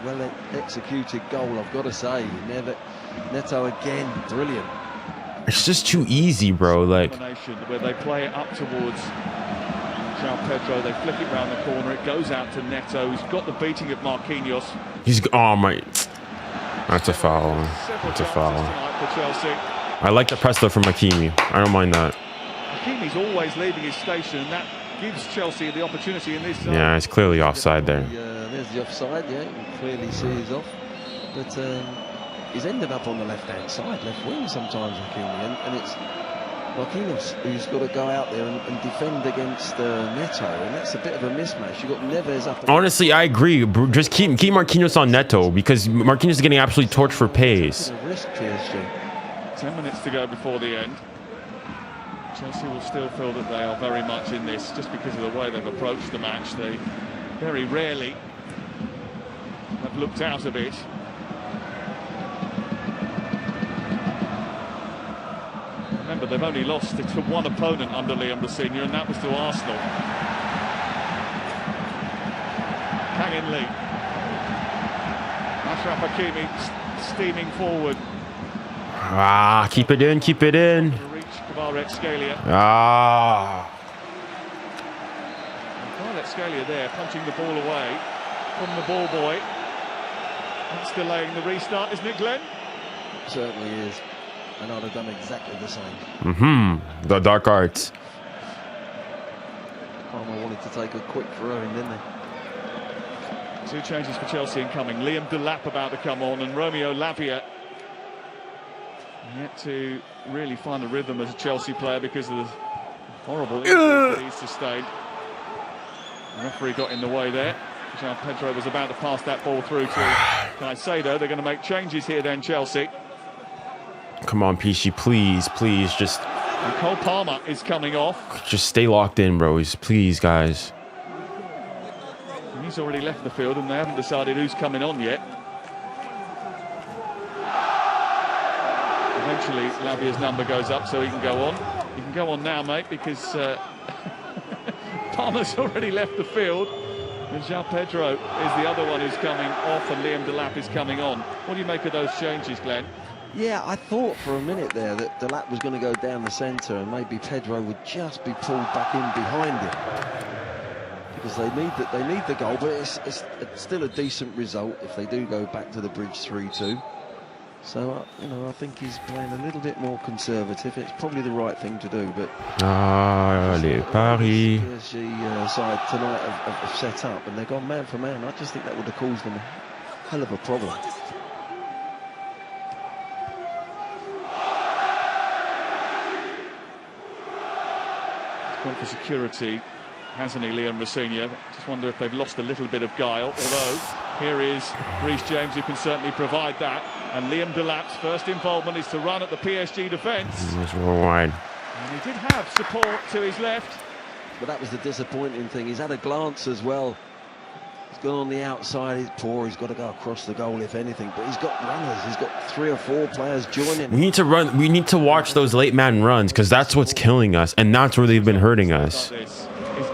well executed goal, I've got to say. Neto again, brilliant. It's just too easy, bro. Like where they play it up towards Pedro, they flick it round the corner. It goes out to Neto. He's got the beating of Marquinhos. Oh my. That's a foul. That's a foul. I like the press though from Ḥakimi. I don't mind that. Hakimi's always leaving his station, and that gives Chelsea the opportunity in this zone. Yeah, it's clearly offside there. There's the offside, yeah, you can clearly see he's off. But he's ended up on the left-hand side, left wing sometimes, Ḥakimi, and it's Marquinhos who's got to go out there and defend against Neto, and that's a bit of a mismatch. You've got Neves up. Honestly, I agree. Just keep Marquinhos on Neto, because Marquinhos is getting absolutely torched for pace. Risk PSG. 10 minutes to go before the end. Chelsea will still feel that they are very much in this, just because of the way they've approached the match. They very rarely have looked out of it. Remember, they've only lost to one opponent under 𝙤𝙤𝘾𝘼𝙎𝙏, and that was to Arsenal. 𝙤𝙤𝘾𝘼𝙎𝙏. Achraf Ḥakimi steaming forward. Ah, keep it in, keep it in. To reach 𝙎𝙬𝘾𝘼𝙎𝙏. Ah. 𝙎𝙬𝘾𝘼𝙎𝙏 there, punching the ball away from the ball boy. That's delaying the restart, isn't it, Glenn? Certainly is. And I'd have done exactly the same. The dark arts. Palmer wanted to take a quick throw in, didn't they? Two changes for Chelsea incoming. Liam Delap about to come on, and Romeo Lavia yet to really find a rhythm as a Chelsea player because of the horrible injuries that he's sustained. The referee got in the way there. 𝙎𝙊𝘾𝘼𝙎𝙏 was about to pass that ball through to 𝙀𝙬𝘼𝙖𝙞𝙬. They're going to make changes here then, Chelsea. Come on, PSG, please, just... And Cole Palmer is coming off. Just stay locked in, bros. Please, guys. He's already left the field and they haven't decided who's coming on yet. Eventually, Lavia's number goes up so he can go on. You can go on now, mate, because Palmer's already left the field. And 𝙎𝙊𝘾𝘼𝙎 is the other one who's coming off, and Liam Delap is coming on. What do you make of those changes, Glenn? Yeah, I thought for a minute there that Delap was going to go down the centre and maybe Pedro would just be pulled back in behind him. Because they need the goal, but it's still a decent result if they do go back to the bridge 3-2. So, you know, I think he's playing a little bit more conservative. It's probably the right thing to do, but... Allez, Paris. PSG side tonight have set up, and they've gone man for man. I just think that would have caused them a hell of a problem. Gone for security, hasn't he, Liam Rosenior? Just wonder if they've lost a little bit of guile, although here is 𝙀𝙬𝘼 who can certainly provide that. And Liam Delap's first involvement is to run at the PSG defence. It's wide. And he did have support to his left. But that was the disappointing thing. He's had a glance as well. He's gone on the outside. He's poor. He's got to go across the goal, if anything. But he's got runners. He's got 3 or 4 players joining. We need to run. We need to watch those late man runs because that's what's killing us, and that's where they've been hurting us. This is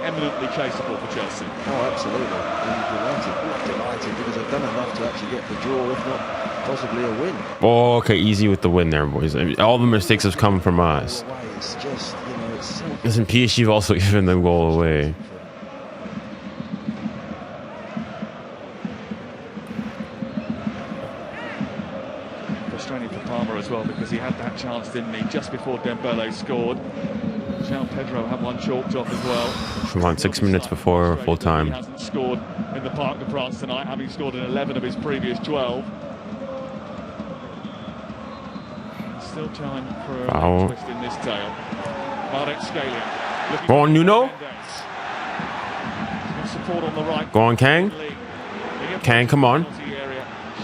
eminently chaseable for Chelsea. Oh, absolutely. I'm delighted because they've done enough to actually get the draw, if not possibly a win. Oh, okay, easy with the win there, boys. I mean, all the mistakes have come from us. It's just, you know, it's so... Listen, PSG have also given the goal away. Frustrating for Palmer as well because he had that chance, didn't he, just before Dembele scored. 𝙎𝙊𝘾𝘼𝙎 had one chalked off as well. Come on, 6 minutes before full time. He hasn't scored in the Parc de France tonight, having scored in 11 of his previous 12. Still time for a twist in this tale. 𝙎𝙬𝘼𝘖𝙗. Go on, Nuno. Support on the right. Go on, Kang. Kang, come on.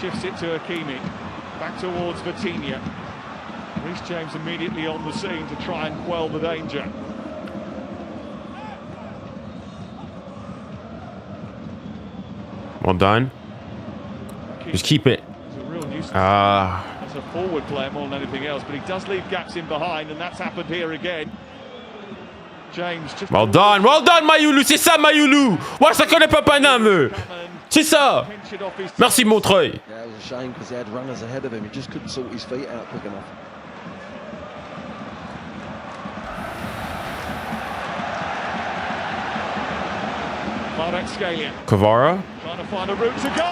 Shifts it to 𝙀𝙖𝘼. Back towards Vitinha. 𝙀𝙀𝘼 immediately on the scene to try and quell the danger. Well done. Just keep it. As a forward player more than anything else, but he does leave gaps in behind, and that's happened here again. James just... Well done, Mayoulou, c'est ça, Mayoulou. Ouais, ça connaît pas Paname. C'est ça. Merci, Montreuil. Yeah, it was a shame because he had runners ahead of him. He just couldn't sort his feet out quick enough. 𝙎𝙬𝘼𝘋. Kvara. Trying to find a route to go.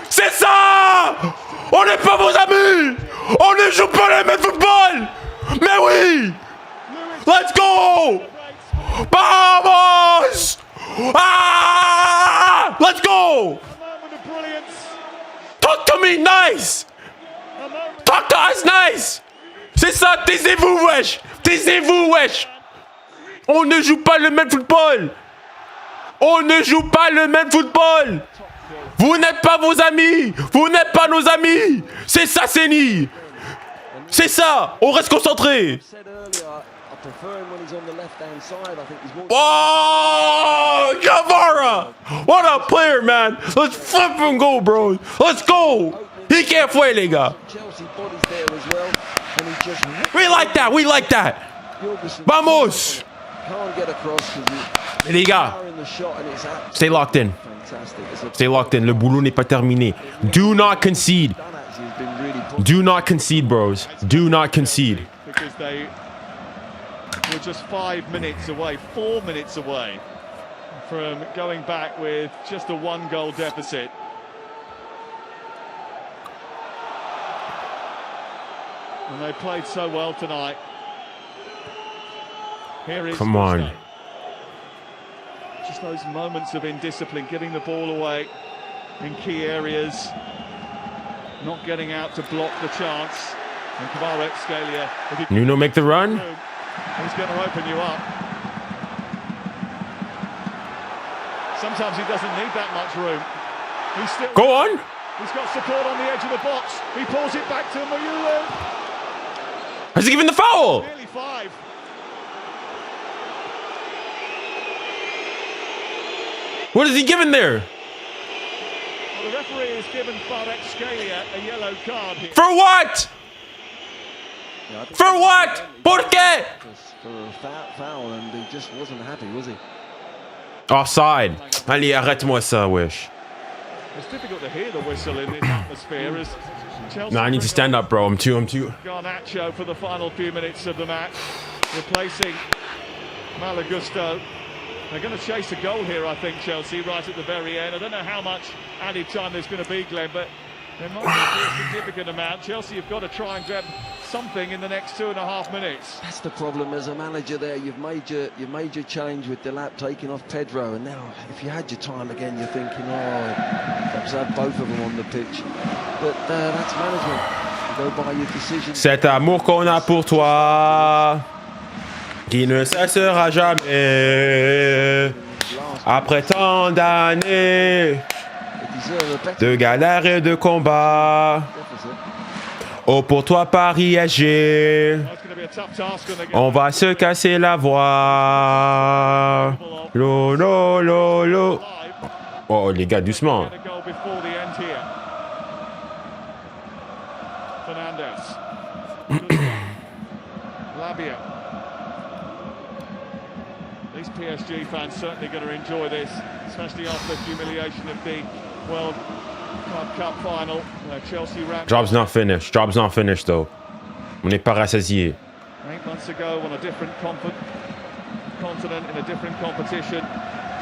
C'est ça! On n'est pas vos amis! On ne joue pas le même football! Mais oui! Let's go! Vamos! Ah! Let's go! Talk to me nice! Talk to us nice! C'est ça, taisez-vous, wesh! Taisez-vous, wesh! On ne joue pas le même football! On ne joue pas le même football! Vous n'êtes pas vos amis! Vous n'êtes pas nos amis! C'est ça, Séni! C'est ça! On reste concentré! Oh! Kvara! What a player, man! Let's fucking go, bro! Let's go! He can't play, les gars! We like that! We like that! Vamos! Les gars, stay locked in. Stay locked in. Le boulot n'est pas terminé. Do not concede. Do not concede, bros. Do not concede. Because they were just 5 minutes away, 4 minutes away from going back with just a 1-goal deficit. And they played so well tonight. Here is Come on. Just those moments of indiscipline, giving the ball away in key areas, not getting out to block the chance. And 𝙎𝙬𝘼𝘋. Nuno make the run. He's going to open you up. Sometimes he doesn't need that much room. He's still Go on. He's got support on the edge of the box. He pulls it back to 𝙎𝙖𝘼𝘾𝘼𝙎𝙖. Has he given the foul? Nearly 5. What is he giving there? Well, the referee has given 𝙎𝙊𝘾𝘼𝙎𝙏 a yellow card here. For what? For what? ¿Por qué? For a foul, and he just wasn't happy, was he? Offside. Allez, arrête-moi ça, wesh. It's difficult to hear the whistle in this atmosphere as Chelsea. No, I need to stand up, bro. I'm too. 𝙀𝙀𝘼𝘾𝘼𝙎 for the final few minutes of the match, replacing 𝙀𝙀𝘼𝘾𝘼𝙎. They're going to chase a goal here, I think, Chelsea, right at the very end. I don't know how much added time there's going to be, Glenn, but there might be a significant amount. Chelsea have got to try and grab something in the next 2.5 minutes. That's the problem as a manager there. You've made your change with 𝙀𝙀𝘼𝘾𝘼 taking off Pedro, and now if you had your time again, you're thinking, oh, perhaps have both of them on the pitch. But that's management. You go by your decision. Cet amour qu'on a pour toi, qui ne cessera jamais, après tant d'années de galères et de combats. Oh, pour toi, Paris PSG, on va se casser la voix. Lo, lo, lo, lo. Oh, les gars, doucement. These PSG fans certainly going to enjoy this, especially after the humiliation of the World Cup final, where Chelsea ran. Job's not finished. Job's not finished, though. On n'est pas rassasié. 8 months ago, on a different continent, in a different competition.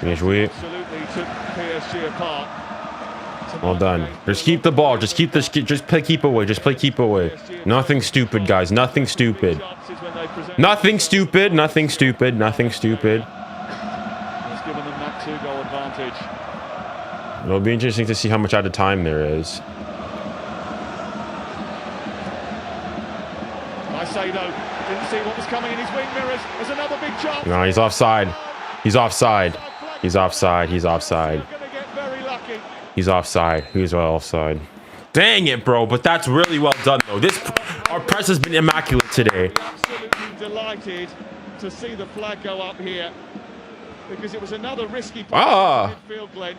Bien joué. Absolutely took PSG apart. Well done. Just keep the ball. Just play keep away. Just play keep away. Nothing stupid, guys. Nothing stupid. Nothing stupid. Nothing stupid. Nothing stupid. It's given them that 2-goal advantage. It'll be interesting to see how much out of time there is. I say though, didn't see what was coming in his wing mirrors. There's another big chance. No, he's offside. He's offside. He's offside. He's offside. He's offside. He's offside. Dang it, bro. But that's really well done, though. Our press has been immaculate today. Absolutely delighted to see the flag go up here, because it was another risky midfield, Glenn.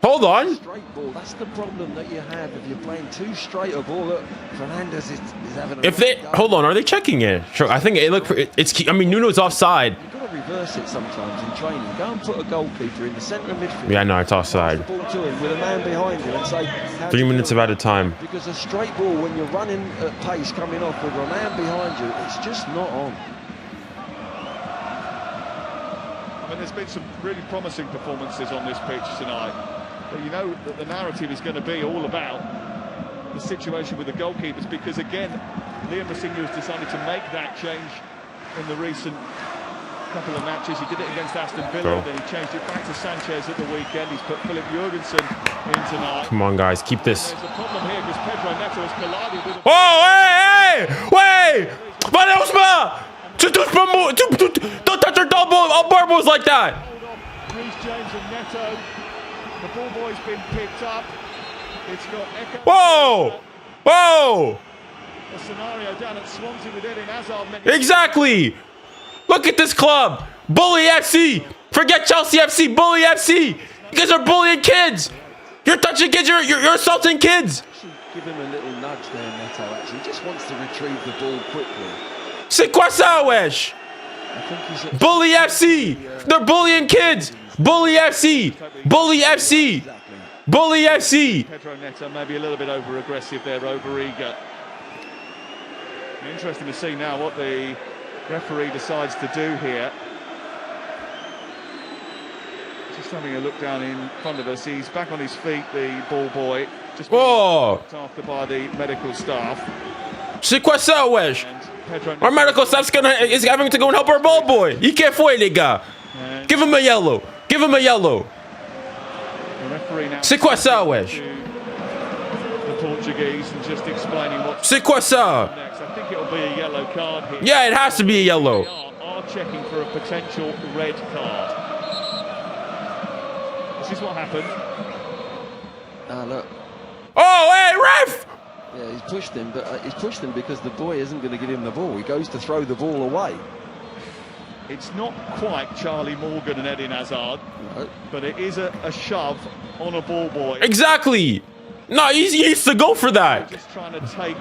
Hold on. Straight ball. That's the problem that you have if you're playing too straight a ball. Look, Fernandes is having a. If they hold on, are they checking it? Sure. I think it looked. It's. I mean, Nuno's offside. You've got to reverse it sometimes in training. Go and put a goalkeeper in the centre of midfield. Yeah, no, it's offside. Ball to him with a man behind him and say. 3 minutes of added time. Because a straight ball, when you're running at pace, coming off with a man behind you, it's just not on. I mean, there's been some really promising performances on this pitch tonight. But you know that the narrative is going to be all about the situation with the goalkeepers, because again, 𝙎𝙖𝘼𝘾𝘼𝘼 has decided to make that change in the recent couple of matches. He did it against Aston Villa, then he changed it back to Sanchez at the weekend. He's put Philip Jurgensen in tonight. Come on, guys, keep this. There's a problem here because Pedro Neto has collided with a... Oh, hey! Malheureusement! Don't touch your barbos like that! Reece James and Neto. The ball boy's been picked up. It's got Echo. Whoa! Whoa! A scenario down at Swansea with Eden Hazard. Exactly! Look at this club! Bully FC! Forget Chelsea FC! Bully FC! You guys are bullying kids! You're touching kids! You're assaulting kids! Give him a little nudge there, Neto, actually. He just wants to retrieve the ball quickly. C'est quoi ça, wesh? Bully FC! They're bullying kids! Bully FC! Bully FC! Bully FC! Pedro Neto maybe a little bit over-aggressive there, over-eager. Interesting to see now what the referee decides to do here. Just having a look down in front of us. He's back on his feet, the ball boy. Just looked after by the medical staff. C'est quoi ça, wesh? Our medical staff is having to go and help our ball boy. Il que foi, les gars? Give him a yellow. Give him a yellow. C'est quoi ça, wesh? The Portuguese and just explaining what's C'est quoi ça? next. I think it'll be a yellow card here. Yeah, it has to be a yellow. They are checking for a potential red card. This is what happened. Look. Oh, hey, ref! Yeah, he's pushed him, but he's pushed him because the boy isn't going to give him the ball. He goes to throw the ball away. It's not quite 𝙀𝙊𝘾𝘼𝙎𝙾 and Eden Hazard, No. but it is a shove on a ball boy. Exactly. No, he needs to go for that. Just trying to take.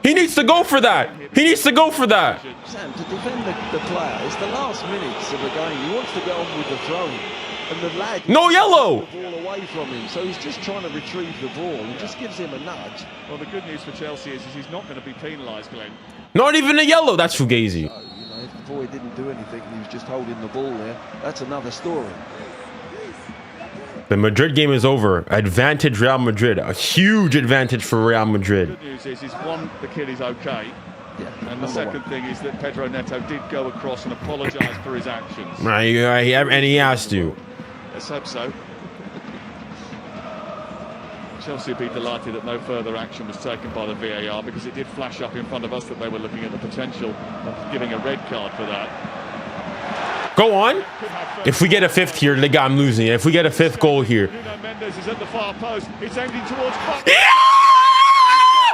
He needs to go for that. He needs to go for that. Sam, to defend the player, it's the last minutes of the game. He wants to get on with the throwing. And the lad No yellow. the ball away from him, so he's just trying to retrieve the ball and just gives him a nudge. Well, the good news for Chelsea is he's not going to be penalised, Glenn. Not even a yellow. That's Fugazi. So, if the boy didn't do anything and he was just holding the ball there, that's another story. The Madrid game is over. Advantage Real Madrid. A huge advantage for Real Madrid. The good news is one, the kid is okay. Yeah, And the second thing is that Pedro Neto did go across and apologise for his actions. And he has to. Let's hope so. Chelsea would be delighted that no further action was taken by the VAR because it did flash up in front of us that they were looking at the potential of giving a red card for that. Go on. If we get a fifth here, nigga, I'm losing it. If we get a fifth goal here. Nuno Mendes is at the far post. It's aimed in towards. Yeah!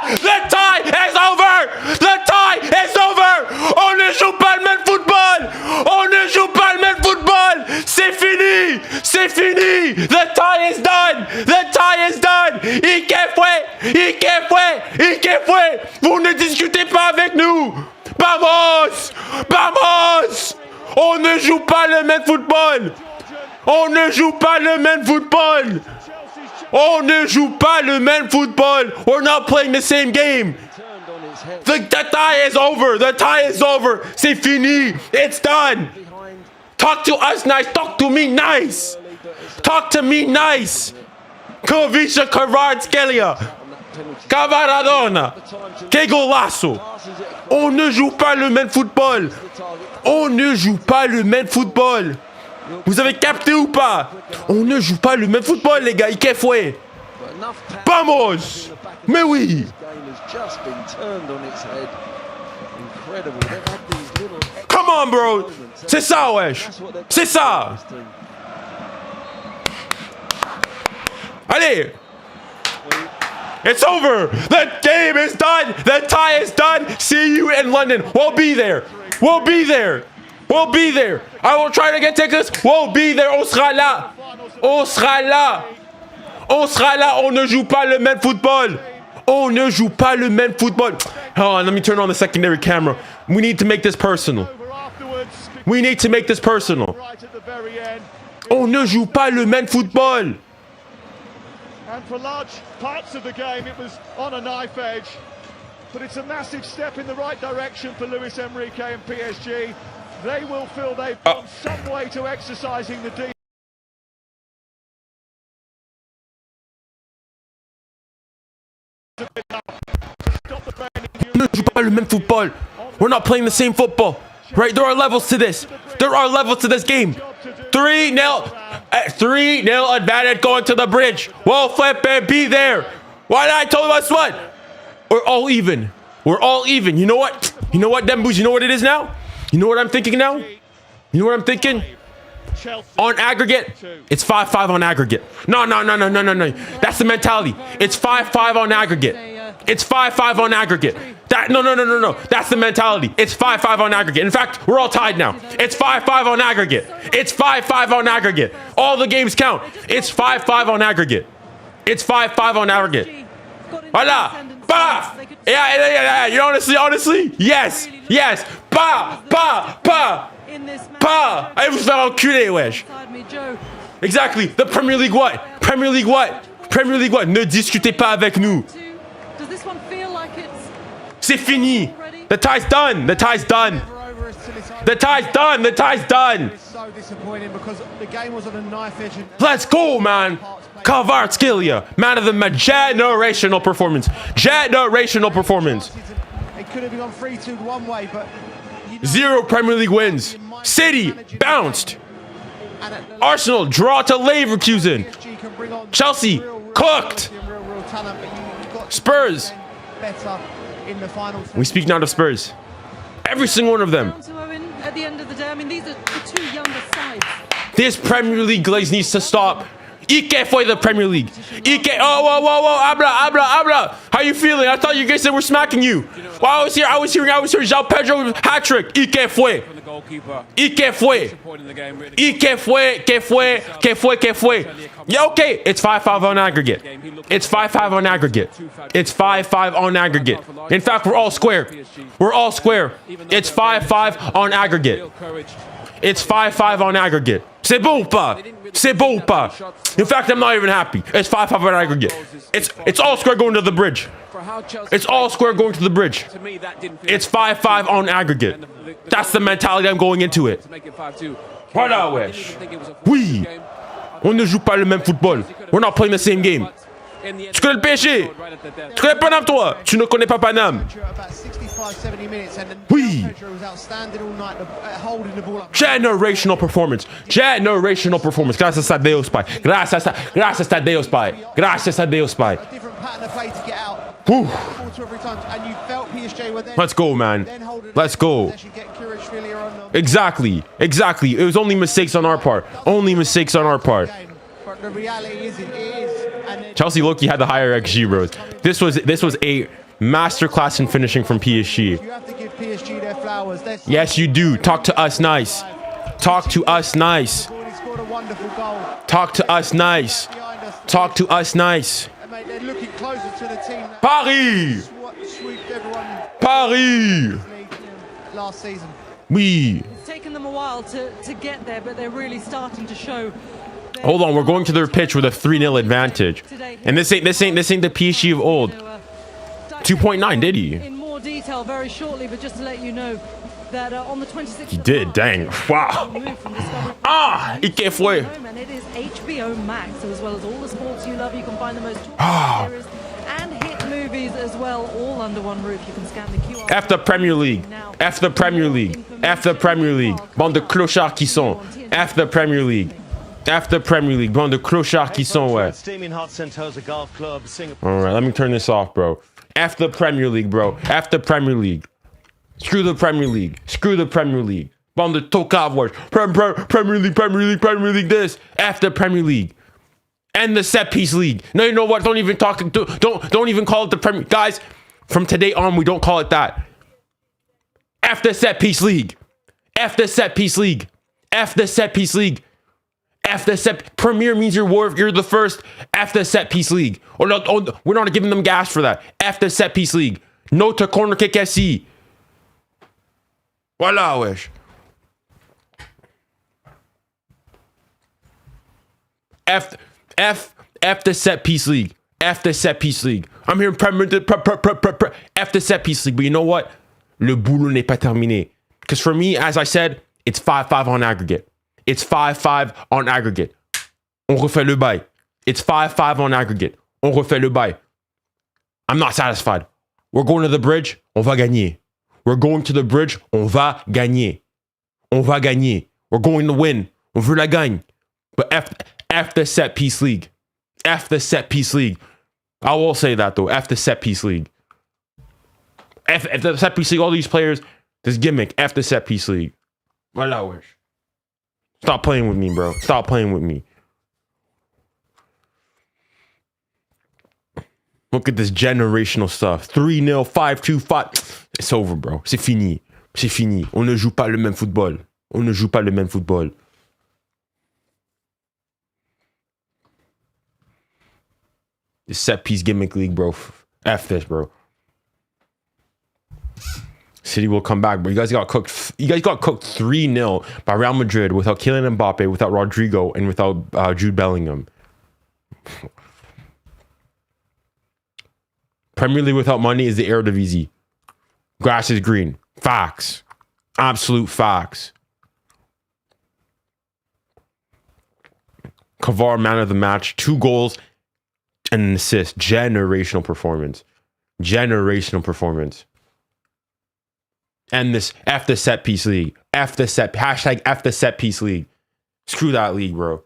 The tie is over! The tie is over! On ne joue pas le même football! On ne joue pas le même football! C'est fini! C'est fini! The tie is done! The tie is done! 𝙎𝙬𝘋𝙬 Vous ne discutez pas avec nous! Vamos! Vamos! On ne joue pas le même football! On ne joue pas le même football! On ne joue pas le même football. We're not playing the same game. The tie is over. The tie is over. C'est fini. It's done. Talk to us nice. Talk to me nice. Talk to me nice. 𝙀𝙬𝘋𝙬𝘼𝙎. 𝙬𝙪𝙨𝙞𝙣. 𝘾𝙃 On ne joue pas le même football. On ne joue pas le même football. Vous avez capté ou pas? On ne joue pas le même football, les gars. 𝙎𝙬𝘋𝙬𝘋. Vamos! Mais oui! Come on, bro! C'est ça, wesh! C'est ça! Allez! It's over! The game is done! The tie is done! See you in London! We'll be there! We'll be there! We'll be there. I will try to get tickets. We'll be there. On sera là. On sera là. On sera là. On ne joue pas le même football. On ne joue pas le même football. Hold on, let me turn on the secondary camera. We need to make this personal. We need to make this personal. On ne joue pas le même football. And for large parts of the game, it was on a knife edge. But it's a massive step in the right direction for 𝙀𝙬𝘋𝙬𝘋 and PSG. They will feel they've gone some way to exercising the deep. On ne joue pas le même football. We're not playing the same football. Right? There are levels to this. There are levels to this game. 3-0. 3-0 advantage going to the bridge. We'll flip and be there. Why did I tell us what? We're all even. We're all even. You know what? You know what, Dembooz? You know what it is now? You know what I'm thinking now? You know what I'm thinking? On aggregate, it's 5-5 on aggregate. No. That's the mentality. It's 5-5 on aggregate. It's 5-5 on aggregate. No. That's the mentality. It's 5-5 on aggregate. In fact, we're all tied now. It's 5-5 on aggregate. It's 5-5 on aggregate. All the games count. It's 5-5 on aggregate. It's 5-5 on aggregate. Voila. Bah! Yeah. You honestly? Yes. Bah! Allez vous faire enculer, wesh. Exactly. The Premier League what? Ne discutez pas avec nous. C'est fini. The tie's done. The tie's done. So disappointing because the game was on a knife edge. Let's go, man. 𝙀𝙬𝘋𝙬𝘋, man of the match. Generational performance. It could have gone 3-2 one way, but 0 Premier League wins. City bounced. Arsenal draw to Leverkusen. Chelsea cooked. Spurs. Better in the final. We speak now to Spurs. Every single one of them. At the end of the day, I mean, these are the two younger sides. This Premier League glaze needs to stop. 𝙎𝙬𝙖 the Premier League. 𝙎𝙬. Oh, whoa, whoa, whoa. Abra. How you feeling? I thought you guys said we're smacking you. Well, I was here. 𝙬Pedro hat trick. 𝙎𝙬𝙖. 𝙎𝙬𝙖. Yeah, okay. It's 5-5 on aggregate. It's 5-5 on aggregate. It's 5-5 on aggregate. In fact, we're all square. We're all square. It's 5-5 on aggregate. It's 5-5 on aggregate. C'est bon ou pas? C'est bon ou pas? In fact, I'm not even happy. It's 5-5 on aggregate. It's all square going to the bridge. It's all square going to the bridge. It's 5-5 on aggregate. That's the mentality I'm going into it. Voilà, wesh. Oui. On ne joue pas le même football. We're not playing the same game. Tu connais le PSG? Tu connais Paname, toi? Tu ne connais pas Paname? Oui. Generational performance. Generational performance. Gracias a Deus, Pai. Gracias a Deus, Pai. Gracias a Deus, Pai. Whew. Let's go, man. Let's go. Exactly. It was only mistakes on our part. Only mistakes on our part. But the reality is, it is. Chelsea Loki had the higher XG, bros. This was a masterclass in finishing from PSG. You have to give PSG their flowers. Yes, you do. Talk to us nice. Talk to us nice. Talk to us nice. Talk to us nice. They're looking closer to the team. Paris. Paris. Last season. Oui. It's taken them a while to get there, but they're really starting to show. Hold on, we're going to their pitch with a 3-0 advantage. And this ain't the PSG of old. 2.9, did he? In more detail very shortly, but just to let you know that on the 26th. He did, dang. Wow. 𝙎𝙬𝙖. And it is HBO Max, so as well as all the sports you love, you can find the most top series and hit movies as well, all under one roof. You can scan the QR. F the Premier League. F the Premier League. F the Premier League. Bande de clochards qui sont. F the Premier League. F the Premier League. Bande de clochards qui sont, ouais. Alright, let me turn this off, bro. F the Premier League, bro. F the Premier League. Screw the Premier League. Screw the Premier League. Bande de tocavards. Premier League this. F the Premier League. And the set piece league. No, you know what? Don't even talk. Don't even call it the Premier. Guys, from today on, we don't call it that. F the set piece league. F the set piece league. F the set piece league. F the set. Premier means you're the first. F the set piece league. Or no, we're not giving them gas for that. F the set piece league. No to corner kick SC. Voilà, wesh. F the set piece league. F the set piece league. I'm hearing F the set piece league. But you know what? Le boulot n'est pas terminé. Because for me, as I said, it's 5-5 on aggregate. It's 5-5 on aggregate. On refait le bail. It's 5-5 on aggregate. On refait le bail. I'm not satisfied. We're going to the bridge. On va gagner. We're going to the bridge. On va gagner. On va gagner. We're going to win. On veut la gagne. But F the set piece league. F the set piece league. I will say that though. F the set piece league. F the set piece league. All these players, this gimmick. F the set piece league. Voilà, wesh. Stop playing with me, bro. Stop playing with me. Look at this generational stuff. 3-0, 5-2, 5. It's over, bro. C'est fini. C'est fini. On ne joue pas le même football. On ne joue pas le même football. This set piece gimmick league, bro. F this, bro. City will come back, but you guys got cooked 3-0 by Real Madrid without Kylian Mbappe, without Rodrigo, and without Jude Bellingham. Premier League without money is the Eredivisie. Grass is green. Facts. Absolute facts. Kavar, man of the match. 2 goals and an assist. Generational performance. Generational performance. And this F the set piece league. F the set. Hashtag F the set piece league. Screw that league, bro.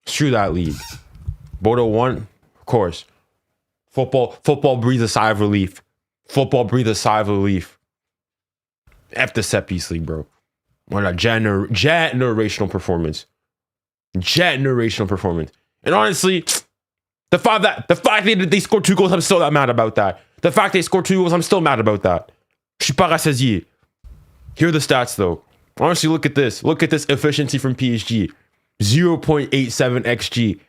Screw that league. Bodo won, of course. Football breathes a sigh of relief. Football breathes a sigh of relief. F the set piece league, bro. What a generational performance. Generational performance. And honestly, the fact that they scored 2 goals, I'm still not mad about that. The fact they scored 2 goals, I'm still mad about that. Je suis pas rassasié. Here are the stats though. Honestly, look at this. Look at this efficiency from PSG. 0.87 XG.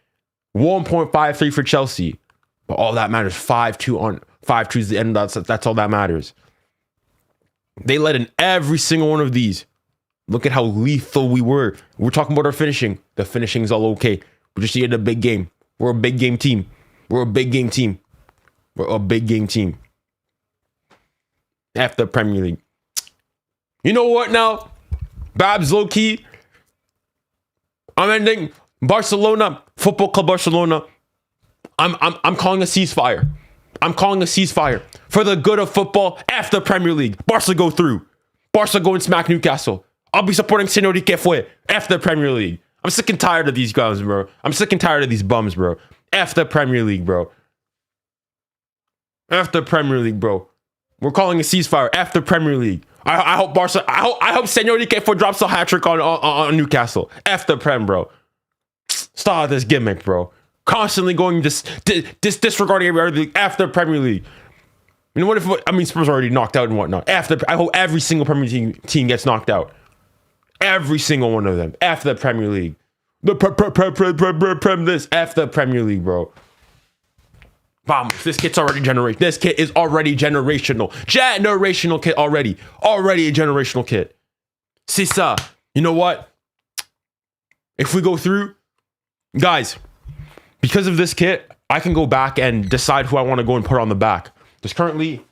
1.53 for Chelsea. But all that matters. 5-2 on 5-2 is the end. That's all that matters. They led in every single one of these. Look at how lethal we were. We're talking about our finishing. The finishing's all okay. We're just in a big game. We're a big game team. We're a big game team. We're a big game team. F the Premier League. You know what now? Babs, low key. I'm ending Barcelona, Football Club Barcelona. I'm calling a ceasefire. I'm calling a ceasefire. For the good of football, F the Premier League. Barca go through. Barca go and smack Newcastle. I'll be supporting 𝙀𝙀𝙖𝙋𝙀𝙀𝙀 F the Premier League. I'm sick and tired of these guys, bro. I'm sick and tired of these bums, bro. F the Premier League, bro. F the Premier League, bro. We're calling a ceasefire. F the Premier League. I hope Barca. I hope 𝙀𝙀𝙀𝙀𝙀𝙀 drops a hat trick on Newcastle. F the Prem, bro. Stop this gimmick, bro. Constantly going disregarding every other league. F the Premier League. You know what? Spurs are already knocked out and whatnot. I hope every single Premier League team gets knocked out. Every single one of them. F the Premier League. The Prem this. F the Premier League, bro. Vamos. This kit's already generational. This kit is already generational. Generational kit already. Already a generational kit. C'est ça. You know what? If we go through, guys, because of this kit, I can go back and decide who I want to go and put on the back. There's currently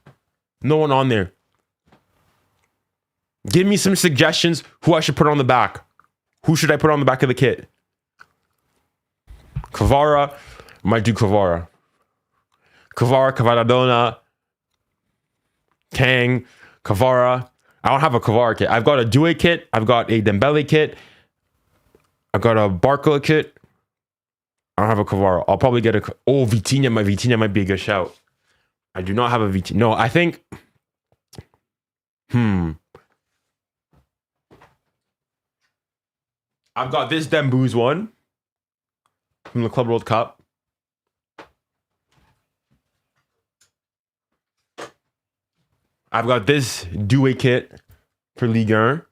no one on there. Give me some suggestions who I should put on the back. Who should I put on the back of the kit? Kvara. Might do Kvara. Kvaradona. Kang. Kvara. I don't have a Kvara kit. I've got a 𝙀𝙖𝙀 kit. I've got a Dembele kit. I've got a 𝙀𝙀𝘾𝙼 kit. I don't have a Kvara. I'll probably get a... Oh, Vitinha. My Vitinha might be a good shout. I do not have a Vitinha. No, I think... I've got this Dembouz one from the Club World Cup. I've got this 𝙀𝙀𝘾 kit for Ligue 1.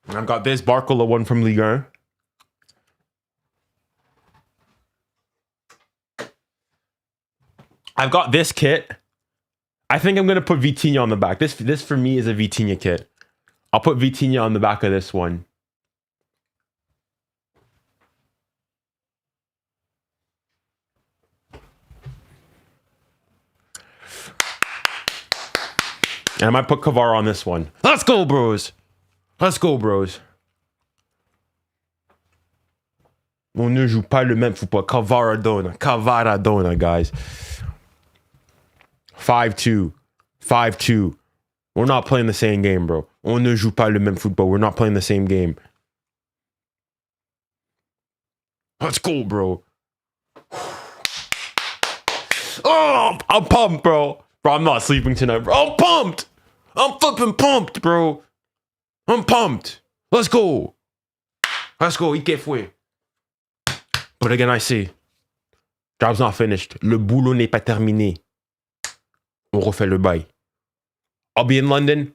And I've got this 𝙀𝙀𝘾 one from Ligue 1. I've got this kit. I think I'm going to put Vitinha on the back. This for me is a Vitinha kit. I'll put Vitinha on the back of this one. And I might put Kvara on this one. Let's go, bros. Let's go, bros. On ne joue pas le même football. Kvaradona, guys. 5-2. 5-2. We're not playing the same game, bro. On ne joue pas le même football. We're not playing the same game. Let's go, bro. Oh, I'm pumped, bro. Bro, I'm not sleeping tonight, bro. I'm pumped. I'm flipping pumped, bro. I'm pumped. Let's go. Let's go. 𝙀𝙀𝙀𝙀𝙀. But again, I see. Job's not finished. Le boulot n'est pas terminé. On refait le bail. I'll be in London.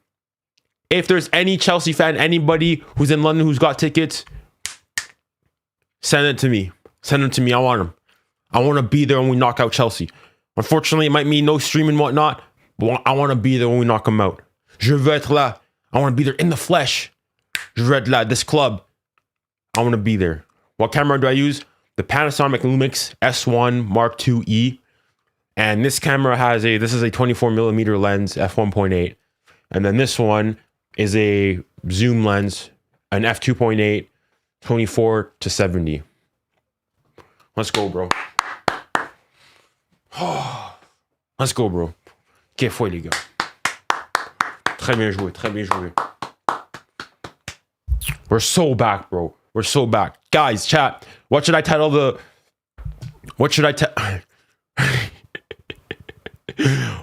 If there's any Chelsea fan, anybody who's in London who's got tickets, send it to me. Send them to me. I want them. I want to be there when we knock out Chelsea. Unfortunately, it might mean no stream and whatnot, but I want to be there when we knock them out. Je veux être là. I want to be there in the flesh. Je veux être là. This club. I want to be there. What camera do I use? The Panasonic Lumix S1 Mark II-E. And this camera has this is a 24mm lens, f1.8. And then this one is a zoom lens, an f2.8, 24-70. Let's go, bro. Let's go, bro. 𝙀𝙀𝙀𝙀𝘾, les gars. Très bien joué, très bien joué. We're so back, bro. We're so back. Guys, chat. What should I title the... What should I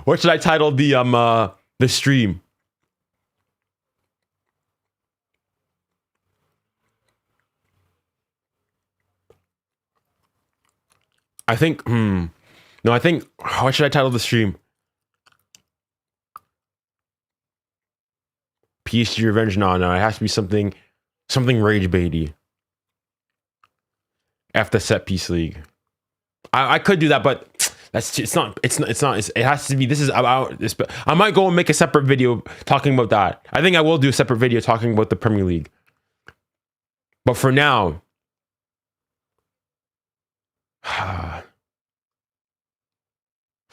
What should I title the stream? I think no, I think what should I title the stream? PSG Revenge? No, it has to be something rage baity. After set piece league. I could do that, but it has to be, this is about this. I might go and make a separate video talking about that. I think I will do a separate video talking about the Premier League. But for now,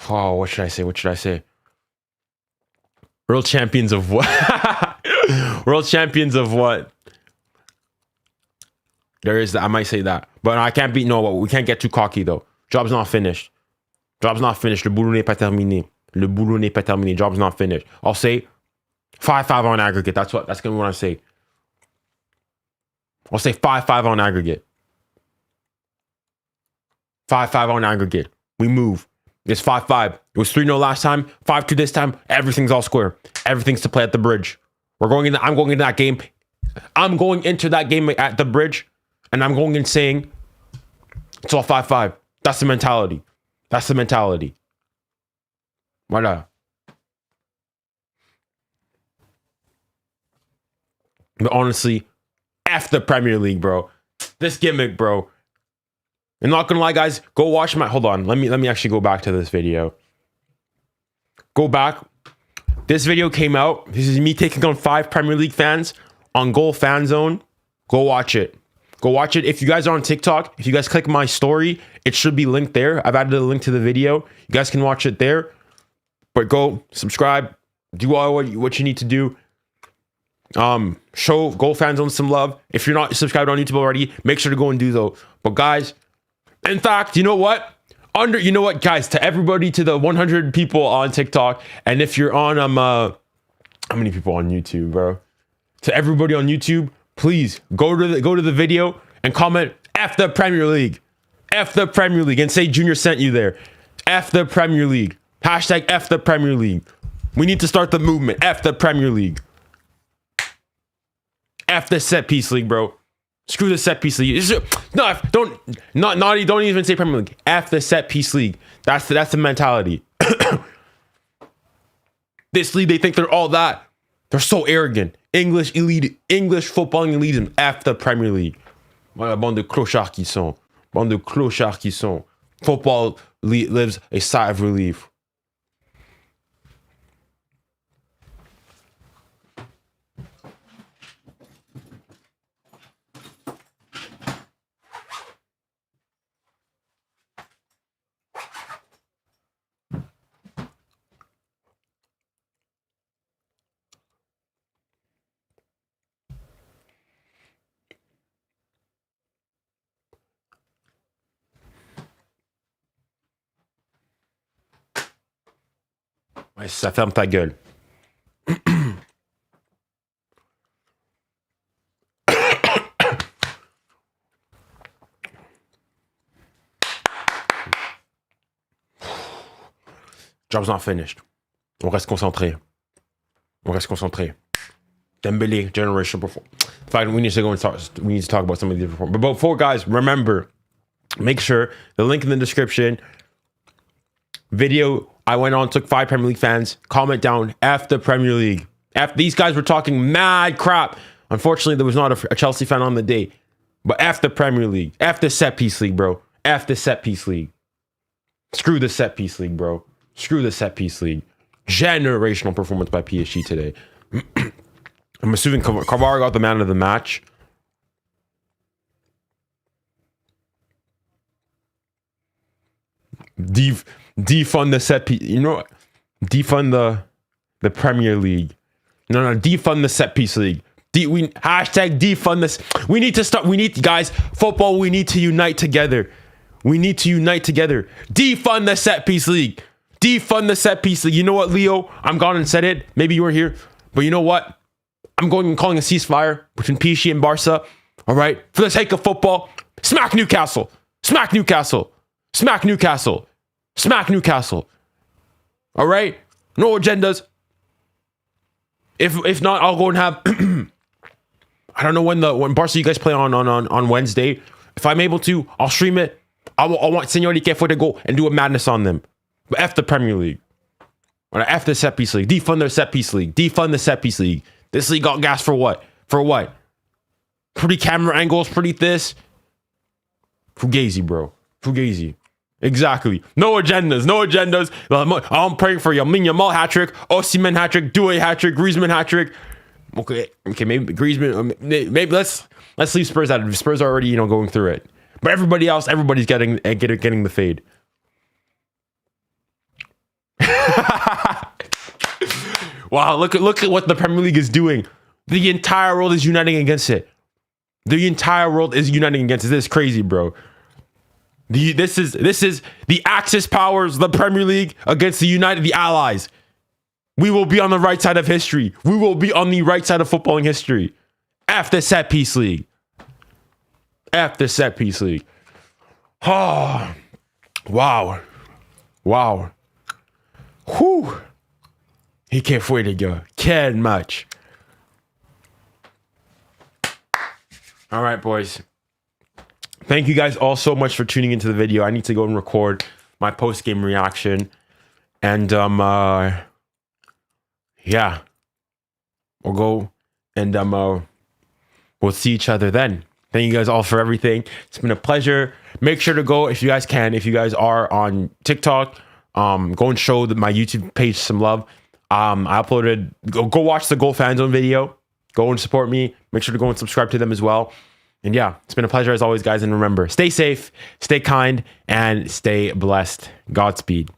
oh, what should I say? What should I say? World champions of what? World champions of what? There is that. I might say that, but I can't be. No, we can't get too cocky though. Job's not finished. Job's not finished. Le boulot n'est pas terminé. Le boulot n'est pas terminé. Job's not finished. I'll say 5-5 on aggregate. That's gonna be what I say. I'll say 5-5 on aggregate. 5-5 on aggregate. We move. It's 5-5. It was 3-0 last time. 5-2 this time. Everything's all square. Everything's to play at the bridge. I'm going into that game. I'm going into that game at the bridge, and I'm going in saying it's all 5-5. That's the mentality. That's the mentality. Voila. But honestly, F the Premier League, bro. This gimmick, bro. I'm not gonna lie, guys. Go watch my... Hold on. Let me actually go back to this video. Go back. This video came out. This is me taking on 5 Premier League fans on Goal Fan Zone. Go watch it. Go watch it. If you guys are on TikTok, if you guys click my story, it should be linked there. I've added a link to the video. You guys can watch it there. But go subscribe. Do all what you need to do. Show Goal Fan Zone some love. If you're not subscribed on YouTube already, make sure to go and do so. But guys, in fact, you know what? You know what, guys? To everybody, to the 100 people on TikTok, and if you're on how many people on YouTube, bro? To everybody on YouTube, please go to the video and comment F the Premier League. F the Premier League, and say Junior sent you there. F the Premier League. Hashtag F the Premier League. We need to start the movement. F the Premier League. F the set piece league, bro. Screw the set piece league. No, don't even say Premier League. F the set piece league. That's the mentality. This league, they think they're all that. They're so arrogant. English footballing elitism. F the Premier League. Voilà, bande de clochards qui sont. Bande de clochards qui sont. Football lives a sigh of relief. Ouais, ça ferme ta gueule. Job's not finished. On reste concentré. Dembele, generation performance. In fact, we need to go and we need to talk about some of the performance. But before, guys, remember, make sure the link in the description. Video, I went on, took 5 Premier League fans. Comment down, F the Premier League. F, these guys were talking mad crap. Unfortunately, there was not a Chelsea fan on the day. But F the Premier League. F the set piece league, bro. F the set piece league. Screw the set piece league, bro. Screw the set piece league. Generational performance by PSG today. I'm assuming Kārvāra got the man of the match. Defund the set piece. You know, defund the Premier League. No, defund the set piece league. Hashtag defund this. We need to start. We need, guys, football. We need to unite together. We need to unite together. Defund the set piece league. Defund the set piece league. You know what, Leo? I'm gone and said it. Maybe you were here, but you know what? I'm going and calling a ceasefire between PSG and Barca. All right, for the sake of football, smack Newcastle, smack Newcastle, smack Newcastle, smack Newcastle. All right, no agendas. If not, I'll go and have. I don't know when Barca you guys play on Wednesday. If I'm able to, I'll stream it. I want 𝙎𝙊𝘾𝘼𝙎𝙏 to go and do a madness on them. But F the Premier League. Or F the set piece league. Defund the set piece league. Defund the set piece league. This league got gas for what? For what? Pretty camera angles, pretty this. Fugazi, bro. Fugazi. Exactly. No agendas. No agendas. I'm praying for Yamin hat-trick, 𝙎𝙊𝘾𝘼𝙎𝙏 hat-trick, 𝙬𝙣 hat-trick, Griezmann hat-trick. Okay, maybe Griezmann. Maybe let's leave Spurs out of it. Spurs are already, going through it. But everybody's getting the fade. Wow, look at what the Premier League is doing. The entire world is uniting against it. The entire world is uniting against it. This is crazy, bro. This is the Axis powers, the Premier League against the Allies. We will be on the right side of history. We will be on the right side of footballing history. F the set piece league. F the set piece league. Oh, wow. Wow. Whew. 𝙎𝙬𝘾𝙼𝙎𝙏. All right, boys. Thank you guys all so much for tuning into the video. I need to go and record my post-game reaction. And, yeah. We'll go and, we'll see each other then. Thank you guys all for everything. It's been a pleasure. Make sure to go, if you guys can, if you guys are on TikTok, go and show my YouTube page some love. I uploaded, go watch the Goal Fan Zone video. Go and support me. Make sure to go and subscribe to them as well. And yeah, it's been a pleasure as always, guys. And remember, stay safe, stay kind, and stay blessed. Godspeed.